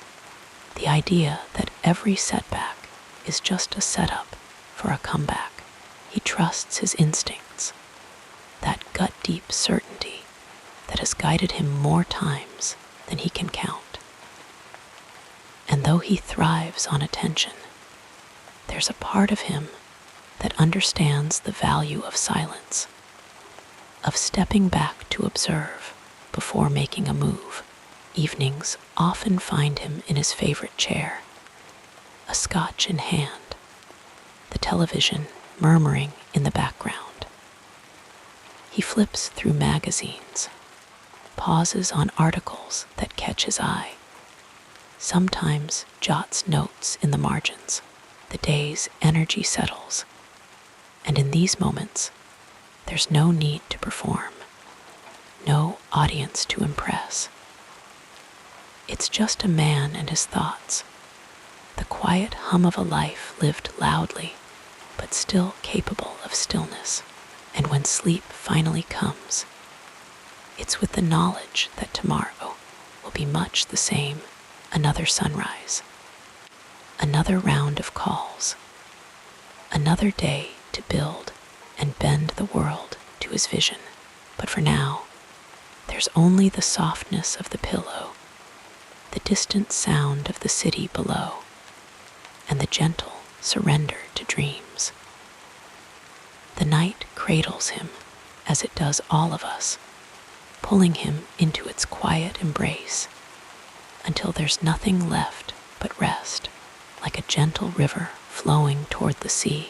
the idea that every setback is just a setup for a comeback. He trusts his instincts, that gut-deep certainty that has guided him more times than he can count. And though he thrives on attention, there's a part of him that understands the value of silence, of stepping back to observe before making a move. Evenings often find him in his favorite chair, a scotch in hand, the television murmuring in the background. He flips through magazines, pauses on articles that catch his eye, sometimes jots notes in the margins. The day's energy settles, and in these moments, there's no need to perform, no audience to impress. It's just a man and his thoughts, the quiet hum of a life lived loudly, but still capable of stillness. And when sleep finally comes, it's with the knowledge that tomorrow will be much the same. Another sunrise, another round of calls, another day to build and bend the world to his vision. But for now, there's only the softness of the pillow, the distant sound of the city below, and the gentle surrender to dreams. The night cradles him, as it does all of us, pulling him into its quiet embrace, until there's nothing left but rest, like a gentle river flowing toward the sea.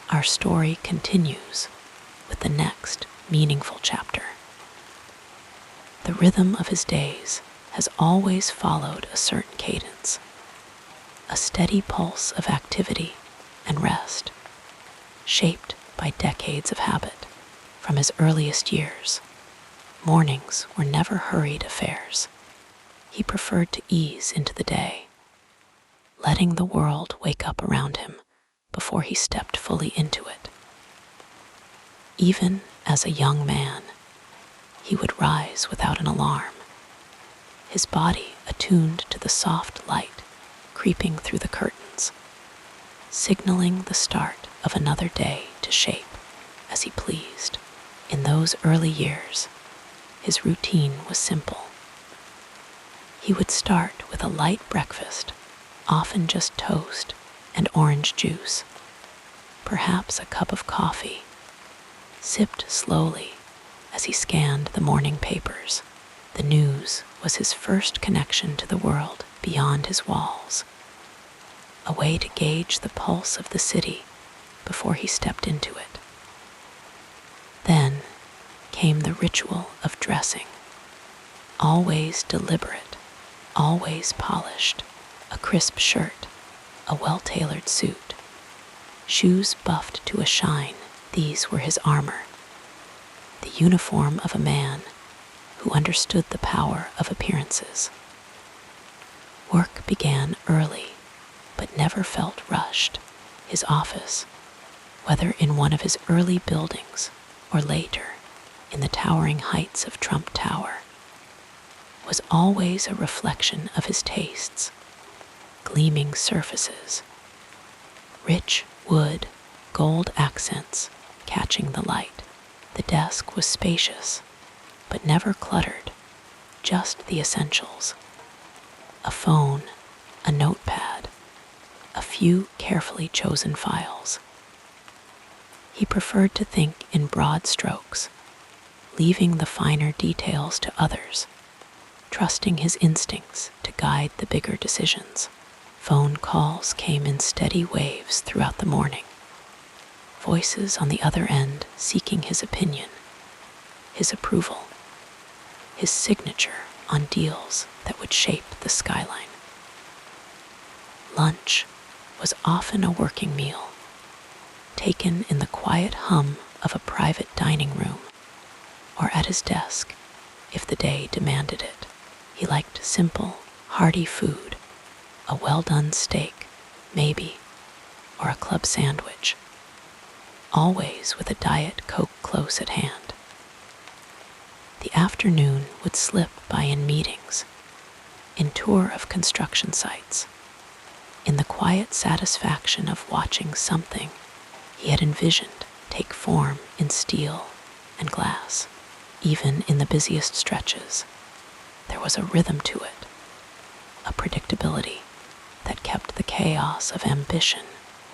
Our story continues with the next meaningful chapter. The rhythm of his days has always followed a certain cadence, a steady pulse of activity and rest, shaped by decades of habit. From his earliest years, mornings were never hurried affairs. He preferred to ease into the day, letting the world wake up around him before he stepped fully into it. Even as a young man, he would rise without an alarm, his body attuned to the soft light creeping through the curtains. signaling the start of another day to shape as he pleased. In those early years, his routine was simple. He would start with a light breakfast, often just toast and orange juice, perhaps a cup of coffee, sipped slowly as he scanned the morning papers. The news was his first connection to the world beyond his walls, a way to gauge the pulse of the city before he stepped into it. Then came the ritual of dressing, always deliberate, always polished, a crisp shirt, a well-tailored suit, shoes buffed to a shine. These were his armor, the uniform of a man who understood the power of appearances. Work began early, but never felt rushed. His office, whether in one of his early buildings or later in the towering heights of Trump Tower, was always a reflection of his tastes. Gleaming surfaces, rich wood, gold accents catching the light. The desk was spacious, but never cluttered, just the essentials. A phone, a notepad, a few carefully chosen files. He preferred to think in broad strokes, leaving the finer details to others, trusting his instincts to guide the bigger decisions. Phone calls came in steady waves throughout the morning, voices on the other end seeking his opinion, his approval, his signature on deals that would shape the skyline. Lunch was often a working meal, taken in the quiet hum of a private dining room or at his desk if the day demanded it. He liked simple, hearty food, a well-done steak, maybe, or a club sandwich, always with a Diet Coke close at hand. The afternoon would slip by in meetings, in tour of construction sites, in the quiet satisfaction of watching something he had envisioned take form in steel and glass. Even in the busiest stretches, there was a rhythm to it, a predictability that kept the chaos of ambition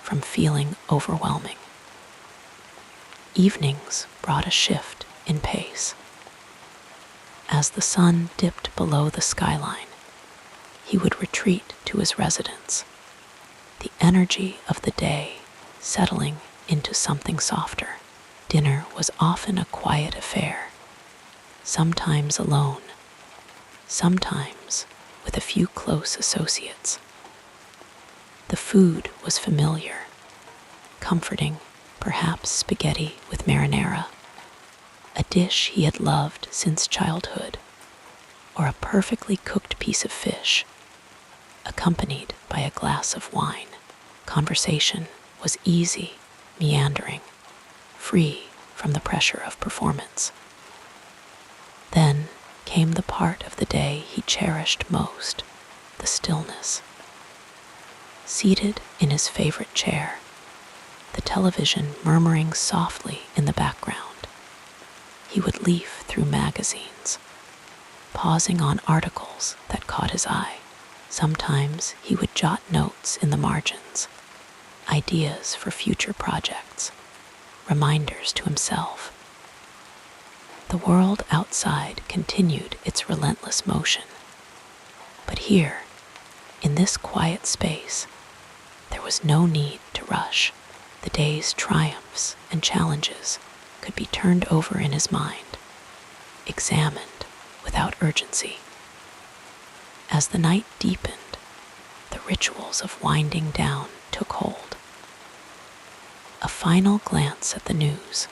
from feeling overwhelming. Evenings brought a shift in pace. As the sun dipped below the skyline, he would retreat to his residence, the energy of the day settling into something softer. Dinner was often a quiet affair, sometimes alone, sometimes with a few close associates. The food was familiar, comforting, perhaps spaghetti with marinara, a dish he had loved since childhood, or a perfectly cooked piece of fish, accompanied by a glass of wine. Conversation was easy, meandering, free from the pressure of performance. Then came the part of the day he cherished most, the stillness. Seated in his favorite chair, the television murmuring softly in the background, he would leaf through magazines, pausing on articles that caught his eye. Sometimes he would jot notes in the margins, ideas for future projects, reminders to himself. The world outside continued its relentless motion, but here, in this quiet space, there was no need to rush. The day's triumphs and challenges could be turned over in his mind, examined without urgency. As the night deepened, the rituals of winding down took hold. A final glance at the news,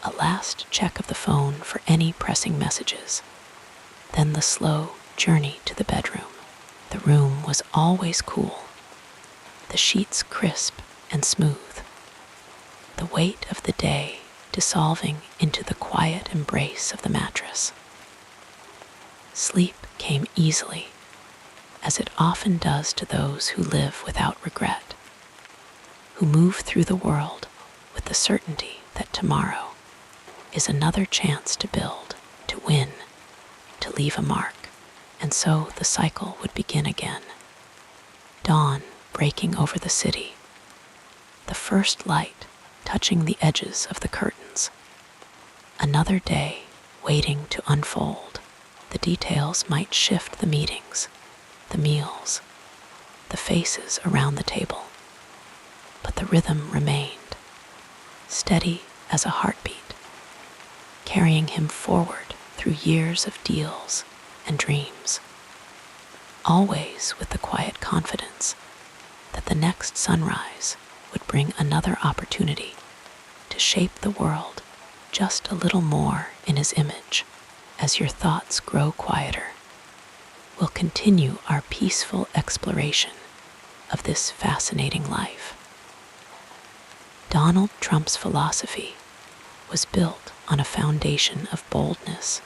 a last check of the phone for any pressing messages, then the slow journey to the bedroom. The room was always cool, the sheets crisp and smooth, the weight of the day dissolving into the quiet embrace of the mattress. Sleep came easily, as it often does to those who live without regret. who move through the world with the certainty that tomorrow is another chance to build, to win, to leave a mark, and so the cycle would begin again. Dawn breaking over the city, the first light touching the edges of the curtains. Another day waiting to unfold. The details might shift, the meetings, the meals, the faces around the table, but the rhythm remained, steady as a heartbeat, carrying him forward through years of deals and dreams, always with the quiet confidence that the next sunrise would bring another opportunity to shape the world just a little more in his image. As your thoughts grow quieter, we'll continue our peaceful exploration of this fascinating life. Donald Trump's philosophy was built on a foundation of boldness,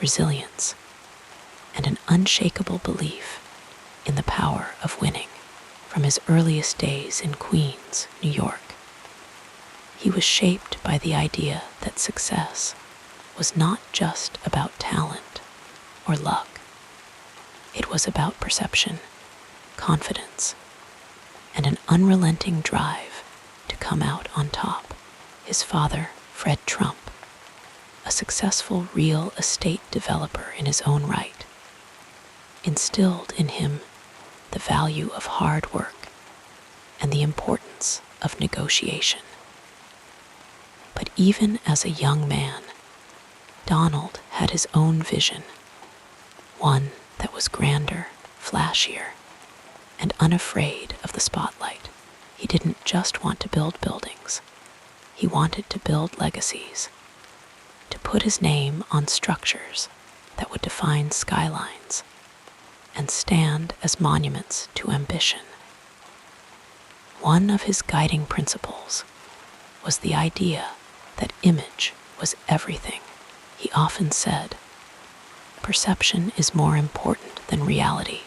resilience, and an unshakable belief in the power of winning. From his earliest days in Queens, New York, he was shaped by the idea that success was not just about talent or luck. It was about perception, confidence, and an unrelenting drive to come out on top. His father, Fred Trump, a successful real estate developer in his own right, instilled in him the value of hard work and the importance of negotiation. But even as a young man, Donald had his own vision, one that was grander, flashier, and unafraid of the spotlight. He didn't just want to build buildings. He wanted to build legacies, to put his name on structures that would define skylines and stand as monuments to ambition. One of his guiding principles was the idea that image was everything. He often said, "Perception is more important than reality,"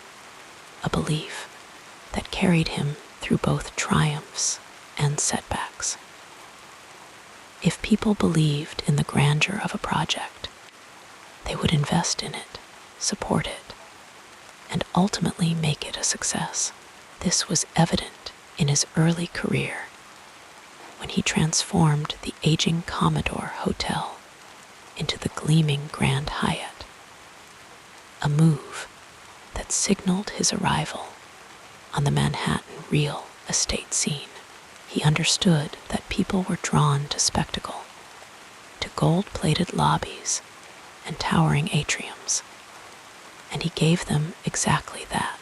a belief that carried him through both triumphs and setbacks. If people believed in the grandeur of a project, they would invest in it, support it, and ultimately make it a success. This was evident in his early career when he transformed the aging Commodore Hotel into the gleaming Grand Hyatt, a move that signaled his arrival on the Manhattan real estate scene. He understood that people were drawn to spectacle, to gold-plated lobbies and towering atriums, and he gave them exactly that.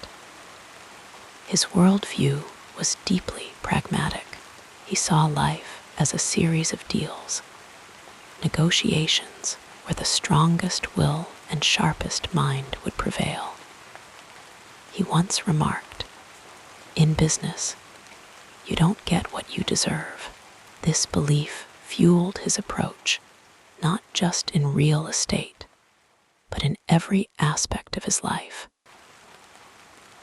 His worldview was deeply pragmatic. He saw life as a series of deals, negotiations where the strongest will and sharpest mind would prevail. He once remarked, "In business, you don't get what you deserve." This belief fueled his approach, not just in real estate, but in every aspect of his life.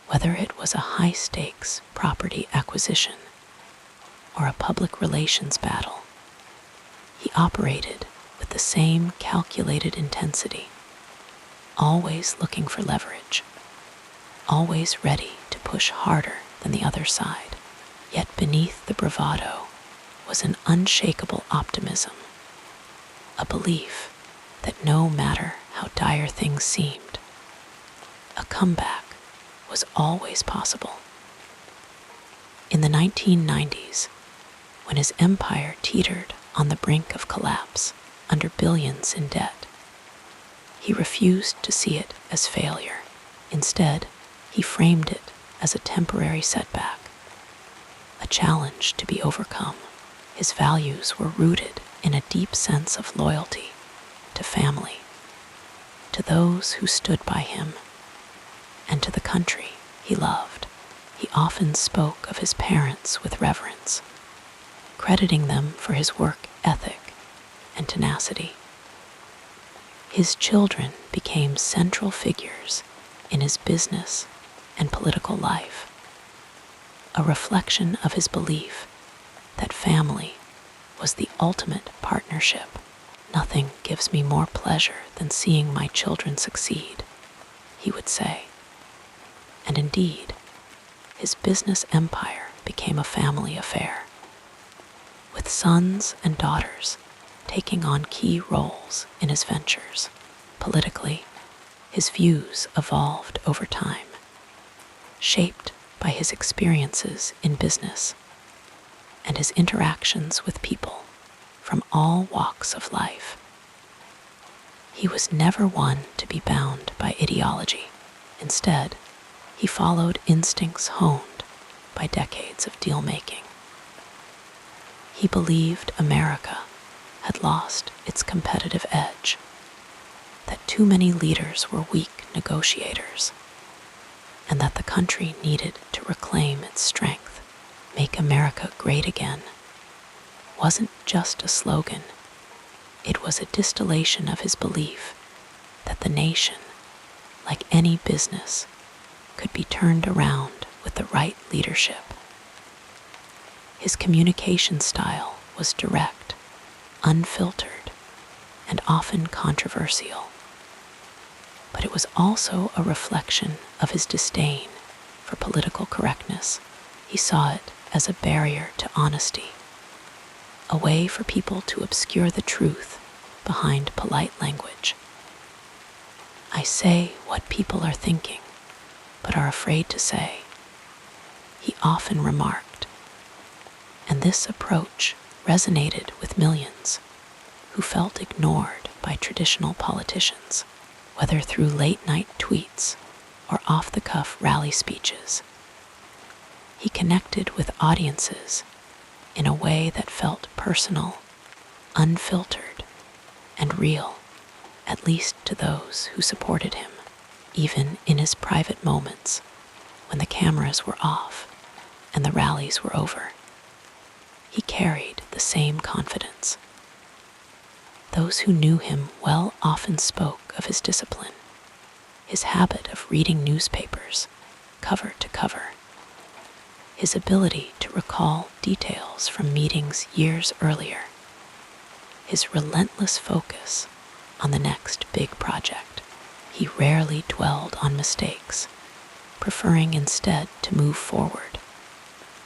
Whether it was a high-stakes property acquisition or a public relations battle, he operated with the same calculated intensity, always looking for leverage, always ready to push harder than the other side. Yet beneath the bravado was an unshakable optimism, a belief that no matter how dire things seemed, a comeback was always possible. In the 1990s, when his empire teetered on the brink of collapse under billions in debt, he refused to see it as failure. Instead, he framed it as a temporary setback, a challenge to be overcome. His values were rooted in a deep sense of loyalty to family, to those who stood by him, and to the country he loved. He often spoke of his parents with reverence, crediting them for his work ethic and tenacity. His children became central figures in his business and political life, a reflection of his belief that family was the ultimate partnership. "Nothing gives me more pleasure than seeing my children succeed," he would say. And indeed, his business empire became a family affair, with sons and daughters taking on key roles in his ventures. Politically, his views evolved over time, shaped by his experiences in business and his interactions with people from all walks of life. He was never one to be bound by ideology. Instead, he followed instincts honed by decades of deal-making. He believed America had lost its competitive edge, that too many leaders were weak negotiators, and that the country needed to reclaim its strength. "Make America Great Again" wasn't just a slogan. It was a distillation of his belief that the nation, like any business, could be turned around with the right leadership. His communication style was direct, unfiltered, and often controversial. But it was also a reflection of his disdain for political correctness. He saw it as a barrier to honesty, a way for people to obscure the truth behind polite language. "I say what people are thinking, but are afraid to say," he often remarked. And this approach resonated with millions who felt ignored by traditional politicians, whether through late-night tweets or off-the-cuff rally speeches. He connected with audiences in a way that felt personal, unfiltered, and real, at least to those who supported him. Even in his private moments, when the cameras were off and the rallies were over, he carried the same confidence. Those who knew him well often spoke of his discipline, his habit of reading newspapers cover to cover, his ability to recall details from meetings years earlier, his relentless focus on the next big project. He rarely dwelled on mistakes, preferring instead to move forward,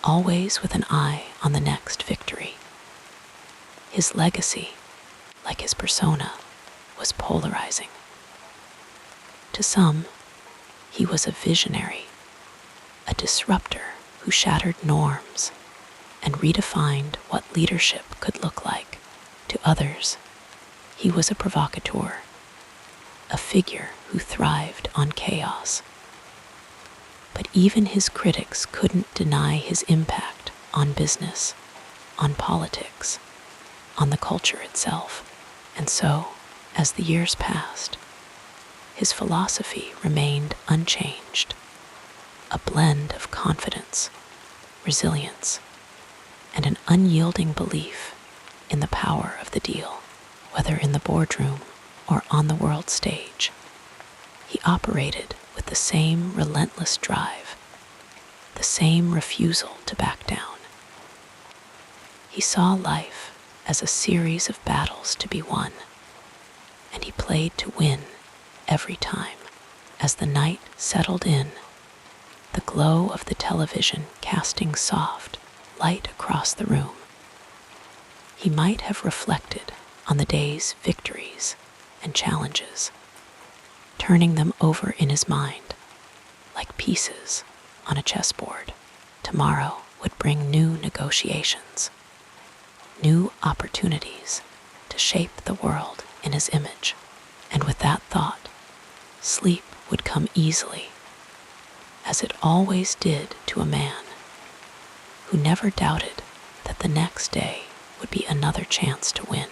always with an eye on the next victory. His legacy, like his persona, was polarizing. To some, he was a visionary, a disruptor who shattered norms and redefined what leadership could look like. To others, he was a provocateur, a figure who thrived on chaos. But even his critics couldn't deny his impact on business, on politics, on the culture itself. And so, as the years passed, his philosophy remained unchanged, a blend of confidence, resilience, and an unyielding belief in the power of the deal. Whether in the boardroom or on the world stage, he operated with the same relentless drive, the same refusal to back down. He saw life as a series of battles to be won, and he played to win every time. As the night settled in, the glow of the television casting soft light across the room, he might have reflected on the day's victories and challenges, turning them over in his mind like pieces on a chessboard. Tomorrow would bring new negotiations, new opportunities to shape the world in his image. And with that thought, sleep would come easily, as it always did to a man who never doubted that the next day would be another chance to win.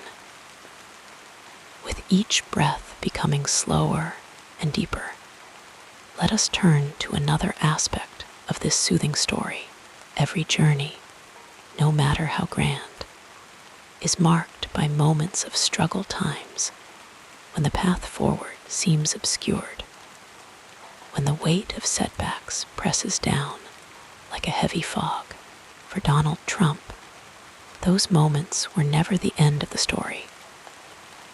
With each breath becoming slower and deeper, let us turn to another aspect of this soothing story. Every journey, no matter how grand, is marked by moments of struggle times when the path forward seems obscured, when the weight of setbacks presses down like a heavy fog. For Donald Trump, Those moments were never the end of the story,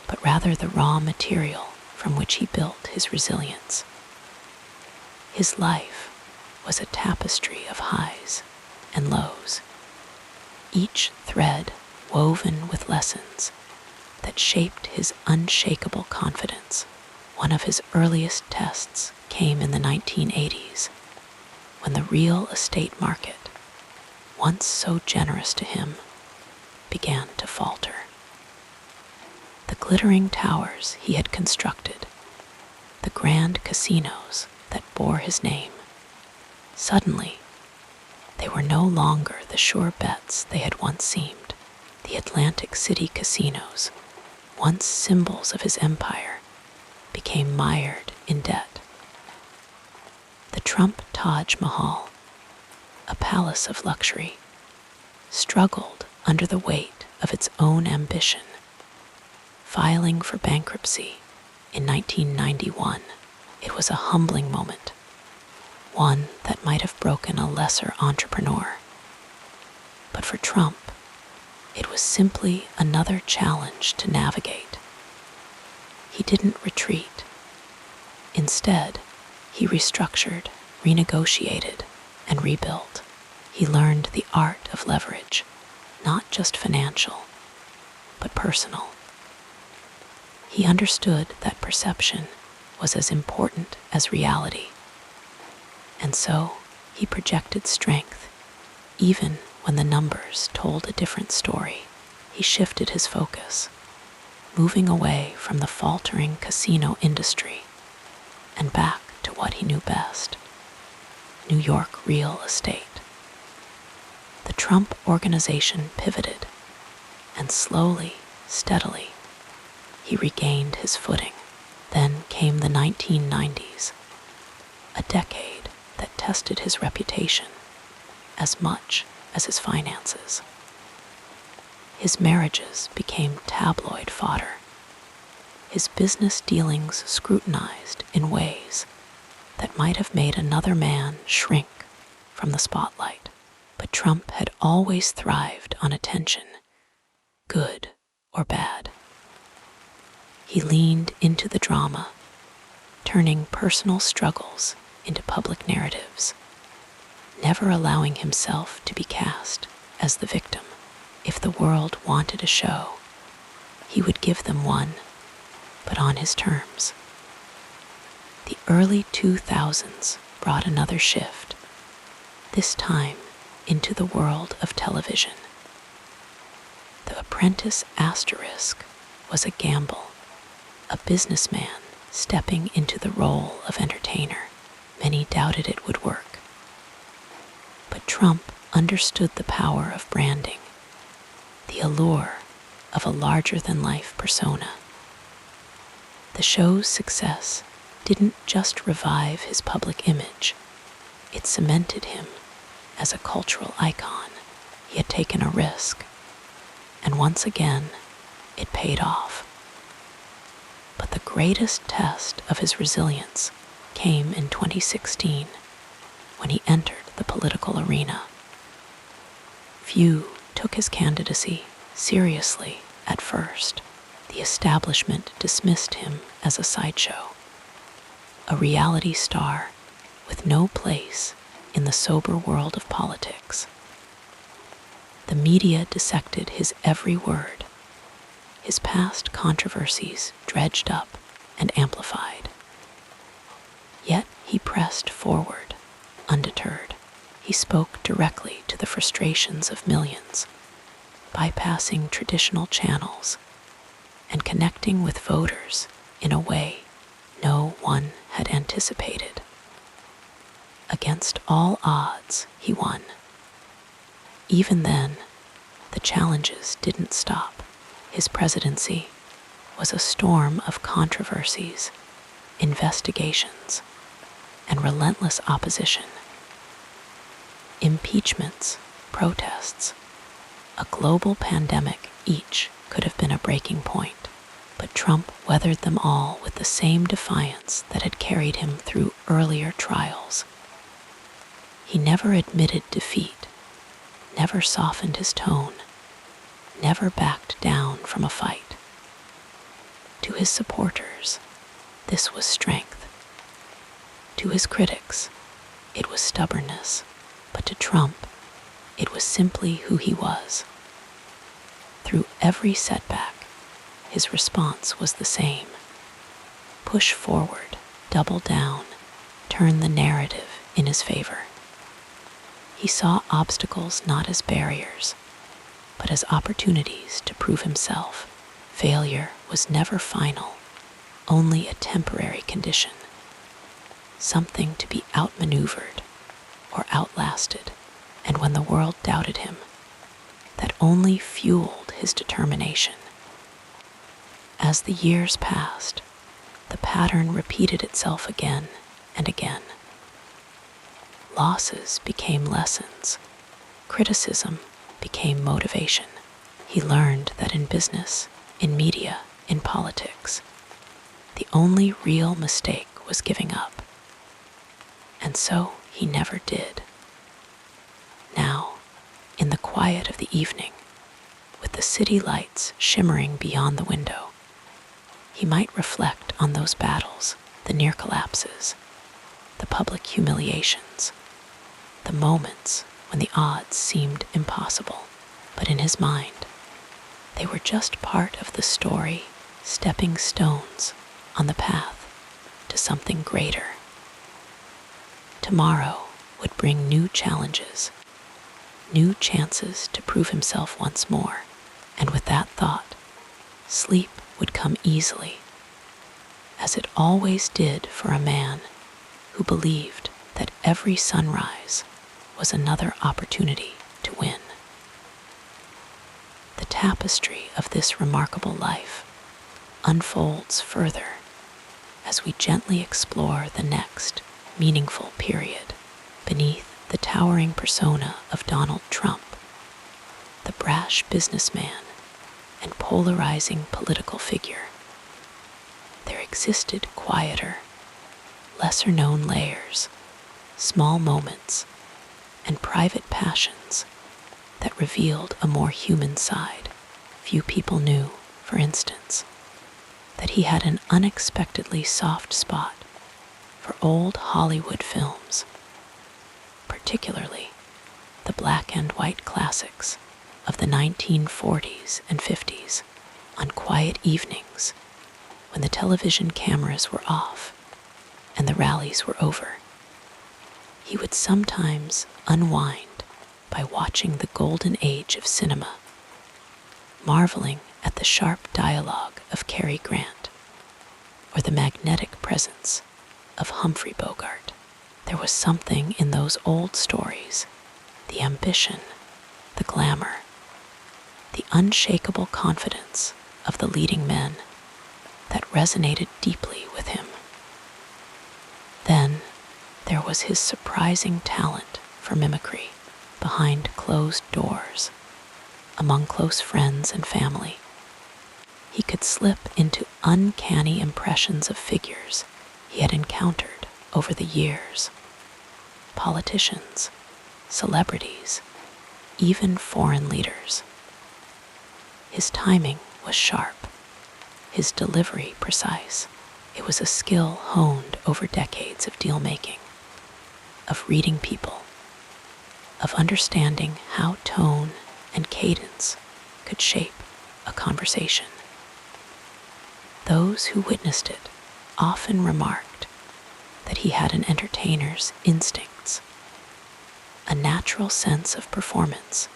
but rather the raw material from which he built his resilience. His life was a tapestry of highs and lows, each thread woven with lessons that shaped his unshakable confidence. One of his earliest tests came in the 1980s, when the real estate market, once so generous to him, began to falter. The glittering towers he had constructed, the grand casinos that bore his name, suddenly, they were no longer the sure bets they had once seemed. The Atlantic City casinos, once symbols of his empire, became mired in debt. The Trump Taj Mahal, a palace of luxury, struggled under the weight of its own ambition. Filing for bankruptcy in 1991, it was a humbling moment, one that might have broken a lesser entrepreneur. But for Trump, it was simply another challenge to navigate. He didn't retreat. Instead, he restructured, renegotiated, and rebuilt. He learned the art of leverage, not just financial, but personal. He understood that perception was as important as reality. And so, he projected strength, even when the numbers told a different story. He shifted his focus, moving away from the faltering casino industry and back to what he knew best: New York real estate. The Trump organization pivoted, and slowly, steadily, he regained his footing. Then came the 1990s, a decade that tested his reputation as much as his finances. His marriages became tabloid fodder, his business dealings scrutinized in ways that might have made another man shrink from the spotlight. But Trump had always thrived on attention, good or bad. He leaned into the drama, turning personal struggles into public narratives, never allowing himself to be cast as the victim. If the world wanted a show, he would give them one, but on his terms. The early 2000s brought another shift, this time into the world of television. The Apprentice asterisk was a gamble, a businessman stepping into the role of entertainer. Many doubted it would work. But Trump understood the power of branding, the allure of a larger-than-life persona. The show's success didn't just revive his public image, it cemented him as a cultural icon. He had taken a risk, and once again, it paid off. But the greatest test of his resilience came in 2016, when he entered the political arena. Few took his candidacy seriously at first. The establishment dismissed him as a sideshow, a reality star with no place in the sober world of politics. The media dissected his every word, his past controversies dredged up and amplified. Yet he pressed forward, undeterred. He spoke directly to the frustrations of millions, bypassing traditional channels and connecting with voters in a way no one had anticipated. Against all odds, he won. Even then, the challenges didn't stop. His presidency was a storm of controversies, investigations, and relentless opposition. Impeachments, protests, a global pandemic, each could have been a breaking point. But Trump weathered them all with the same defiance that had carried him through earlier trials. He never admitted defeat, never softened his tone, never backed down from a fight. To his supporters, this was strength. To his critics, it was stubbornness. But to Trump, it was simply who he was. Through every setback, his response was the same. Push forward, double down, turn the narrative in his favor. He saw obstacles not as barriers, but as opportunities to prove himself. Failure was never final, only a temporary condition, something to be outmaneuvered or outlasted. And when the world doubted him, that only fueled his determination. As the years passed, the pattern repeated itself again and again. Losses became lessons. Criticism became motivation. He learned that in business, in media, in politics, the only real mistake was giving up. And so he never did. Now, in the quiet of the evening, with the city lights shimmering beyond the window, he might reflect on those battles, the near collapses, the public humiliations, the moments when the odds seemed impossible. But in his mind, they were just part of the story, stepping stones on the path to something greater. Tomorrow would bring new challenges, new chances to prove himself once more, and with that thought, sleep would come easily, as it always did for a man who believed that every sunrise was another opportunity to win. The tapestry of this remarkable life unfolds further as we gently explore the next meaningful period beneath the towering persona of Donald Trump, the brash businessman and polarizing political figure. There existed quieter, lesser-known layers, small moments, and private passions that revealed a more human side. Few people knew, for instance, that he had an unexpectedly soft spot for old Hollywood films, particularly the black and white classics of the 1940s and 50s. On quiet evenings, when the television cameras were off and the rallies were over, he would sometimes unwind by watching the golden age of cinema, marveling at the sharp dialogue of Cary Grant or the magnetic presence of Humphrey Bogart. There was something in those old stories, the ambition, the glamour, the unshakable confidence of the leading men, that resonated deeply with him. Then there was his surprising talent for mimicry behind closed doors, among close friends and family. He could slip into uncanny impressions of figures he had encountered over the years. Politicians, celebrities, even foreign leaders. His timing was sharp, his delivery precise. It was a skill honed over decades of deal-making, of reading people, of understanding how tone and cadence could shape a conversation. Those who witnessed it often remarked that he had an entertainer's instincts, a natural sense of performance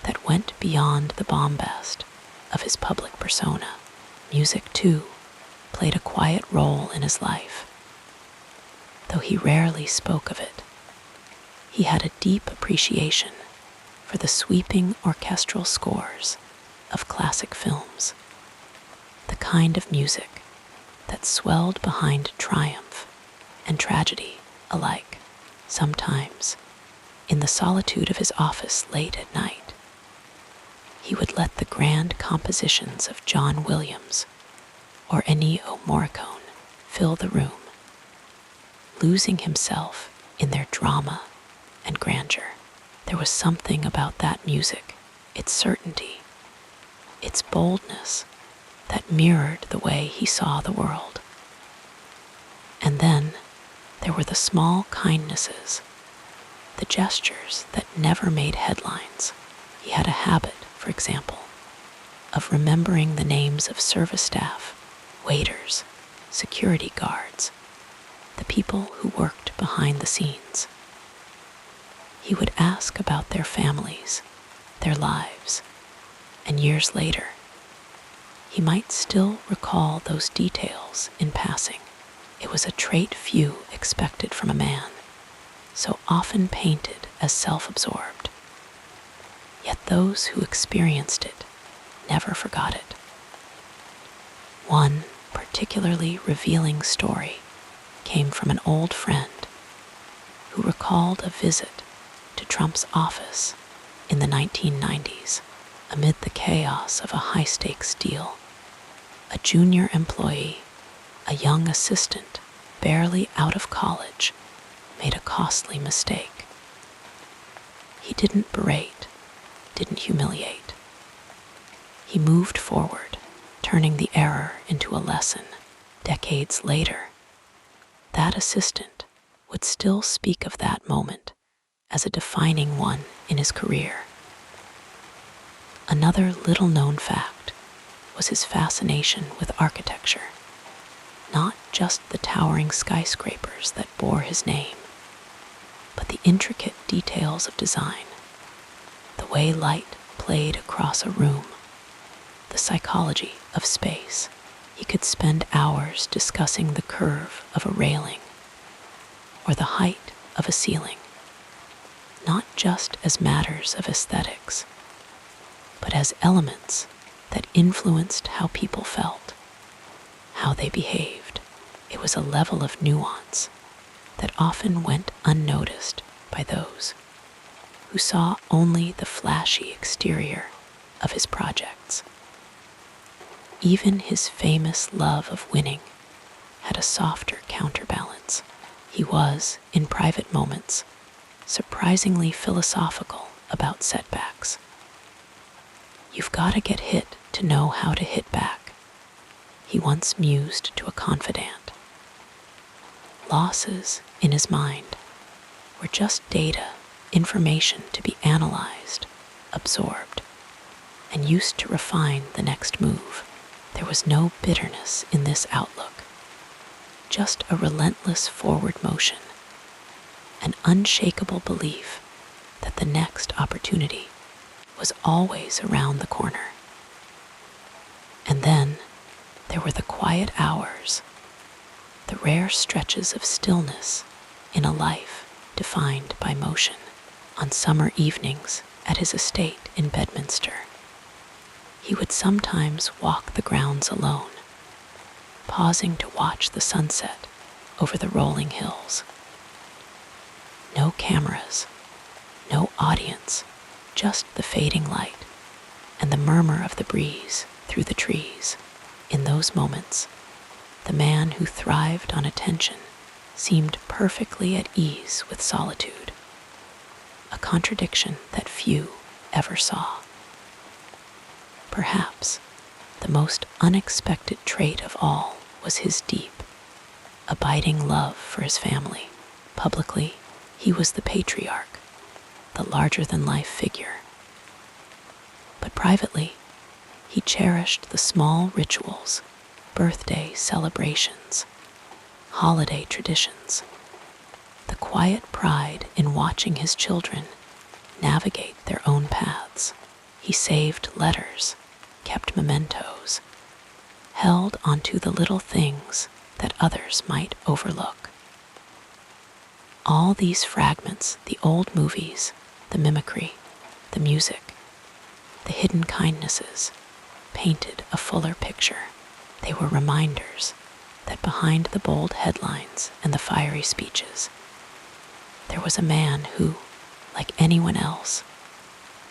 that went beyond the bombast of his public persona. Music, too, played a quiet role in his life. Though he rarely spoke of it, he had a deep appreciation for the sweeping orchestral scores of classic films, the kind of music that swelled behind triumph and tragedy alike. Sometimes, in the solitude of his office late at night, he would let the grand compositions of John Williams or Ennio Morricone fill the room, losing himself in their drama and grandeur. There was something about that music, its certainty, its boldness that mirrored the way he saw the world. And then there were the small kindnesses, the gestures that never made headlines. He had a habit, for example, of remembering the names of service staff, waiters, security guards, the people who worked behind the scenes. He would ask about their families, their lives, and years later, he might still recall those details in passing. It was a trait few expected from a man, so often painted as self-absorbed. Yet those who experienced it never forgot it. One particularly revealing story came from an old friend who recalled a visit to Trump's office in the 1990s amid the chaos of a high-stakes deal. A junior employee, a young assistant barely out of college, made a costly mistake. He didn't berate, didn't humiliate. He moved forward, turning the error into a lesson. Decades later, that assistant would still speak of that moment as a defining one in his career. Another little-known fact was his fascination with architecture, not just the towering skyscrapers that bore his name, but the intricate details of design, the way light played across a room, the psychology of space. He could spend hours discussing the curve of a railing or the height of a ceiling, not just as matters of aesthetics, but as elements that influenced how people felt, how they behaved. It was a level of nuance that often went unnoticed by those who saw only the flashy exterior of his projects. Even his famous love of winning had a softer counterbalance. He was, in private moments, surprisingly philosophical about setbacks. "You've got to get hit to know how to hit back," he once mused to a confidant. Losses, in his mind, were just data, information to be analyzed, absorbed, and used to refine the next move. There was no bitterness in this outlook, just a relentless forward motion, an unshakable belief that the next opportunity was always around the corner. And then there were the quiet hours, the rare stretches of stillness in a life defined by motion. On summer evenings at his estate in Bedminster, he would sometimes walk the grounds alone, pausing to watch the sunset over the rolling hills. No cameras, no audience, just the fading light and the murmur of the breeze through the trees. In those moments, the man who thrived on attention seemed perfectly at ease with solitude, a contradiction that few ever saw. Perhaps the most unexpected trait of all was his deep, abiding love for his family. Publicly, he was the patriarch, the larger-than-life figure. But privately, he cherished the small rituals, birthday celebrations, holiday traditions, the quiet pride in watching his children navigate their own paths. He saved letters, kept mementos, held onto the little things that others might overlook. All these fragments, the old movies, the mimicry, the music, the hidden kindnesses, painted a fuller picture. They were reminders that behind the bold headlines and the fiery speeches, there was a man who, like anyone else,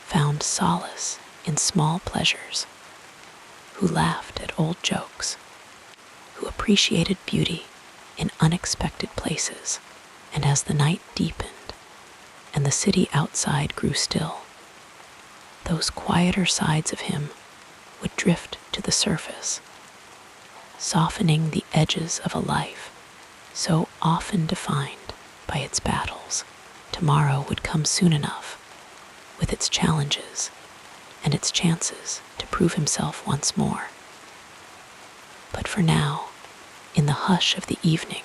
found solace in small pleasures, who laughed at old jokes, who appreciated beauty in unexpected places. And as the night deepened and the city outside grew still, those quieter sides of him would drift to the surface, softening the edges of a life so often defined by its battles. Tomorrow would come soon enough, with its challenges and its chances to prove himself once more. But for now, in the hush of the evening,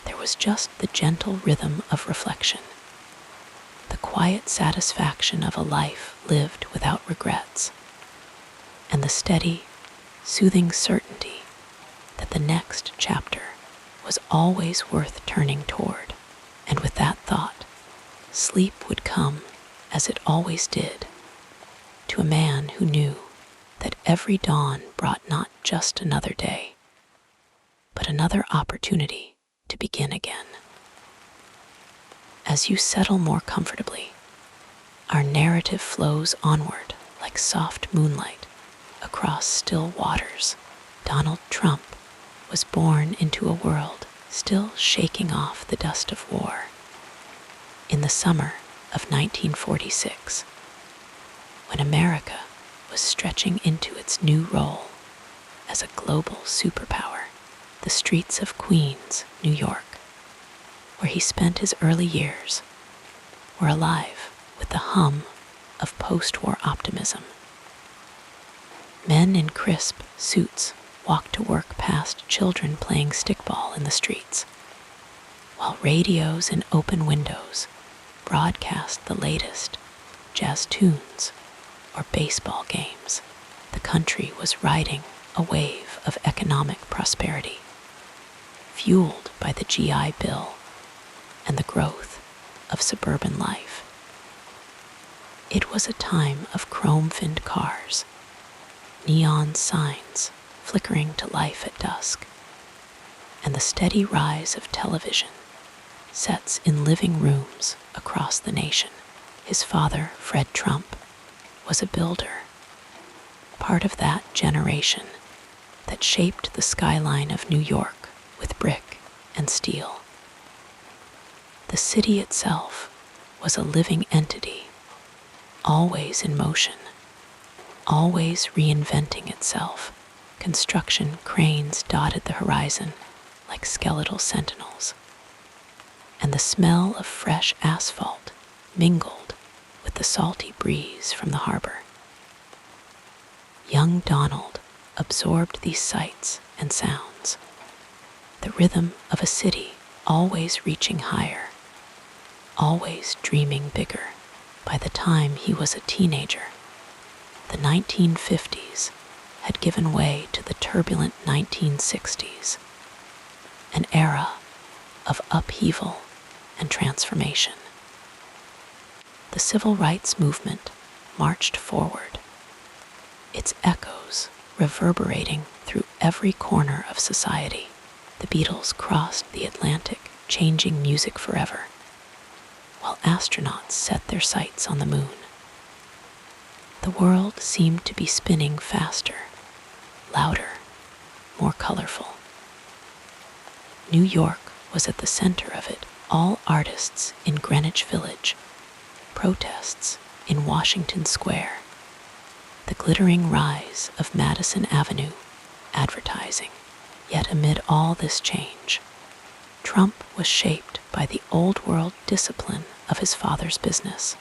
there was just the gentle rhythm of reflection, the quiet satisfaction of a life lived without regrets, and the steady, soothing certainty that the next chapter was always worth turning toward. And with that thought, sleep would come as it always did, to a man who knew that every dawn brought not just another day, but another opportunity to begin again. As you settle more comfortably, our narrative flows onward like soft moonlight across still waters. Donald Trump was born into a world still shaking off the dust of war. In the summer of 1946, when America was stretching into its new role as a global superpower, the streets of Queens, New York, where he spent his early years, were alive with the hum of post-war optimism. Men in crisp suits walked to work past children playing stickball in the streets, while radios in open windows broadcast the latest jazz tunes or baseball games. The country was riding a wave of economic prosperity, fueled by the GI Bill and the growth of suburban life. It was a time of chrome-finned cars, neon signs flickering to life at dusk, and the steady rise of television sets in living rooms across the nation. His father, Fred Trump, was a builder, part of that generation that shaped the skyline of New York with brick and steel. The city itself was a living entity, always in motion, always reinventing itself. Construction cranes dotted the horizon like skeletal sentinels, and the smell of fresh asphalt mingled with the salty breeze from the harbor. Young Donald absorbed these sights and sounds, the rhythm of a city always reaching higher, always dreaming bigger. By the time he was a teenager, the 1950s had given way to the turbulent 1960s, an era of upheaval and transformation. The civil rights movement marched forward, its echoes reverberating through every corner of society. The Beatles crossed the Atlantic, changing music forever, while astronauts set their sights on the moon. The world seemed to be spinning faster, louder, more colorful. New York was at the center of it. All artists in Greenwich Village, protests in Washington Square, the glittering rise of Madison Avenue, advertising. Yet amid all this change, Trump was shaped by the old world discipline of his father's business,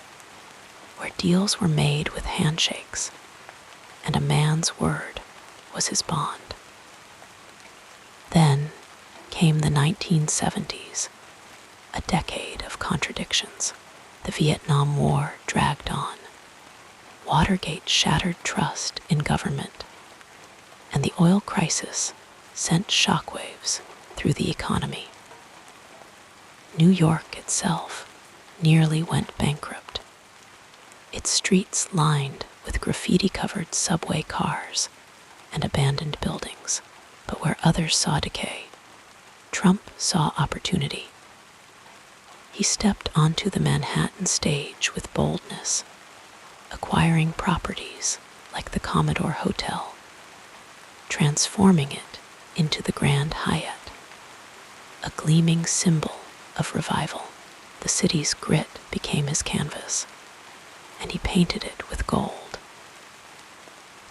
where deals were made with handshakes, and a man's word was his bond. Then came the 1970s, a decade of contradictions. The Vietnam War dragged on. Watergate shattered trust in government, and the oil crisis sent shockwaves through the economy. New York itself nearly went bankrupt, its streets lined with graffiti-covered subway cars and abandoned buildings. But where others saw decay, Trump saw opportunity. He stepped onto the Manhattan stage with boldness, acquiring properties like the Commodore Hotel, transforming it into the Grand Hyatt, a gleaming symbol of revival. The city's grit became his canvas, and he painted it with gold.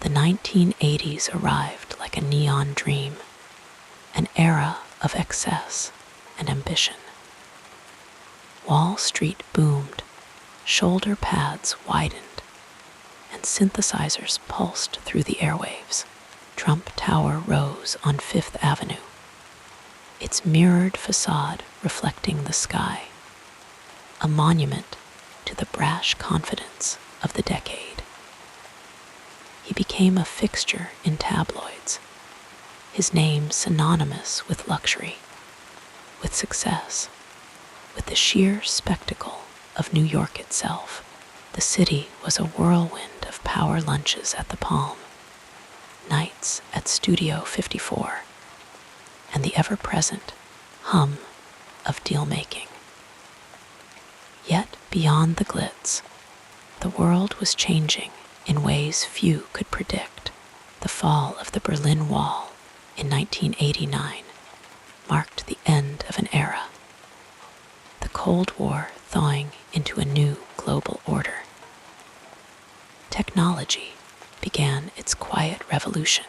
The 1980s arrived like a neon dream, an era of excess and ambition. Wall Street boomed, shoulder pads widened, and synthesizers pulsed through the airwaves. Trump Tower rose on Fifth Avenue, its mirrored facade reflecting the sky, a monument to the brash confidence of the decade. He became a fixture in tabloids, his name synonymous with luxury, with success, with the sheer spectacle of New York itself. The city was a whirlwind of power lunches at the Palm, nights at Studio 54, and the ever-present hum of deal-making. Yet beyond the glitz, the world was changing in ways few could predict. The fall of the Berlin Wall in 1989 marked the end of an era, the Cold War thawing into a new global order. Technology began its quiet revolution,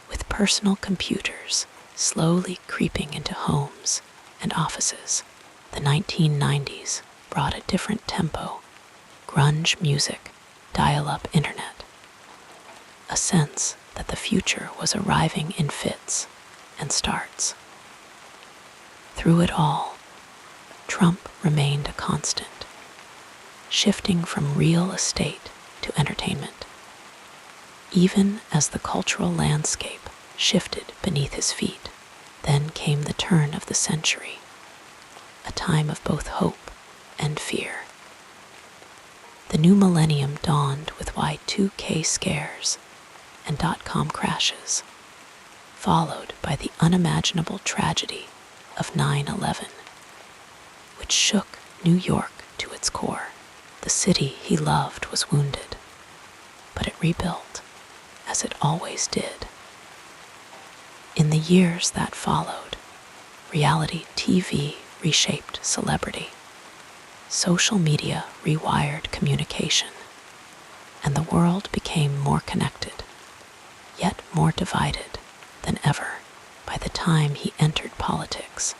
with personal computers slowly creeping into homes and offices. The 1990s brought a different tempo, grunge music, dial-up internet, a sense that the future was arriving in fits and starts. Through it all, Trump remained a constant, shifting from real estate to entertainment. Even as the cultural landscape shifted beneath his feet, then came the turn of the century, a time of both hope and fear. The new millennium dawned with Y2K scares and dot-com crashes, followed by the unimaginable tragedy of 9/11, which shook New York to its core. The city he loved was wounded, but it rebuilt, as it always did. In the years that followed, reality TV reshaped celebrity. Social media rewired communication, and the world became more connected, yet more divided than ever. By the time he entered politics,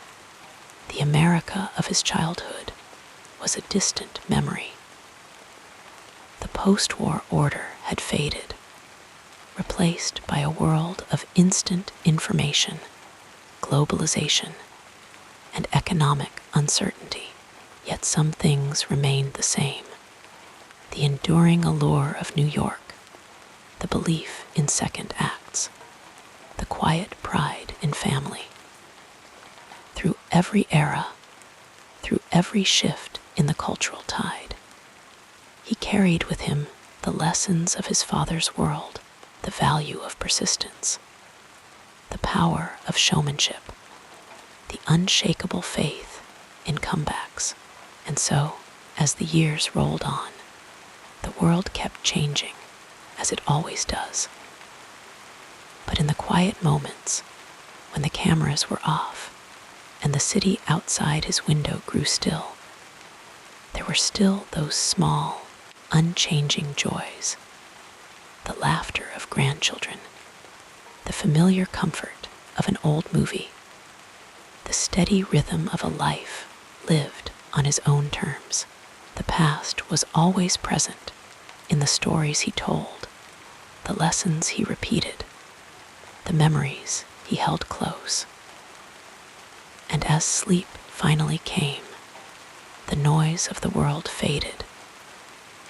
the America of his childhood was a distant memory. The post-war order had faded, replaced by a world of instant information, globalization, and economic uncertainty. Yet some things remained the same. The enduring allure of New York, the belief in second acts, the quiet pride in family. Through every era, through every shift in the cultural tide, he carried with him the lessons of his father's world, the value of persistence, the power of showmanship, the unshakable faith in comebacks. And so, as the years rolled on, the world kept changing, as it always does. But in the quiet moments, when the cameras were off and the city outside his window grew still, there were still those small, unchanging joys, the laughter of grandchildren, the familiar comfort of an old movie, the steady rhythm of a life lived on his own terms. The past was always present in the stories he told, the lessons he repeated, the memories he held close. And as sleep finally came, the noise of the world faded,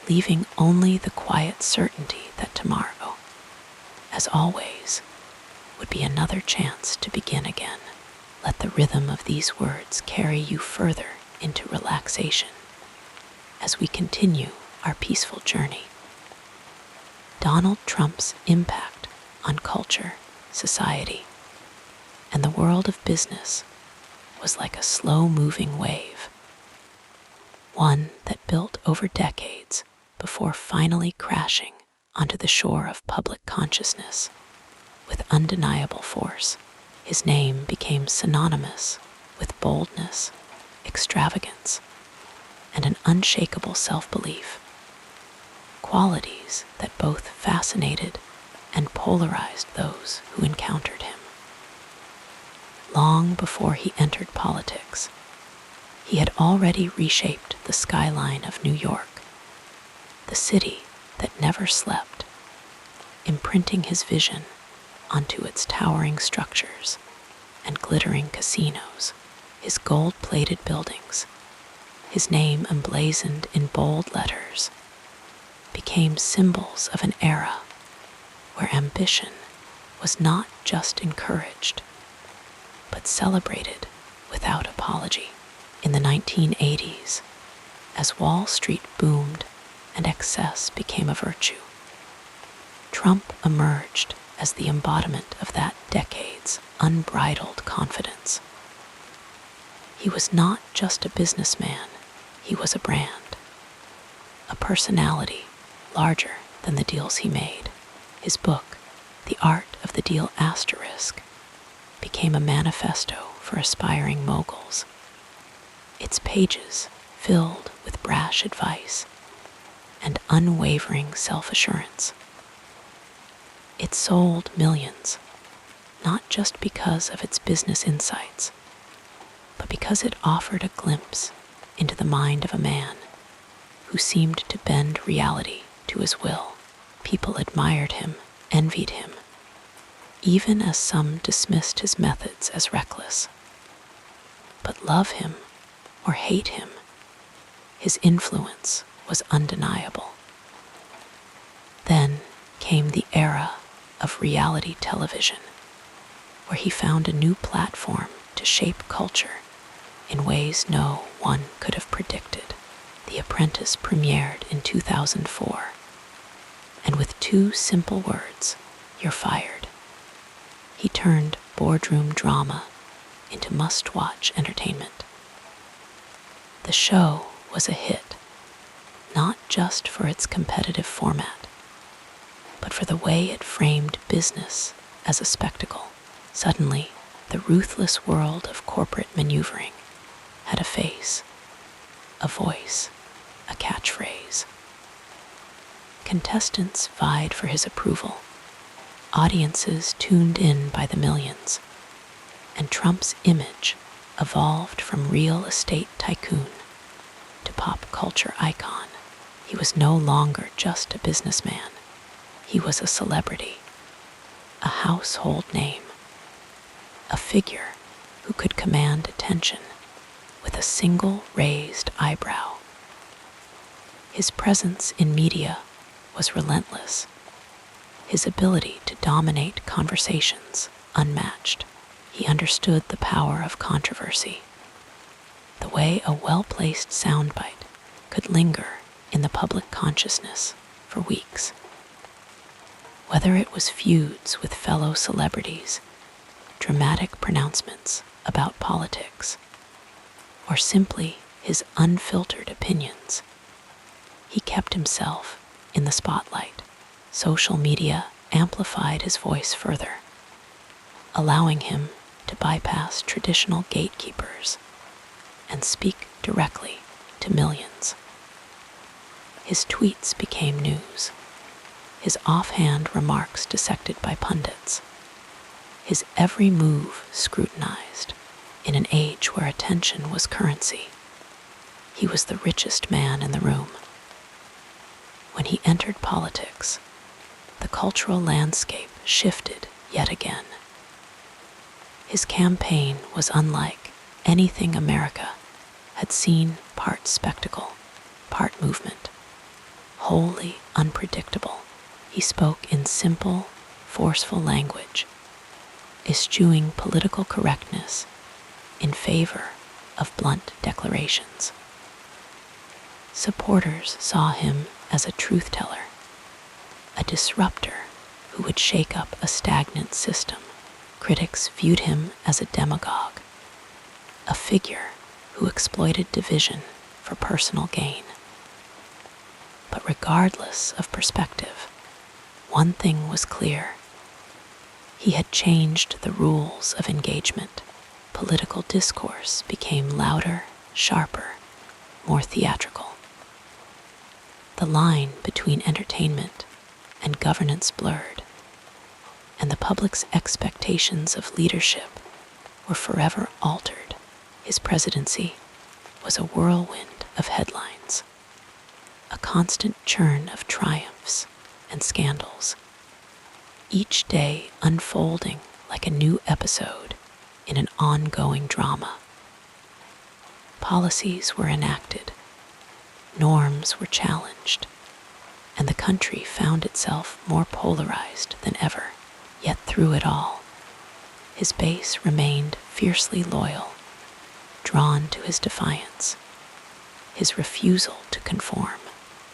leaving only the quiet certainty that tomorrow, as always, would be another chance to begin again. Let the rhythm of these words carry you further into relaxation as we continue our peaceful journey. Donald Trump's impact on culture, society, and the world of business was like a slow-moving wave, one that built over decades before finally crashing onto the shore of public consciousness with undeniable force. His name became synonymous with boldness, extravagance, and an unshakable self-belief, qualities ways that both fascinated and polarized those who encountered him. Long before he entered politics, he had already reshaped the skyline of New York, the city that never slept, imprinting his vision onto its towering structures and glittering casinos, his gold-plated buildings, his name emblazoned in bold letters, became symbols of an era where ambition was not just encouraged, but celebrated without apology. In the 1980s, as Wall Street boomed and excess became a virtue, Trump emerged as the embodiment of that decade's unbridled confidence. He was not just a businessman, he was a brand, a personality larger than the deals he made. His book, The Art of the Deal Asterisk, became a manifesto for aspiring moguls, its pages filled with brash advice and unwavering self-assurance. It sold millions, not just because of its business insights, but because it offered a glimpse into the mind of a man who seemed to bend reality to his will. People admired him, envied him, even as some dismissed his methods as reckless. But love him or hate him, his influence was undeniable. Then came the era of reality television, where he found a new platform to shape culture in ways no one could have predicted. The Apprentice premiered in 2004, and with two simple words, "You're fired," he turned boardroom drama into must-watch entertainment. The show was a hit, not just for its competitive format, but for the way it framed business as a spectacle. Suddenly, the ruthless world of corporate maneuvering had a face, a voice, a catchphrase. Contestants vied for his approval, audiences tuned in by the millions, and Trump's image evolved from real estate tycoon to pop culture icon. He was no longer just a businessman. He was a celebrity, a household name, a figure who could command attention with a single raised eyebrow. His presence in media was relentless, his ability to dominate conversations unmatched. He understood the power of controversy, the way a well-placed soundbite could linger in the public consciousness for weeks. Whether it was feuds with fellow celebrities, dramatic pronouncements about politics, or simply his unfiltered opinions, he kept himself in the spotlight. Social media amplified his voice further, allowing him to bypass traditional gatekeepers and speak directly to millions. His tweets became news, his offhand remarks dissected by pundits, his every move scrutinized. In an age where attention was currency, he was the richest man in the room. When he entered politics, the cultural landscape shifted yet again. His campaign was unlike anything America had seen, part spectacle, part movement, wholly unpredictable. He spoke in simple, forceful language, eschewing political correctness in favor of blunt declarations. Supporters saw him as a truth-teller, a disruptor who would shake up a stagnant system. Critics viewed him as a demagogue, a figure who exploited division for personal gain. But regardless of perspective, one thing was clear. He had changed the rules of engagement. Political discourse became louder, sharper, more theatrical. The line between entertainment and governance blurred, and the public's expectations of leadership were forever altered. His presidency was a whirlwind of headlines, a constant churn of triumphs and scandals, each day unfolding like a new episode in an ongoing drama. Policies were enacted, norms were challenged, and the country found itself more polarized than ever. Yet through it all, his base remained fiercely loyal, drawn to his defiance, his refusal to conform.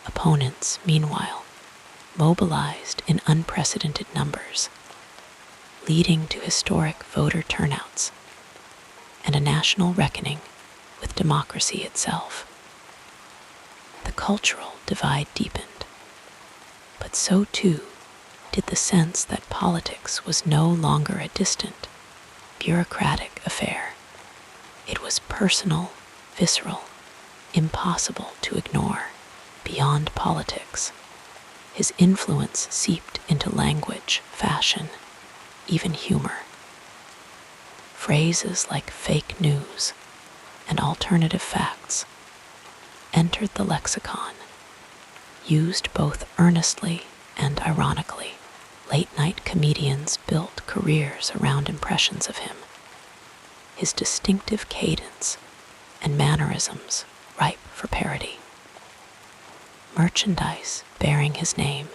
Opponents, meanwhile, mobilized in unprecedented numbers, leading to historic voter turnouts and a national reckoning with democracy itself. The cultural divide deepened, but so too did the sense that politics was no longer a distant, bureaucratic affair. It was personal, visceral, impossible to ignore. Beyond politics, his influence seeped into language, fashion, even humor. Phrases like fake news and alternative facts entered the lexicon, used both earnestly and ironically. Late-night comedians built careers around impressions of him, his distinctive cadence and mannerisms ripe for parody. Merchandise bearing his name,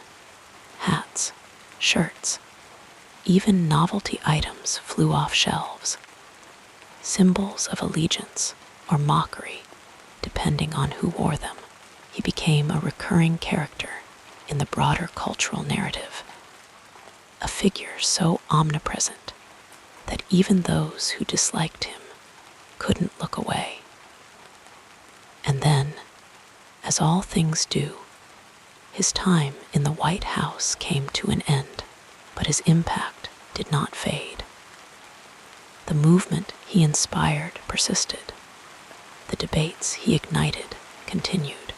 hats, shirts, even novelty items flew off shelves, symbols of allegiance or mockery depending on who wore them. He became a recurring character in the broader cultural narrative, a figure so omnipresent that even those who disliked him couldn't look away. And then, as all things do, his time in the White House came to an end, but his impact did not fade. The movement he inspired persisted. The debates he ignited continued.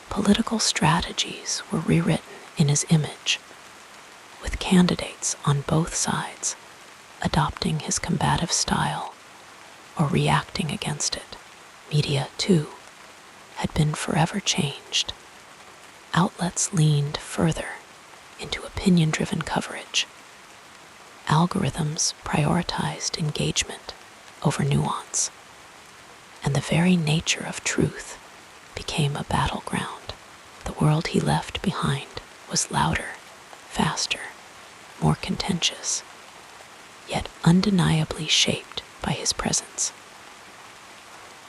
Political strategies were rewritten in his image, with candidates on both sides adopting his combative style or reacting against it. Media, too, had been forever changed. Outlets leaned further into opinion-driven coverage. Algorithms prioritized engagement over nuance, and the very nature of truth became a battleground. The world he left behind was louder, faster, more contentious, yet undeniably shaped by his presence.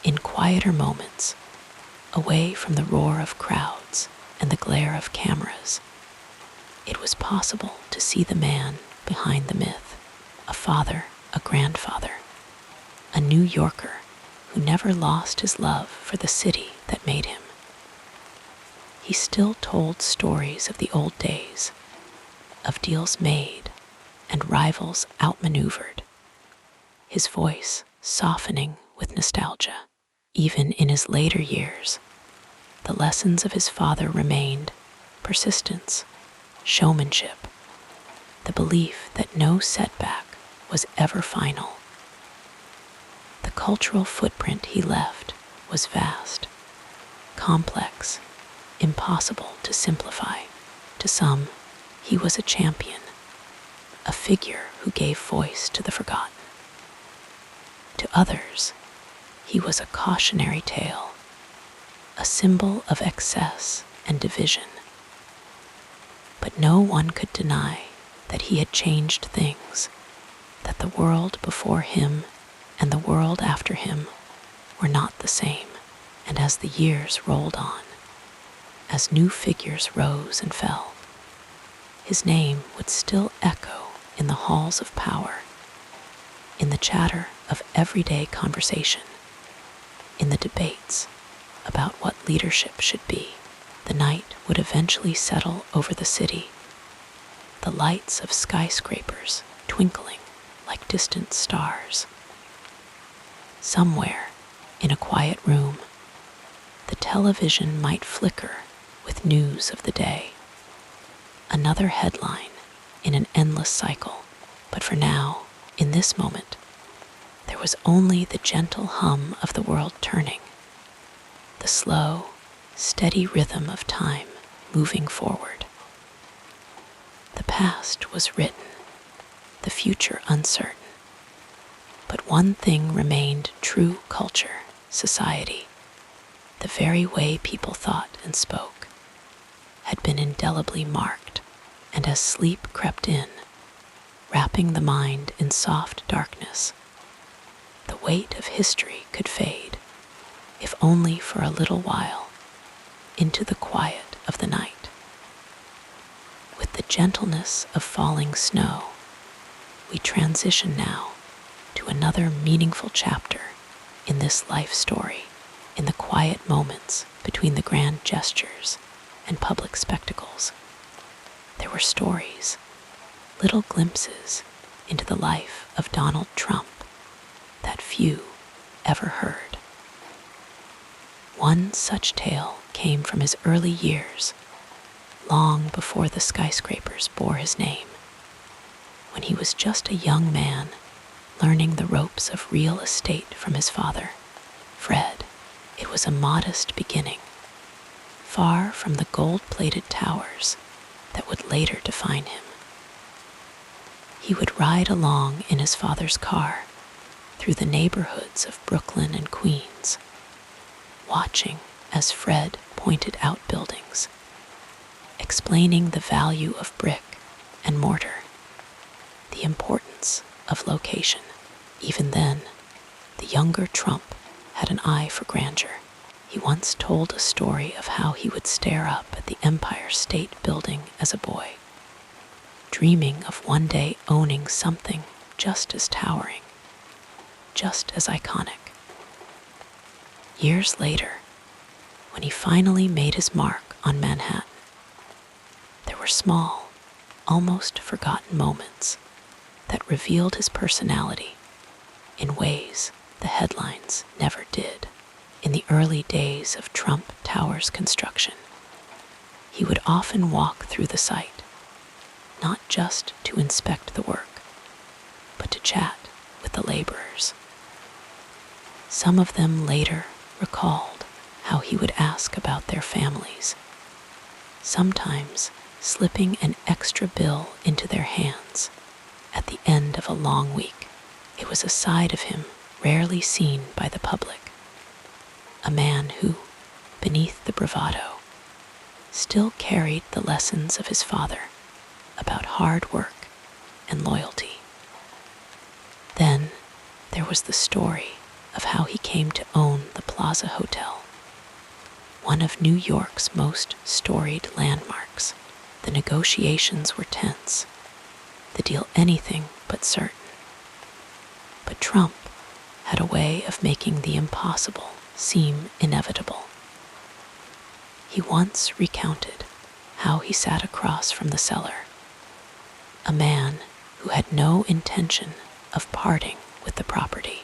In quieter moments, away from the roar of crowds and the glare of cameras, it was possible to see the man behind the myth, a father, a grandfather, a New Yorker who never lost his love for the city that made him. He still told stories of the old days, of deals made and rivals outmaneuvered, his voice softening with nostalgia. Even in his later years, the lessons of his father remained: persistence, showmanship, the belief that no setback was ever final. The cultural footprint he left was vast, complex, impossible to simplify. To some, he was a champion, a figure who gave voice to the forgotten. To others, he was a cautionary tale, a symbol of excess and division. But no one could deny that he had changed things, that the world before him and the world after him were not the same. And as the years rolled on, as new figures rose and fell, his name would still echo in the halls of power, in the chatter of everyday conversation, in the debates about what leadership should be. The night would eventually settle over the city, the lights of skyscrapers twinkling like distant stars. Somewhere, in a quiet room, the television might flicker with news of the day. Another headline in an endless cycle, but for now, in this moment, there was only the gentle hum of the world turning, the slow, steady rhythm of time moving forward. The past was written, the future uncertain, but one thing remained: true culture, society, the very way people thought and spoke, had been indelibly marked, and as sleep crept in, wrapping the mind in soft darkness, the weight of history could fade, if only for a little while, into the quiet of the night. With the gentleness of falling snow, we transition now to another meaningful chapter in this life story, in the quiet moments between the grand gestures and public spectacles. There were stories, little glimpses into the life of Donald Trump that few ever heard. One such tale came from his early years, long before the skyscrapers bore his name, when he was just a young man learning the ropes of real estate from his father, Fred. It was a modest beginning, far from the gold-plated towers that would later define him. He would ride along in his father's car through the neighborhoods of Brooklyn and Queens, watching as Fred pointed out buildings, explaining the value of brick and mortar, the importance of location. Even then, the younger Trump had an eye for grandeur. He once told a story of how he would stare up at the Empire State Building as a boy, dreaming of one day owning something just as towering, just as iconic. Years later, when he finally made his mark on Manhattan, there were small, almost forgotten moments that revealed his personality in ways the headlines never did. In the early days of Trump Tower's construction, he would often walk through the site, not just to inspect the work, but to chat with the laborers. Some of them later recalled how he would ask about their families, sometimes slipping an extra bill into their hands at the end of a long week. It was a side of him rarely seen by the public, a man who, beneath the bravado, still carried the lessons of his father about hard work and loyalty. Then there was the story of how he came to own the Plaza Hotel, one of New York's most storied landmarks. The negotiations were tense, the deal anything but certain. But Trump had a way of making the impossible seem inevitable. He once recounted how he sat across from the seller, a man who had no intention of parting with the property.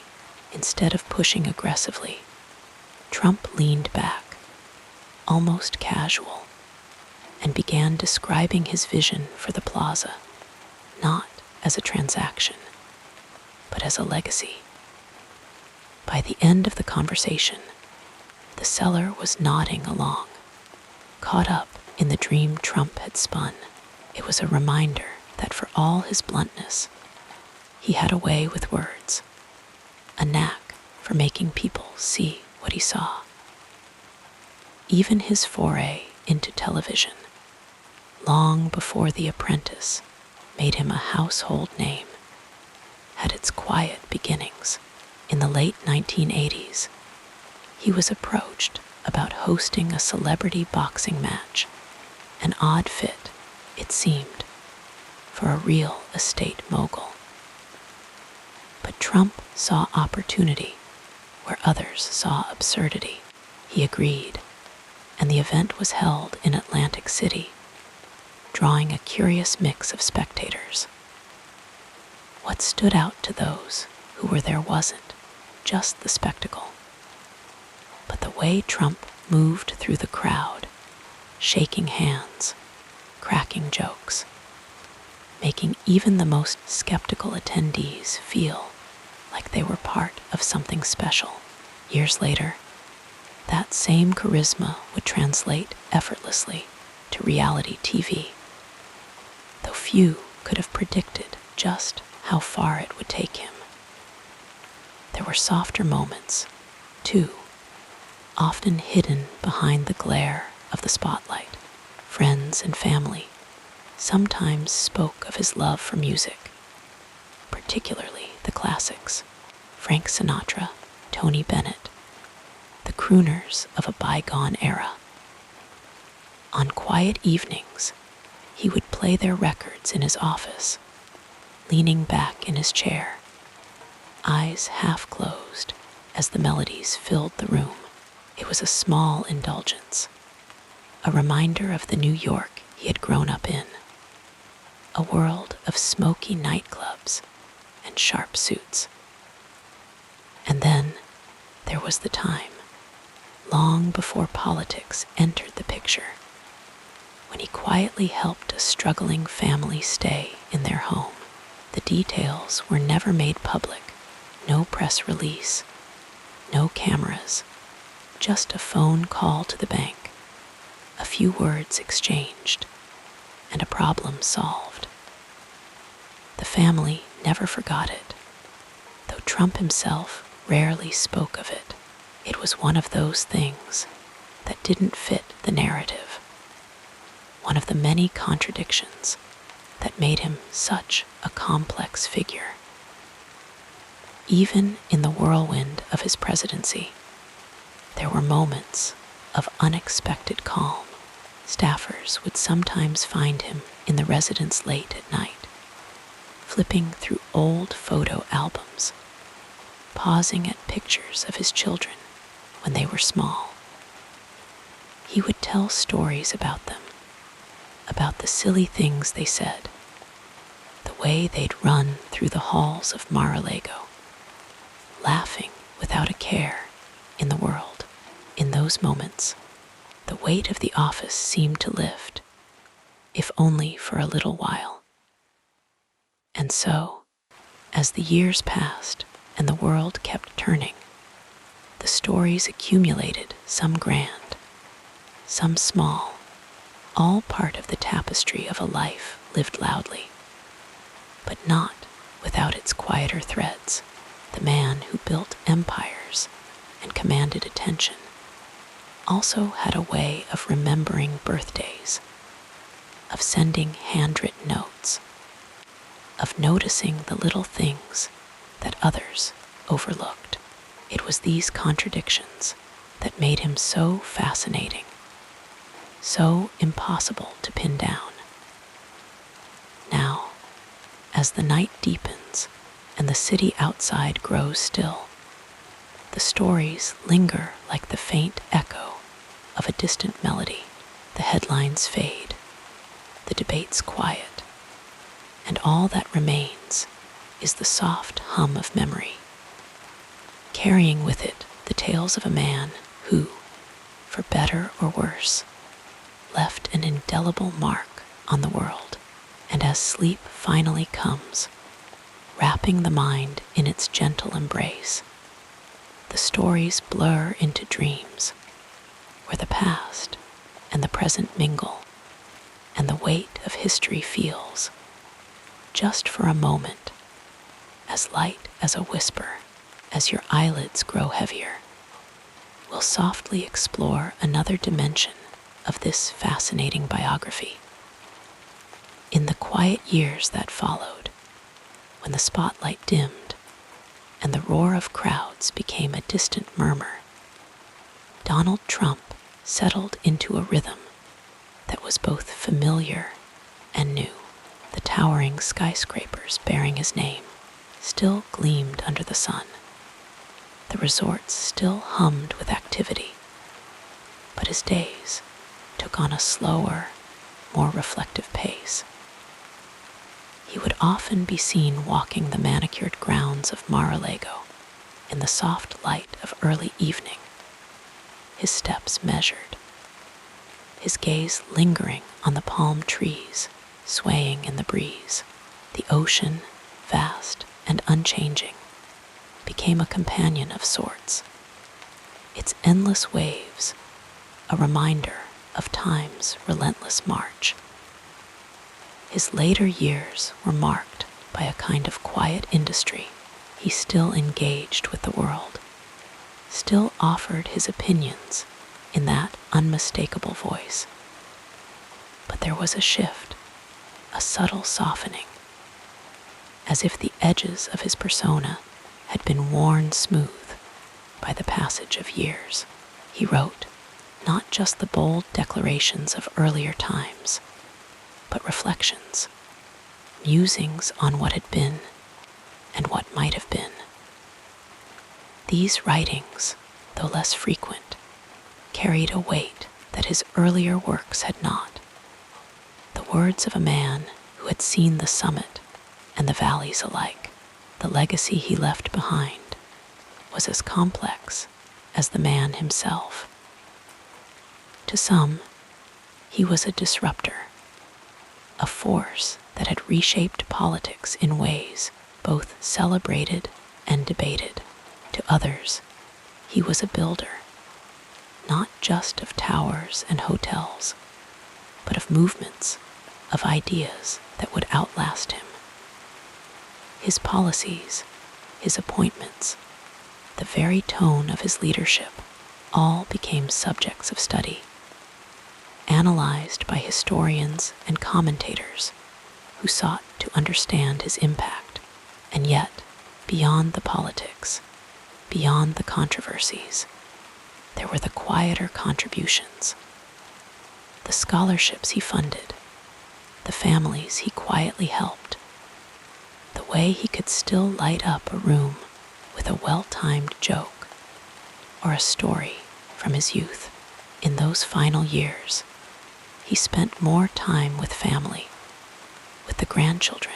Instead of pushing aggressively, Trump leaned back, almost casual, and began describing his vision for the plaza, not as a transaction, but as a legacy. By the end of the conversation, the seller was nodding along, caught up in the dream Trump had spun. It was a reminder that for all his bluntness, he had a way with words, a knack for making people see what he saw. Even his foray into television, long before The Apprentice made him a household name, had its quiet beginnings. In the late 1980s, he was approached about hosting a celebrity boxing match, an odd fit, it seemed, for a real estate mogul. But Trump saw opportunity where others saw absurdity. He agreed, and the event was held in Atlantic City, drawing a curious mix of spectators. What stood out to those who were there wasn't just the spectacle, but the way Trump moved through the crowd, shaking hands, cracking jokes, making even the most skeptical attendees feel like they were part of something special. Years later, that same charisma would translate effortlessly to reality TV, though few could have predicted just how far it would take him. There were softer moments, too, often hidden behind the glare of the spotlight. Friends and family sometimes spoke of his love for music, particularly the classics: Frank Sinatra, Tony Bennett, the crooners of a bygone era. On quiet evenings, he would play their records in his office, leaning back in his chair, eyes half closed as the melodies filled the room. It was a small indulgence, a reminder of the New York he had grown up in, a world of smoky nightclubs and sharp suits. And then there was the time, long before politics entered the picture, when he quietly helped a struggling family stay in their home. The details were never made public, no press release, no cameras, just a phone call to the bank, a few words exchanged, and a problem solved. The family never forgot it, though Trump himself rarely spoke of it. It was one of those things that didn't fit the narrative, one of the many contradictions that made him such a complex figure. Even in the whirlwind of his presidency, there were moments of unexpected calm. Staffers would sometimes find him in the residence late at night, flipping through old photo albums, pausing at pictures of his children when they were small. He would tell stories about them, about the silly things they said, the way they'd run through the halls of Mar-a-Lago, laughing without a care in the world. In those moments, the weight of the office seemed to lift, if only for a little while. And so, as the years passed and the world kept turning, the stories accumulated, some grand, some small, all part of the tapestry of a life lived loudly, but not without its quieter threads. The man who built empires and commanded attention also had a way of remembering birthdays, of sending handwritten notes, of noticing the little things that others overlooked. It was these contradictions that made him so fascinating, so impossible to pin down. Now, as the night deepens and the city outside grows still, the stories linger like the faint echo of a distant melody. The headlines fade, the debates quiet, and all that remains is the soft hum of memory, carrying with it the tales of a man who, for better or worse, left an indelible mark on the world. And as sleep finally comes, wrapping the mind in its gentle embrace, the stories blur into dreams where the past and the present mingle, and the weight of history feels, just for a moment, as light as a whisper. As your eyelids grow heavier, we'll softly explore another dimension of this fascinating biography. In the quiet years that followed, when the spotlight dimmed and the roar of crowds became a distant murmur, Donald Trump settled into a rhythm that was both familiar and new. The towering skyscrapers bearing his name still gleamed under the sun. The resorts still hummed with activity, but his days took on a slower, more reflective pace. He would often be seen walking the manicured grounds of Mar-a-Lago in the soft light of early evening, his steps measured, his gaze lingering on the palm trees swaying in the breeze. The ocean, vast and unchanging, became a companion of sorts, its endless waves a reminder of time's relentless march. His later years were marked by a kind of quiet industry. He still engaged with the world, still offered his opinions in that unmistakable voice. But there was a shift, a subtle softening, as if the edges of his persona had been worn smooth by the passage of years. He wrote not just the bold declarations of earlier times, but reflections, musings on what had been and what might have been. These writings, though less frequent, carried a weight that his earlier works had not. The words of a man who had seen the summit and the valleys alike. The legacy he left behind was as complex as the man himself. To some, he was a disruptor, a force that had reshaped politics in ways both celebrated and debated. To others, he was a builder, not just of towers and hotels, but of movements, of ideas that would outlast him. His policies, his appointments, the very tone of his leadership, all became subjects of study, analyzed by historians and commentators who sought to understand his impact. And yet, beyond the politics, beyond the controversies, there were the quieter contributions, the scholarships he funded, the families he quietly helped, the way he could still light up a room with a well-timed joke or a story from his youth. In those final years, he spent more time with family, with the grandchildren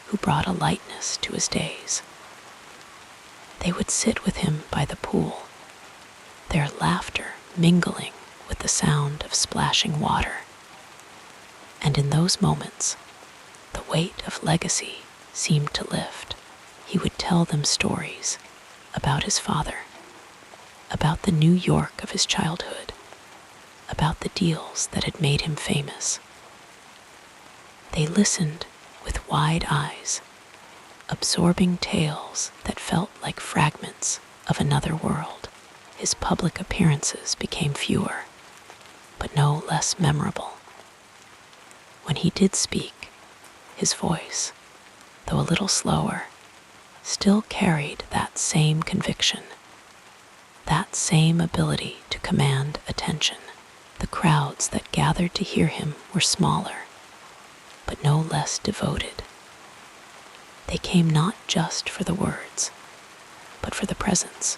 who brought a lightness to his days. They would sit with him by the pool, their laughter mingling with the sound of splashing water. And in those moments, the weight of legacy seemed to lift. He would tell them stories about his father, about the New York of his childhood, about the deals that had made him famous. They listened with wide eyes, absorbing tales that felt like fragments of another world. His public appearances became fewer, but no less memorable. When he did speak, his voice, though a little slower, still carried that same conviction, that same ability to command attention. The crowds that gathered to hear him were smaller, but no less devoted. They came not just for the words, but for the presence,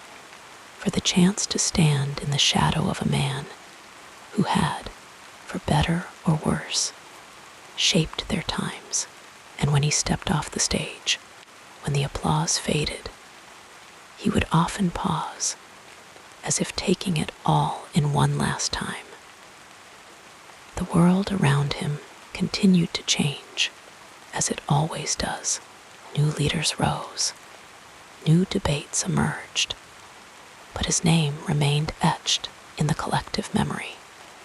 for the chance to stand in the shadow of a man who had, for better or worse, shaped their times. And when he stepped off the stage, when the applause faded, he would often pause, as if taking it all in one last time. The world around him continued to change, as it always does. New leaders rose, new debates emerged, but his name remained etched in the collective memory.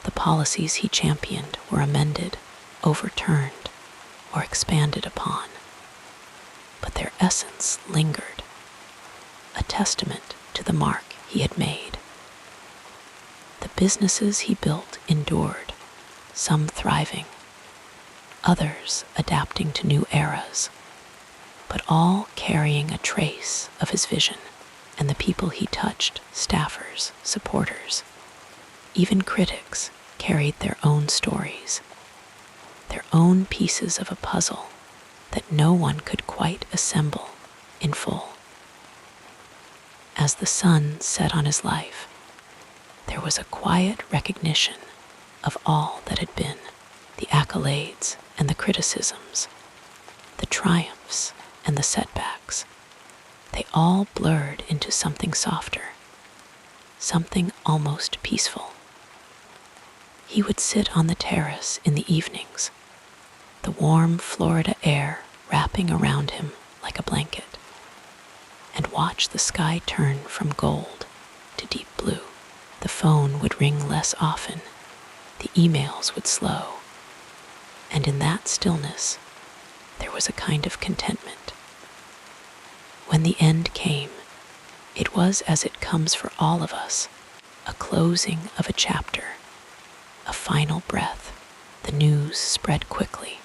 The policies he championed were amended, overturned, or expanded upon, but their essence lingered, a testament to the mark he had made. The businesses he built endured, some thriving, others adapting to new eras, but all carrying a trace of his vision. And the people he touched, staffers, supporters, even critics, carried their own stories, their own pieces of a puzzle that no one could quite assemble in full. As the sun set on his life, there was a quiet recognition of all that had been, the accolades and the criticisms, the triumphs and the setbacks. They all blurred into something softer, something almost peaceful. He would sit on the terrace in the evenings, the warm Florida air wrapping around him like a blanket, and watch the sky turn from gold to deep blue. The phone would ring less often, the emails would slow, and in that stillness there was a kind of contentment. When the end came, it was as it comes for all of us, a closing of a chapter, a final breath. The news spread quickly,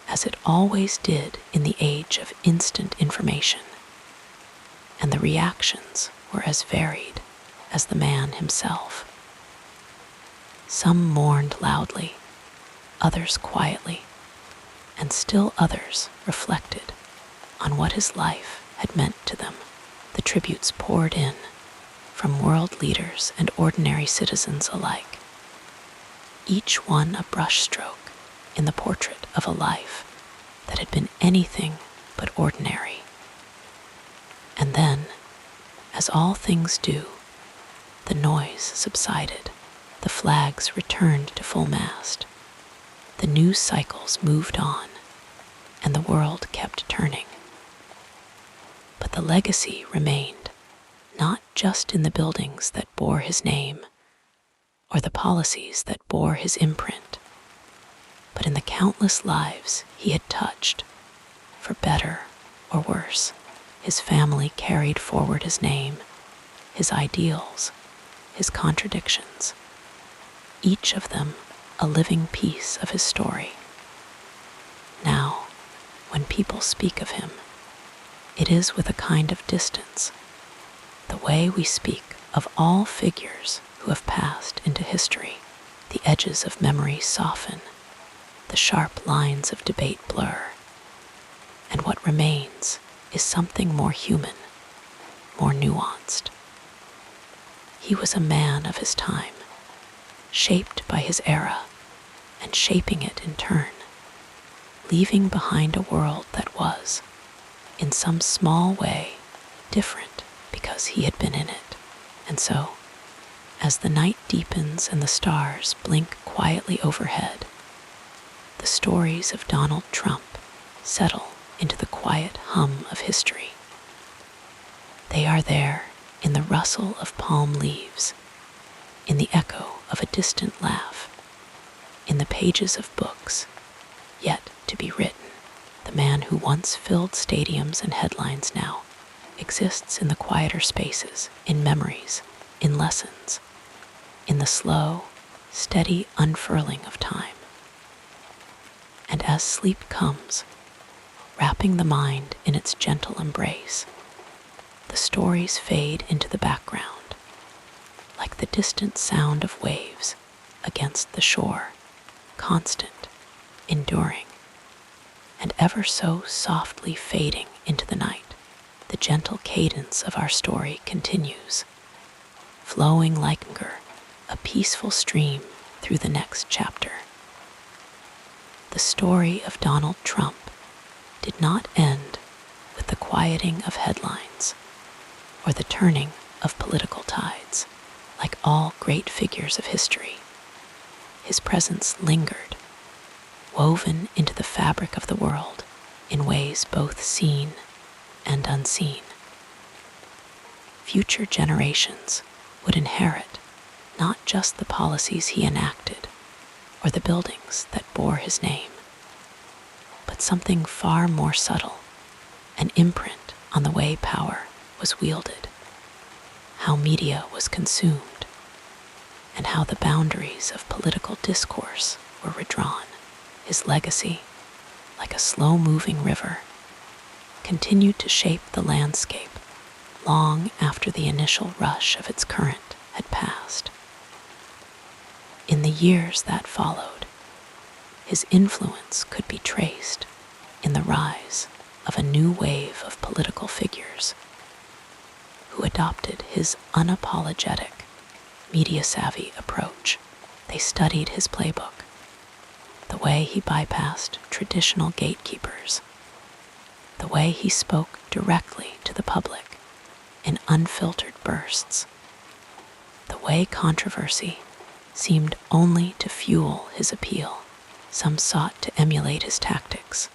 as it always did in the age of instant information, and the reactions were as varied as the man himself. Some mourned loudly, others quietly, and still others reflected on what his life had meant to them. The tributes poured in from world leaders and ordinary citizens alike, each one a brushstroke in the portrait of a life that had been anything but ordinary. And then, as all things do, the noise subsided, the flags returned to full mast, the news cycles moved on, and the world kept turning. But the legacy remained, not just in the buildings that bore his name, or the policies that bore his imprint, but in the countless lives he had touched, for better or worse. His family carried forward his name, his ideals, his contradictions, each of them a living piece of his story. Now, when people speak of him, it is with a kind of distance, the way we speak of all figures who have passed into history. The edges of memory soften, the sharp lines of debate blur, and what remains is something more human, more nuanced. He was a man of his time, shaped by his era and shaping it in turn, leaving behind a world that was, in some small way, different because he had been in it. And so, as the night deepens and the stars blink quietly overhead, the stories of Donald Trump settle into the quiet hum of history. They are there in the rustle of palm leaves, in the echo of a distant laugh, in the pages of books yet to be written. The man who once filled stadiums and headlines now exists in the quieter spaces, in memories, in lessons, in the slow, steady unfurling of time. And as sleep comes, wrapping the mind in its gentle embrace, the stories fade into the background, like the distant sound of waves against the shore, constant, enduring, and ever so softly fading into the night. The gentle cadence of our story continues, flowing like a peaceful stream through the next chapter. The story of Donald Trump did not end with the quieting of headlines or the turning of political tides. Like all great figures of history, his presence lingered, woven into the fabric of the world in ways both seen and unseen. Future generations would inherit not just the policies he enacted or the buildings that bore his name, but something far more subtle, an imprint on the way power was wielded, how media was consumed, and how the boundaries of political discourse were redrawn. His legacy, like a slow-moving river, continued to shape the landscape long after the initial rush of its current had passed. In the years that followed, his influence could be traced in the rise of a new wave of political figures who adopted his unapologetic, media-savvy approach. They studied his playbook, the way he bypassed traditional gatekeepers, the way he spoke directly to the public in unfiltered bursts, The way controversy seemed only to fuel his appeal. Some sought to emulate his tactics,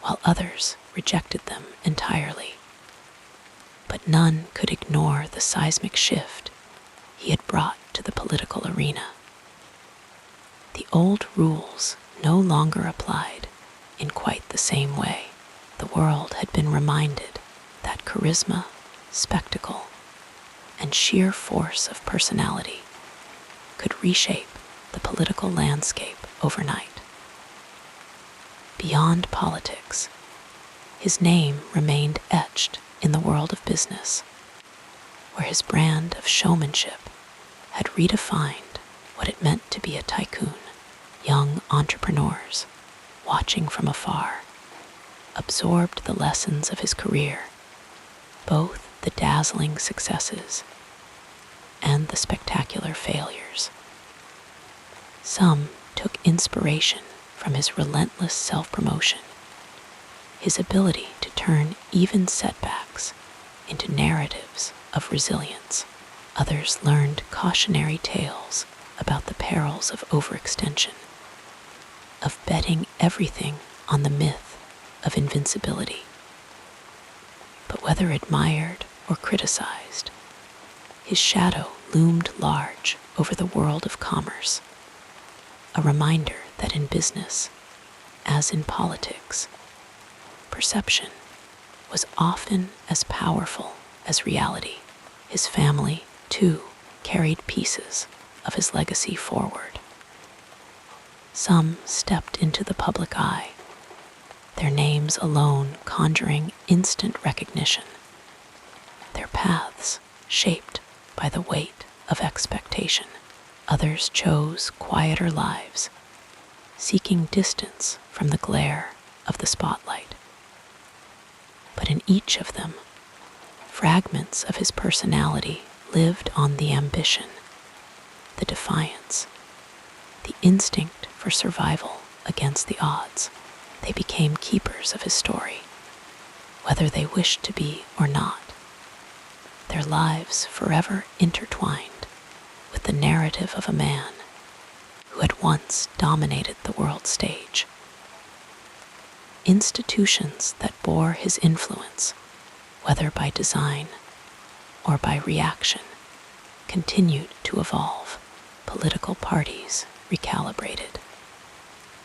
while others rejected them entirely. But none could ignore the seismic shift he had brought to the political arena. The old rules no longer applied in quite the same way. The world had been reminded that charisma, spectacle, and sheer force of personality could reshape the political landscape overnight. Beyond politics, his name remained etched in the world of business, where his brand of showmanship had redefined what it meant to be a tycoon. Young entrepreneurs, watching from afar, absorbed the lessons of his career, both the dazzling successes and the spectacular failures. Some took inspiration from his relentless self-promotion, his ability to turn even setbacks into narratives of resilience. Others learned cautionary tales about the perils of overextension, of betting everything on the myth of invincibility. But whether admired or criticized, his shadow loomed large over the world of commerce, a reminder that in business, as in politics, perception was often as powerful as reality. His family, too, carried pieces of his legacy forward. Some stepped into the public eye, their names alone conjuring instant recognition, their paths shaped by the weight of expectation. Others chose quieter lives, seeking distance from the glare of the spotlight. But in each of them, fragments of his personality lived on: the ambition, the defiance, the instinct for survival against the odds. They became keepers of his story, whether they wished to be or not, their lives forever intertwined with the narrative of a man who had once dominated the world stage. Institutions that bore his influence, whether by design or by reaction, continued to evolve. Political parties recalibrated,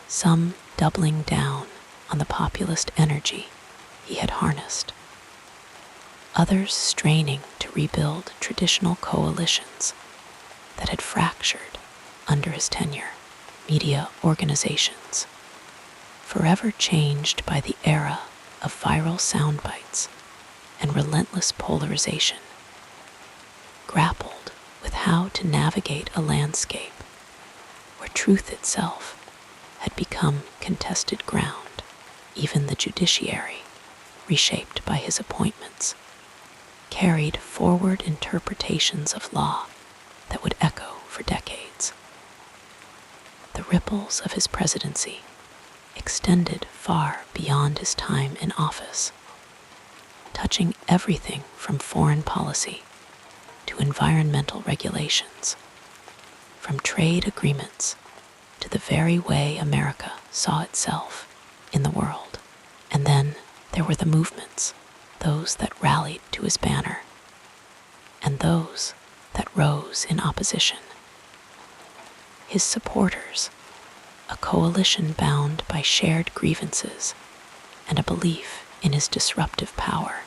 some doubling down on the populist energy he had harnessed, others straining to rebuild traditional coalitions that had fractured under his tenure. Media organizations, forever changed by the era of viral sound bites and relentless polarization, grappled with how to navigate a landscape where truth itself had become contested ground. Even the judiciary, reshaped by his appointments, carried forward interpretations of law that would echo for decades. The ripples of his presidency extended far beyond his time in office, touching everything from foreign policy to environmental regulations, from trade agreements to the very way America saw itself in the world. And then there were the movements, those that rallied to his banner, and those that rose in opposition. His supporters, a coalition bound by shared grievances and a belief in his disruptive power,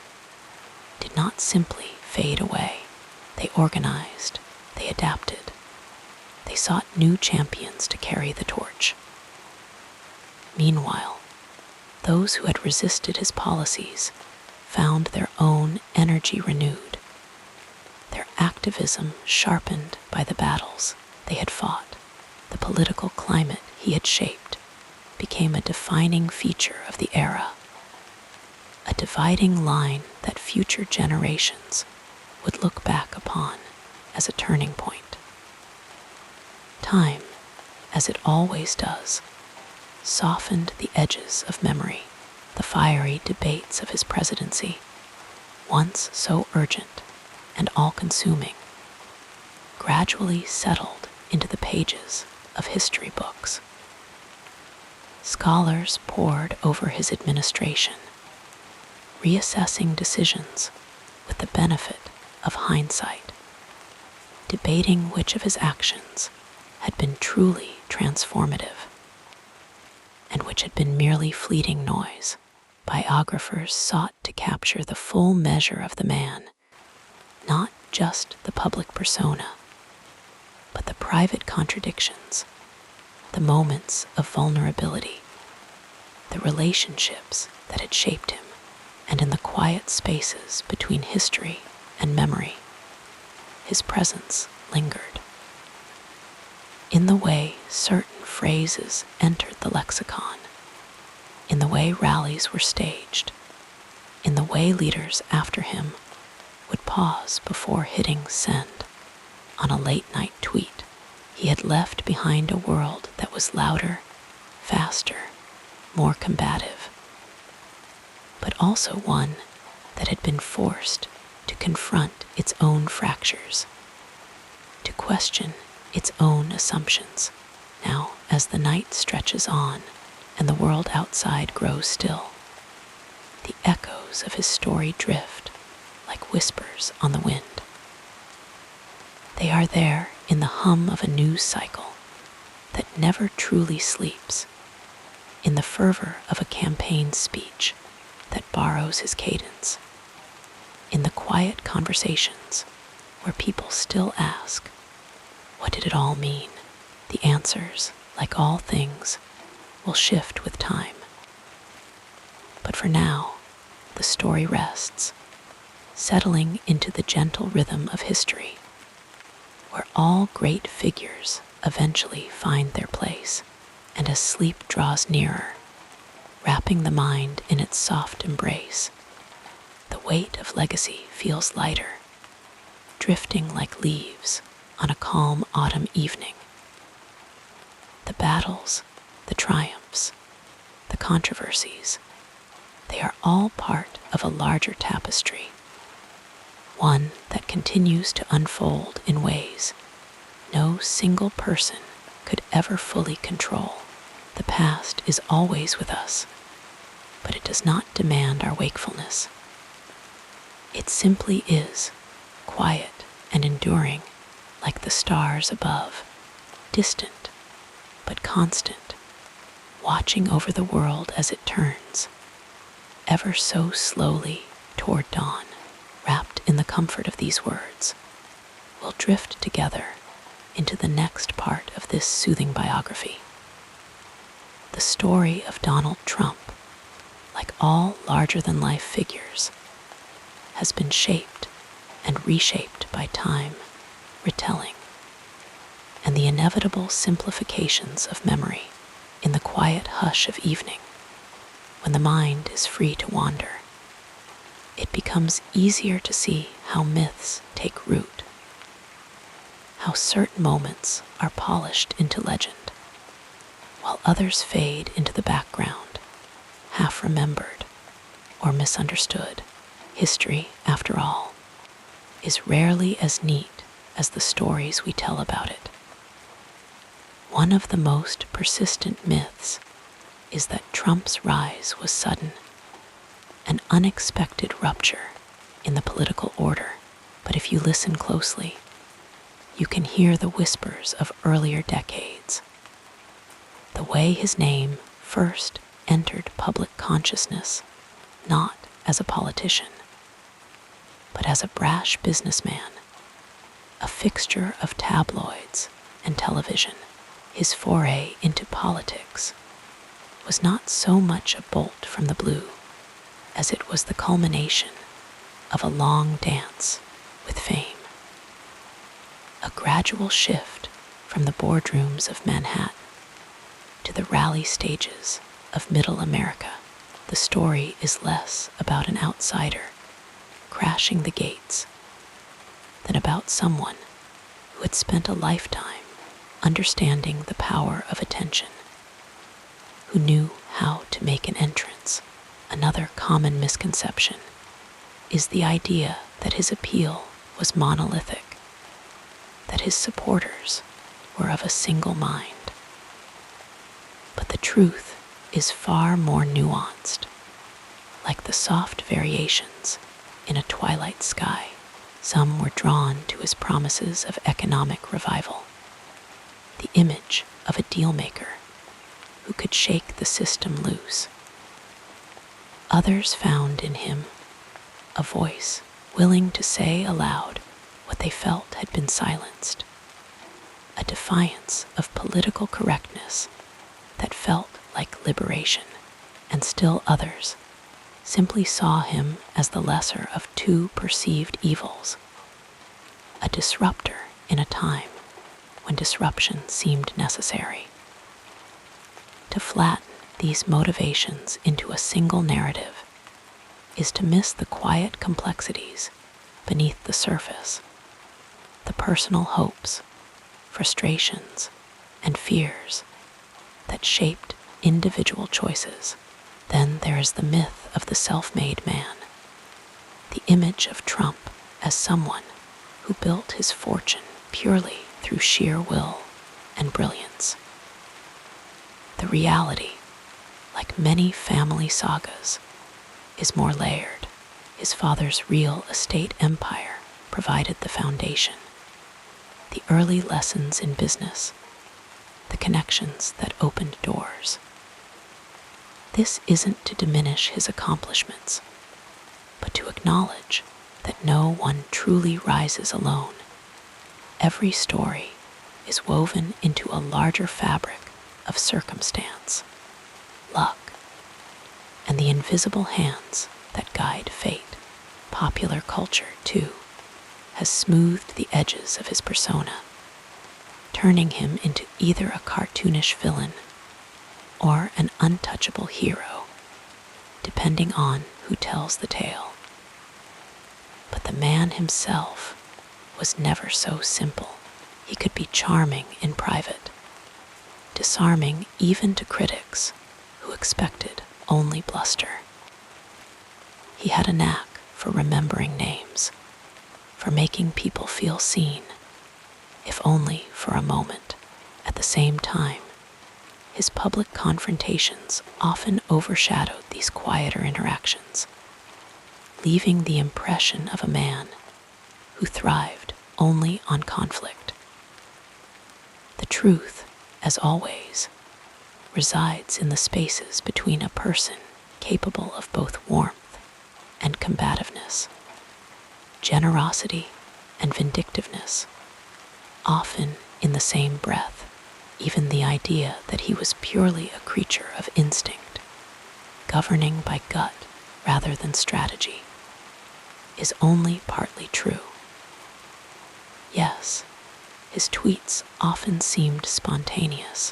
did not simply fade away. They organized, they adapted, they sought new champions to carry the torch. Meanwhile, those who had resisted his policies found their own energy renewed, their activism sharpened by the battles they had fought. The political climate he had shaped became a defining feature of the era, a dividing line that future generations would look back upon as a turning point. Time, as it always does, softened the edges of memory. The fiery debates of his presidency, once so urgent and all-consuming, gradually settled into the pages of history books. Scholars pored over his administration, reassessing decisions with the benefit of hindsight, debating which of his actions had been truly transformative and which had been merely fleeting noise. Biographers sought to capture the full measure of the man, not just the public persona, but the private contradictions, the moments of vulnerability, the relationships that had shaped him, and in the quiet spaces between history and memory, his presence lingered. In the way certain phrases entered the lexicon, in the way rallies were staged, in the way leaders after him would pause before hitting send on a late-night tweet, he had left behind a world that was louder, faster, more combative, but also one that had been forced to confront its own fractures, to question its own assumptions. Now, as the night stretches on and the world outside grows still, the echoes of his story drift like whispers on the wind. They are there in the hum of a news cycle that never truly sleeps, in the fervor of a campaign speech that borrows his cadence, in the quiet conversations where people still ask, what did it all mean? The answers, like all things, will shift with time. But for now, the story rests, settling into the gentle rhythm of history, where all great figures eventually find their place, and as sleep draws nearer, wrapping the mind in its soft embrace, the weight of legacy feels lighter, drifting like leaves on a calm autumn evening. The battles, the triumphs, the controversies, they are all part of a larger tapestry, one that continues to unfold in ways no single person could ever fully control. The past is always with us, but it does not demand our wakefulness. It simply is, quiet and enduring, like the stars above, distant but constant, watching over the world as it turns, ever so slowly toward dawn. Wrapped in the comfort of these words, we'll drift together into the next part of this soothing biography. The story of Donald Trump, like all larger-than-life figures, has been shaped and reshaped by time, retelling, and the inevitable simplifications of memory in the quiet hush of evening, when the mind is free to wander. It becomes easier to see how myths take root, how certain moments are polished into legend, while others fade into the background, half remembered or misunderstood. History, after all, is rarely as neat as the stories we tell about it. One of the most persistent myths is that Trump's rise was sudden, an unexpected rupture in the political order. But if you listen closely, you can hear the whispers of earlier decades. The way his name first entered public consciousness, not as a politician, but as a brash businessman, a fixture of tabloids and television. His foray into politics was not so much a bolt from the blue as it was the culmination of a long dance with fame. A gradual shift from the boardrooms of Manhattan to the rally stages of Middle America. The story is less about an outsider crashing the gates than about someone who had spent a lifetime understanding the power of attention, who knew how to make an entrance. Another common misconception is the idea that his appeal was monolithic, that his supporters were of a single mind. But the truth is far more nuanced. Like the soft variations in a twilight sky, some were drawn to his promises of economic revival, the image of a dealmaker who could shake the system loose. Others found in him a voice willing to say aloud what they felt had been silenced, a defiance of political correctness that felt like liberation, and still others simply saw him as the lesser of two perceived evils, a disruptor in a time when disruption seemed necessary. To flatten these motivations into a single narrative is to miss the quiet complexities beneath the surface, the personal hopes, frustrations, and fears that shaped individual choices. Then there is the myth of the self-made man, the image of Trump as someone who built his fortune purely through sheer will and brilliance. The reality, like many family sagas, is more layered. His father's real estate empire provided the foundation, the early lessons in business, the connections that opened doors. This isn't to diminish his accomplishments, but to acknowledge that no one truly rises alone. Every story is woven into a larger fabric of circumstance, luck, and the invisible hands that guide fate. Popular culture, too, has smoothed the edges of his persona, turning him into either a cartoonish villain or an untouchable hero, depending on who tells the tale. But the man himself was never so simple. He could be charming in private, disarming even to critics who expected only bluster. He had a knack for remembering names, for making people feel seen, if only for a moment. At the same time, his public confrontations often overshadowed these quieter interactions, leaving the impression of a man who thrived only on conflict. The truth, as always, resides in the spaces between a person capable of both warmth and combativeness, generosity and vindictiveness, often in the same breath. Even the idea that he was purely a creature of instinct, governing by gut rather than strategy, is only partly true. Yes, his tweets often seemed spontaneous,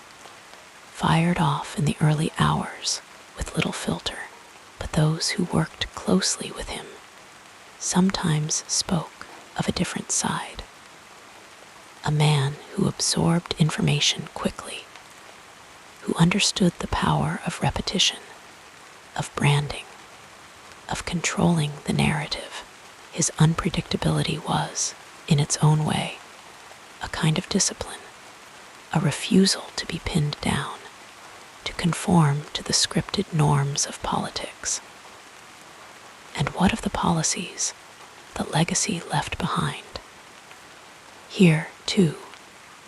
fired off in the early hours with little filter, but those who worked closely with him sometimes spoke of a different side. A man who absorbed information quickly, who understood the power of repetition, of branding, of controlling the narrative. His unpredictability was, in its own way, a kind of discipline, a refusal to be pinned down, to conform to the scripted norms of politics. And what of the policies, the legacy left behind? Here, too,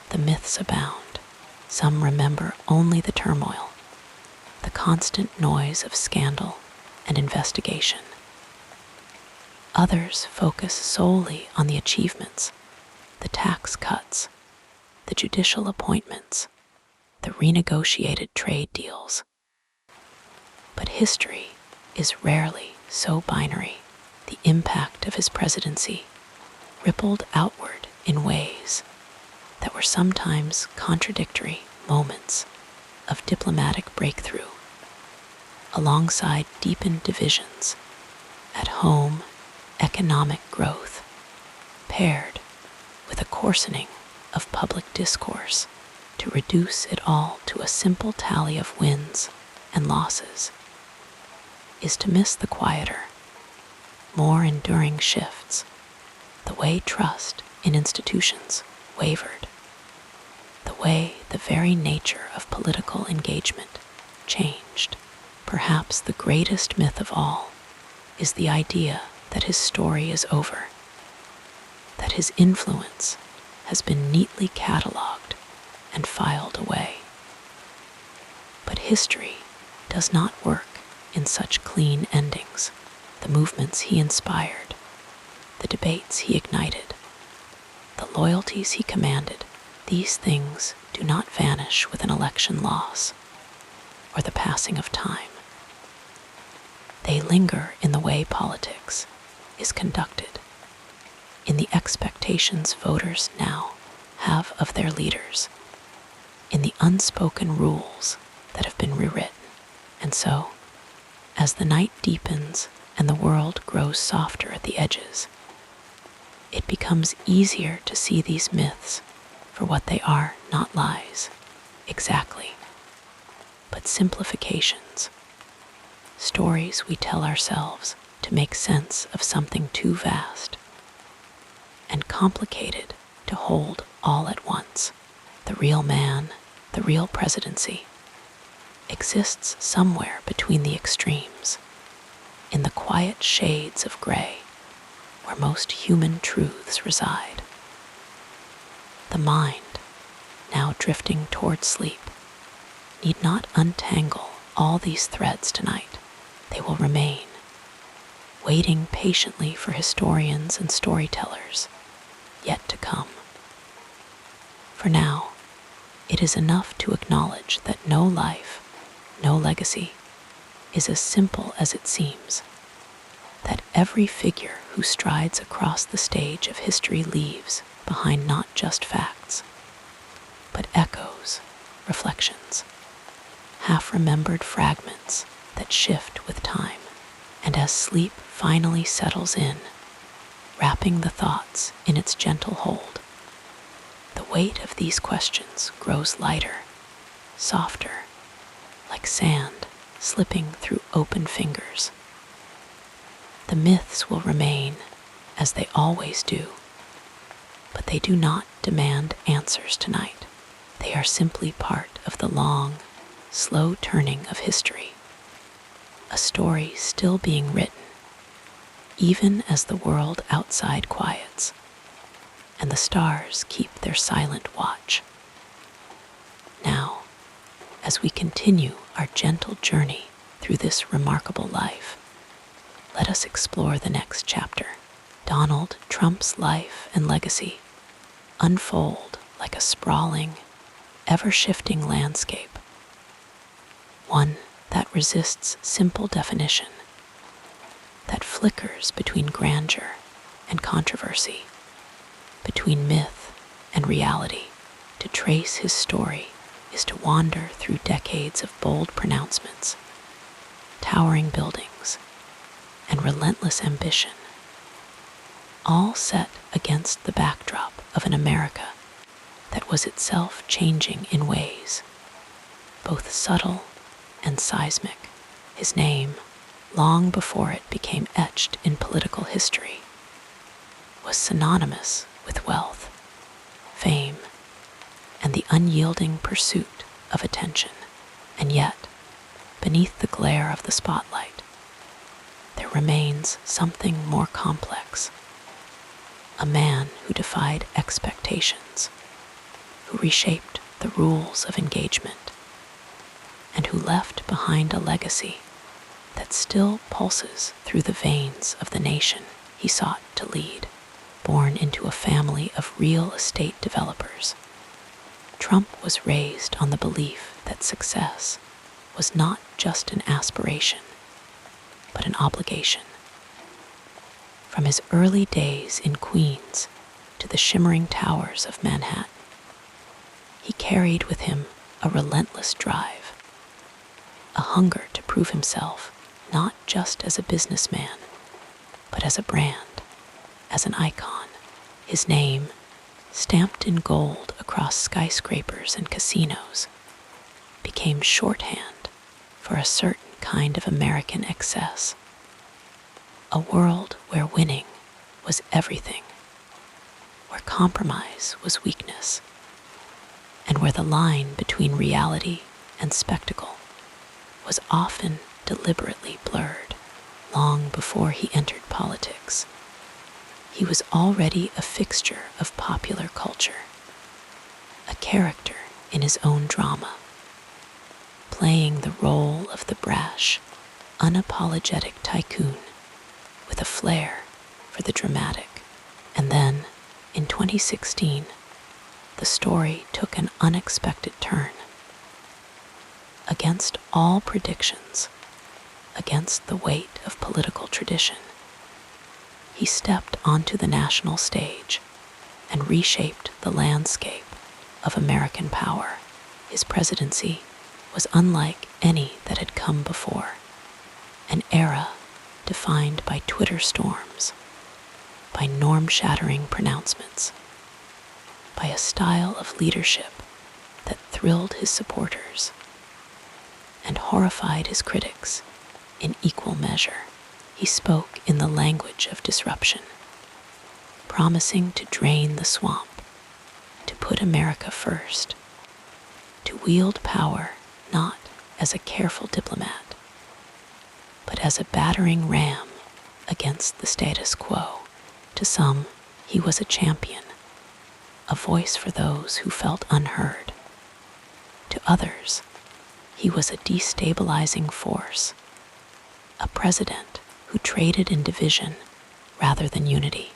the myths abound. Some remember only the turmoil, the constant noise of scandal and investigation. Others focus solely on the achievements, the tax cuts, the judicial appointments, the renegotiated trade deals. But history is rarely so binary. The impact of his presidency rippled outward in ways that were sometimes contradictory. Moments of diplomatic breakthrough, alongside deepened divisions, at home, economic growth, paired with a coarsening of public discourse. To reduce it all to a simple tally of wins and losses is to miss the quieter, more enduring shifts, the way trust in institutions, wavered, the way the very nature of political engagement changed. Perhaps the greatest myth of all is the idea that his story is over, that his influence has been neatly catalogued and filed away. But history does not work in such clean endings. The movements he inspired, the debates he ignited, the loyalties he commanded, these things do not vanish with an election loss or the passing of time. They linger in the way politics is conducted, in the expectations voters now have of their leaders, in the unspoken rules that have been rewritten. And so, as the night deepens and the world grows softer at the edges, it becomes easier to see these myths for what they are, not lies, exactly, but simplifications, stories we tell ourselves to make sense of something too vast and complicated to hold all at once. The real man, the real presidency, exists somewhere between the extremes, in the quiet shades of gray where most human truths reside. The mind, now drifting toward sleep, need not untangle all these threads tonight. They will remain, waiting patiently for historians and storytellers yet to come. For now, it is enough to acknowledge that no life, no legacy, is as simple as it seems, that every figure who strides across the stage of history leaves behind not just facts, but echoes, reflections, half-remembered fragments that shift with time. And as sleep finally settles in, wrapping the thoughts in its gentle hold, the weight of these questions grows lighter, softer, like sand slipping through open fingers. The myths will remain as they always do, but they do not demand answers tonight. They are simply part of the long, slow turning of history, a story still being written, even as the world outside quiets and the stars keep their silent watch. Now, as we continue our gentle journey through this remarkable life, let us explore the next chapter. Donald Trump's life and legacy unfold like a sprawling, ever-shifting landscape, one that resists simple definition, that flickers between grandeur and controversy, between myth and reality. To trace his story is to wander through decades of bold pronouncements, towering buildings, and relentless ambition, all set against the backdrop of an America that was itself changing in ways both subtle and seismic. His name, long before it became etched in political history, was synonymous with wealth, fame, and the unyielding pursuit of attention. And yet, beneath the glare of the spotlight, there remains something more complex. A man who defied expectations, who reshaped the rules of engagement, and who left behind a legacy that still pulses through the veins of the nation he sought to lead. Born into a family of real estate developers, Trump was raised on the belief that success was not just an aspiration, but an obligation. From his early days in Queens to the shimmering towers of Manhattan, he carried with him a relentless drive, a hunger to prove himself not just as a businessman, but as a brand, as an icon. His name, stamped in gold across skyscrapers and casinos, became shorthand for a certain kind of American excess, a world where winning was everything, where compromise was weakness, and where the line between reality and spectacle was often deliberately blurred. Long before he entered politics, he was already a fixture of popular culture, a character in his own drama, playing the role of the brash, unapologetic tycoon with a flair for the dramatic. And then, in 2016, the story took an unexpected turn. Against all predictions, against the weight of political tradition, he stepped onto the national stage and reshaped the landscape of American power. His presidency was unlike any that had come before, an era defined by Twitter storms, by norm-shattering pronouncements, by a style of leadership that thrilled his supporters and horrified his critics in equal measure. He spoke in the language of disruption, promising to drain the swamp, to put America first, to wield power not as a careful diplomat, but as a battering ram against the status quo. To some, he was a champion, a voice for those who felt unheard. To others, he was a destabilizing force, a president who traded in division rather than unity.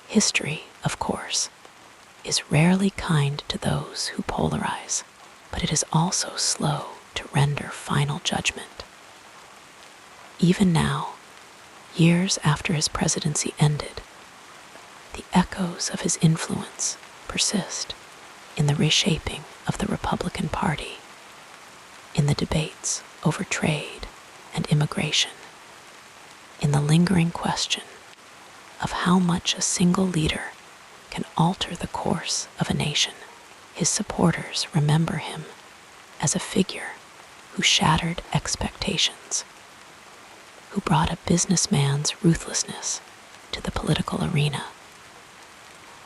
History, of course, is rarely kind to those who polarize, but it is also slow to render final judgment. Even now, years after his presidency ended, the echoes of his influence persist in the reshaping of the Republican Party, in the debates over trade and immigration, in the lingering question of how much a single leader can alter the course of a nation. His supporters remember him as a figure who shattered expectations, who brought a businessman's ruthlessness to the political arena,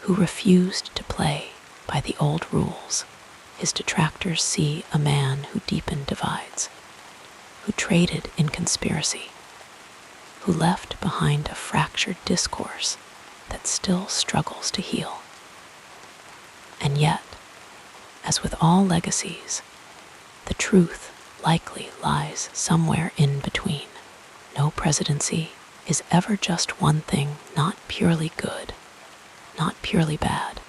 who refused to play by the old rules. His detractors see a man who deepened divides, who traded in conspiracy, who left behind a fractured discourse that still struggles to heal. And yet, as with all legacies, the truth likely lies somewhere in between. No presidency is ever just one thing, not purely good, not purely bad,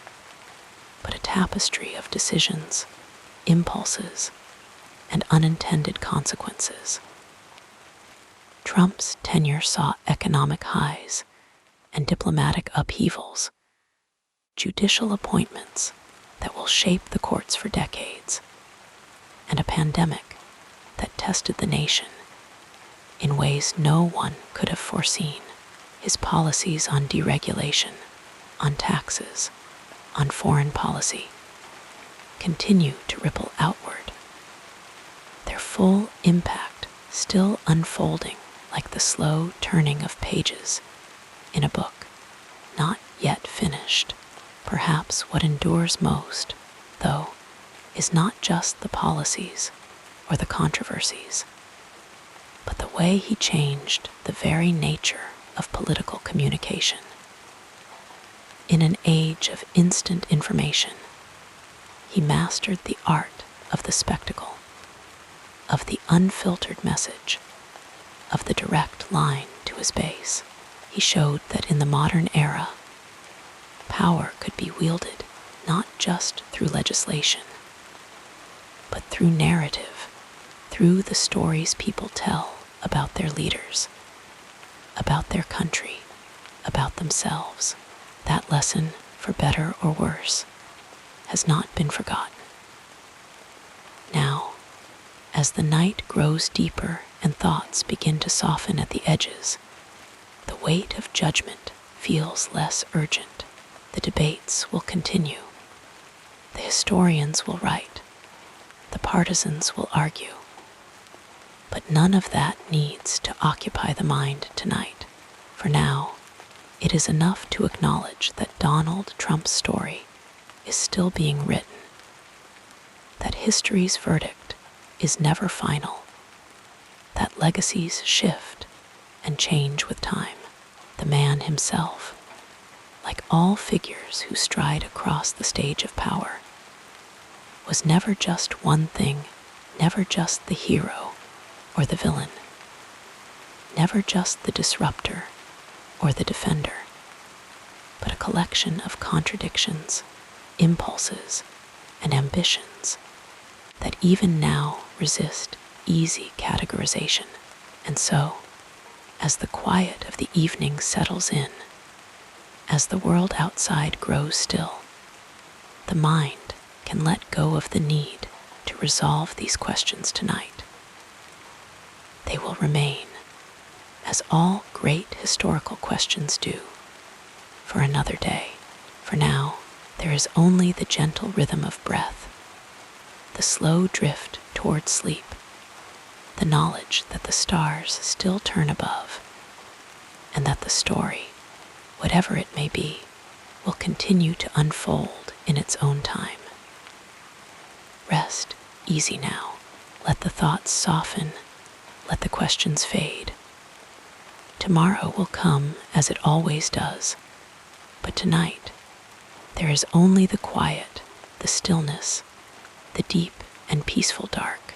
but a tapestry of decisions, impulses, and unintended consequences. Trump's tenure saw economic highs and diplomatic upheavals, judicial appointments that will shape the courts for decades, and a pandemic that tested the nation in ways no one could have foreseen. His policies on deregulation, on taxes, on foreign policy continue to ripple outward, their full impact still unfolding like the slow turning of pages in a book not yet finished. Perhaps what endures most, though, is not just the policies or the controversies, but the way he changed the very nature of political communication. In an age of instant information, he mastered the art of the spectacle, of the unfiltered message, of the direct line to his base. He showed that in the modern era, power could be wielded not just through legislation, but through narrative, through the stories people tell about their leaders, about their country, about themselves. That lesson, for better or worse, has not been forgotten. Now, as the night grows deeper and thoughts begin to soften at the edges, the weight of judgment feels less urgent. The debates will continue. The historians will write. The partisans will argue. But none of that needs to occupy the mind tonight. For now, it is enough to acknowledge that Donald Trump's story is still being written, that history's verdict is never final, that legacies shift and change with time. The man himself, like all figures who stride across the stage of power, was never just one thing, never just the hero or the villain, never just the disruptor or the defender, but a collection of contradictions, impulses, and ambitions that even now resist easy categorization. And so, as the quiet of the evening settles in, as the world outside grows still, the mind can let go of the need to resolve these questions tonight. They will remain, as all great historical questions do, for another day. For now, there is only the gentle rhythm of breath, the slow drift toward sleep, the knowledge that the stars still turn above, and that the story, whatever it may be, will continue to unfold in its own time. Rest easy now. Let the thoughts soften. Let the questions fade. Tomorrow will come as it always does. But tonight, there is only the quiet, the stillness, the deep and peaceful dark.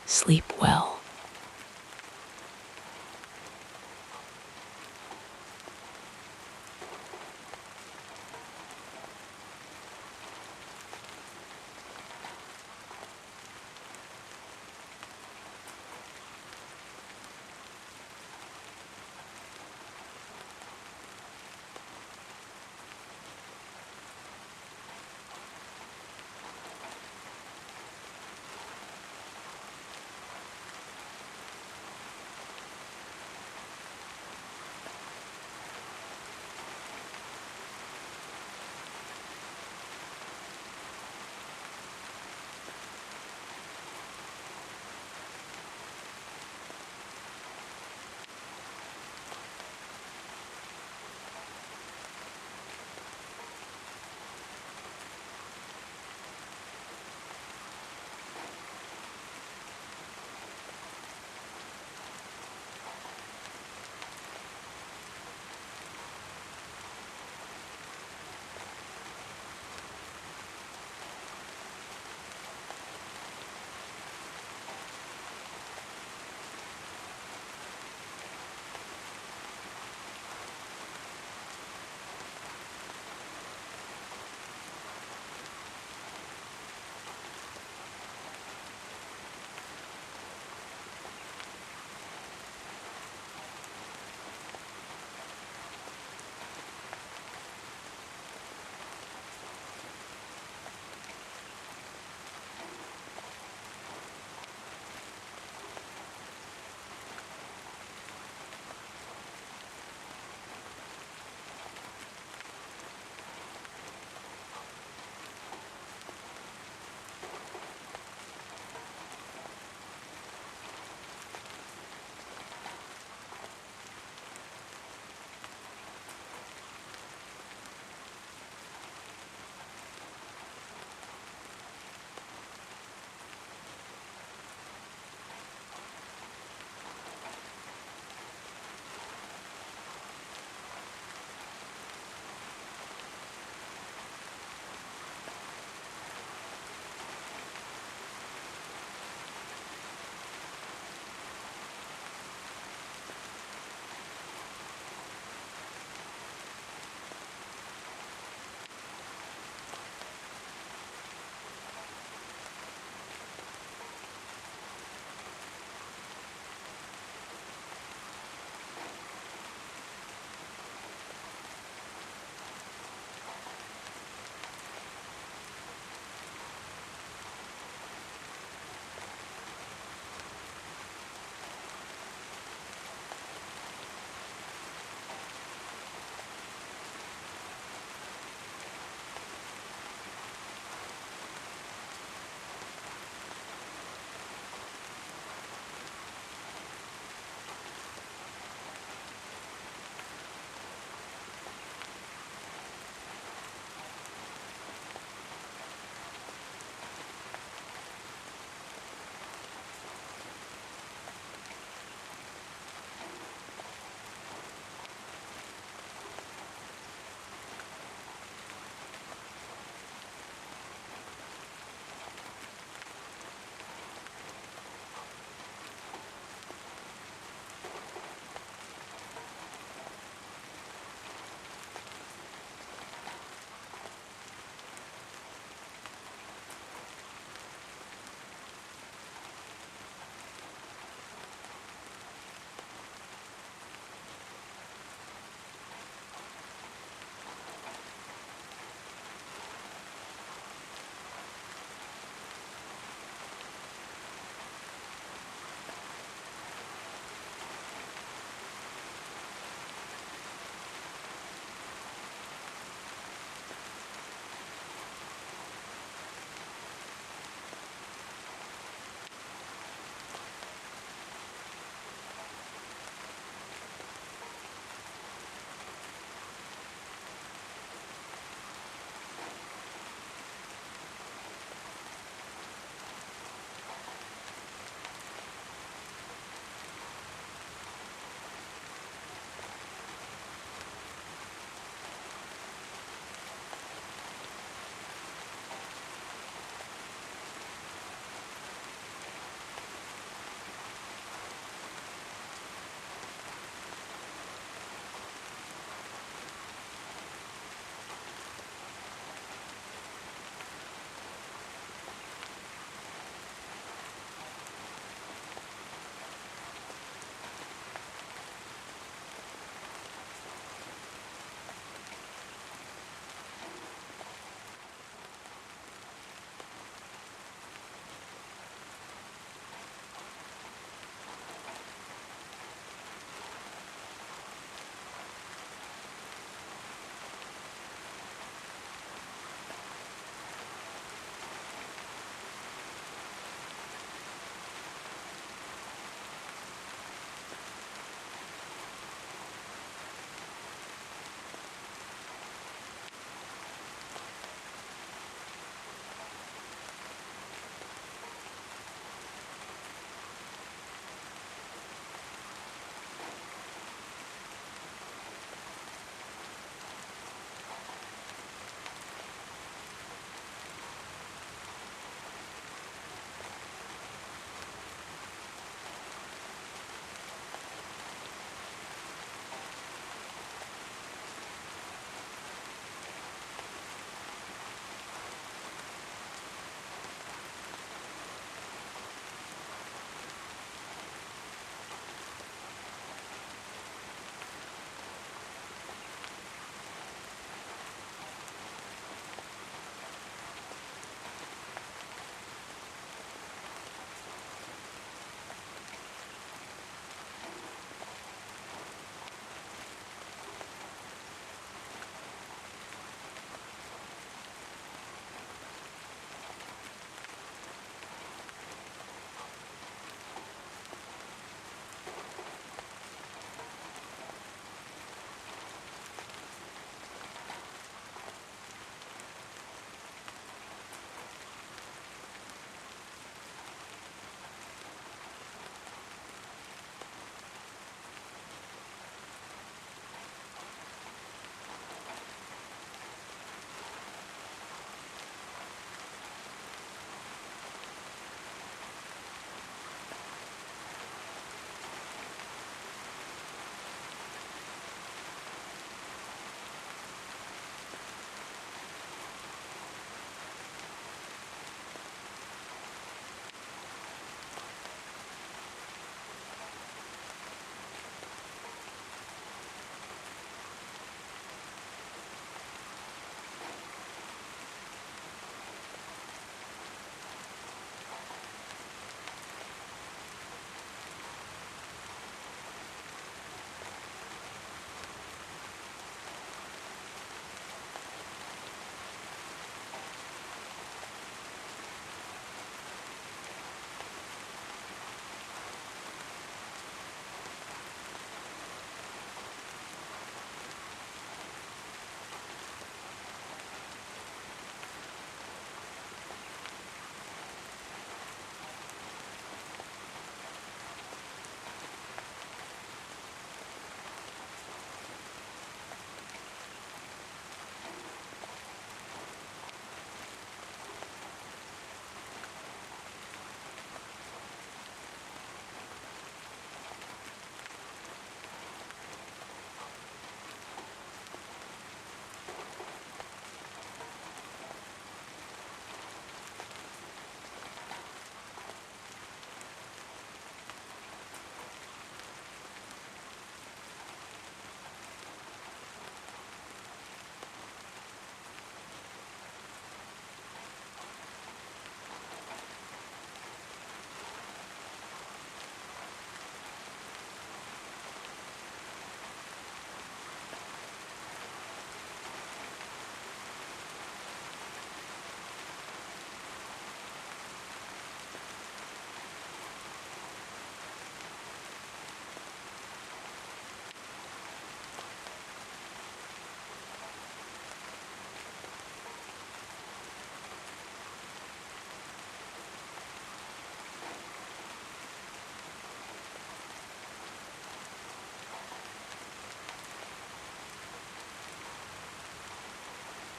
Sleep well.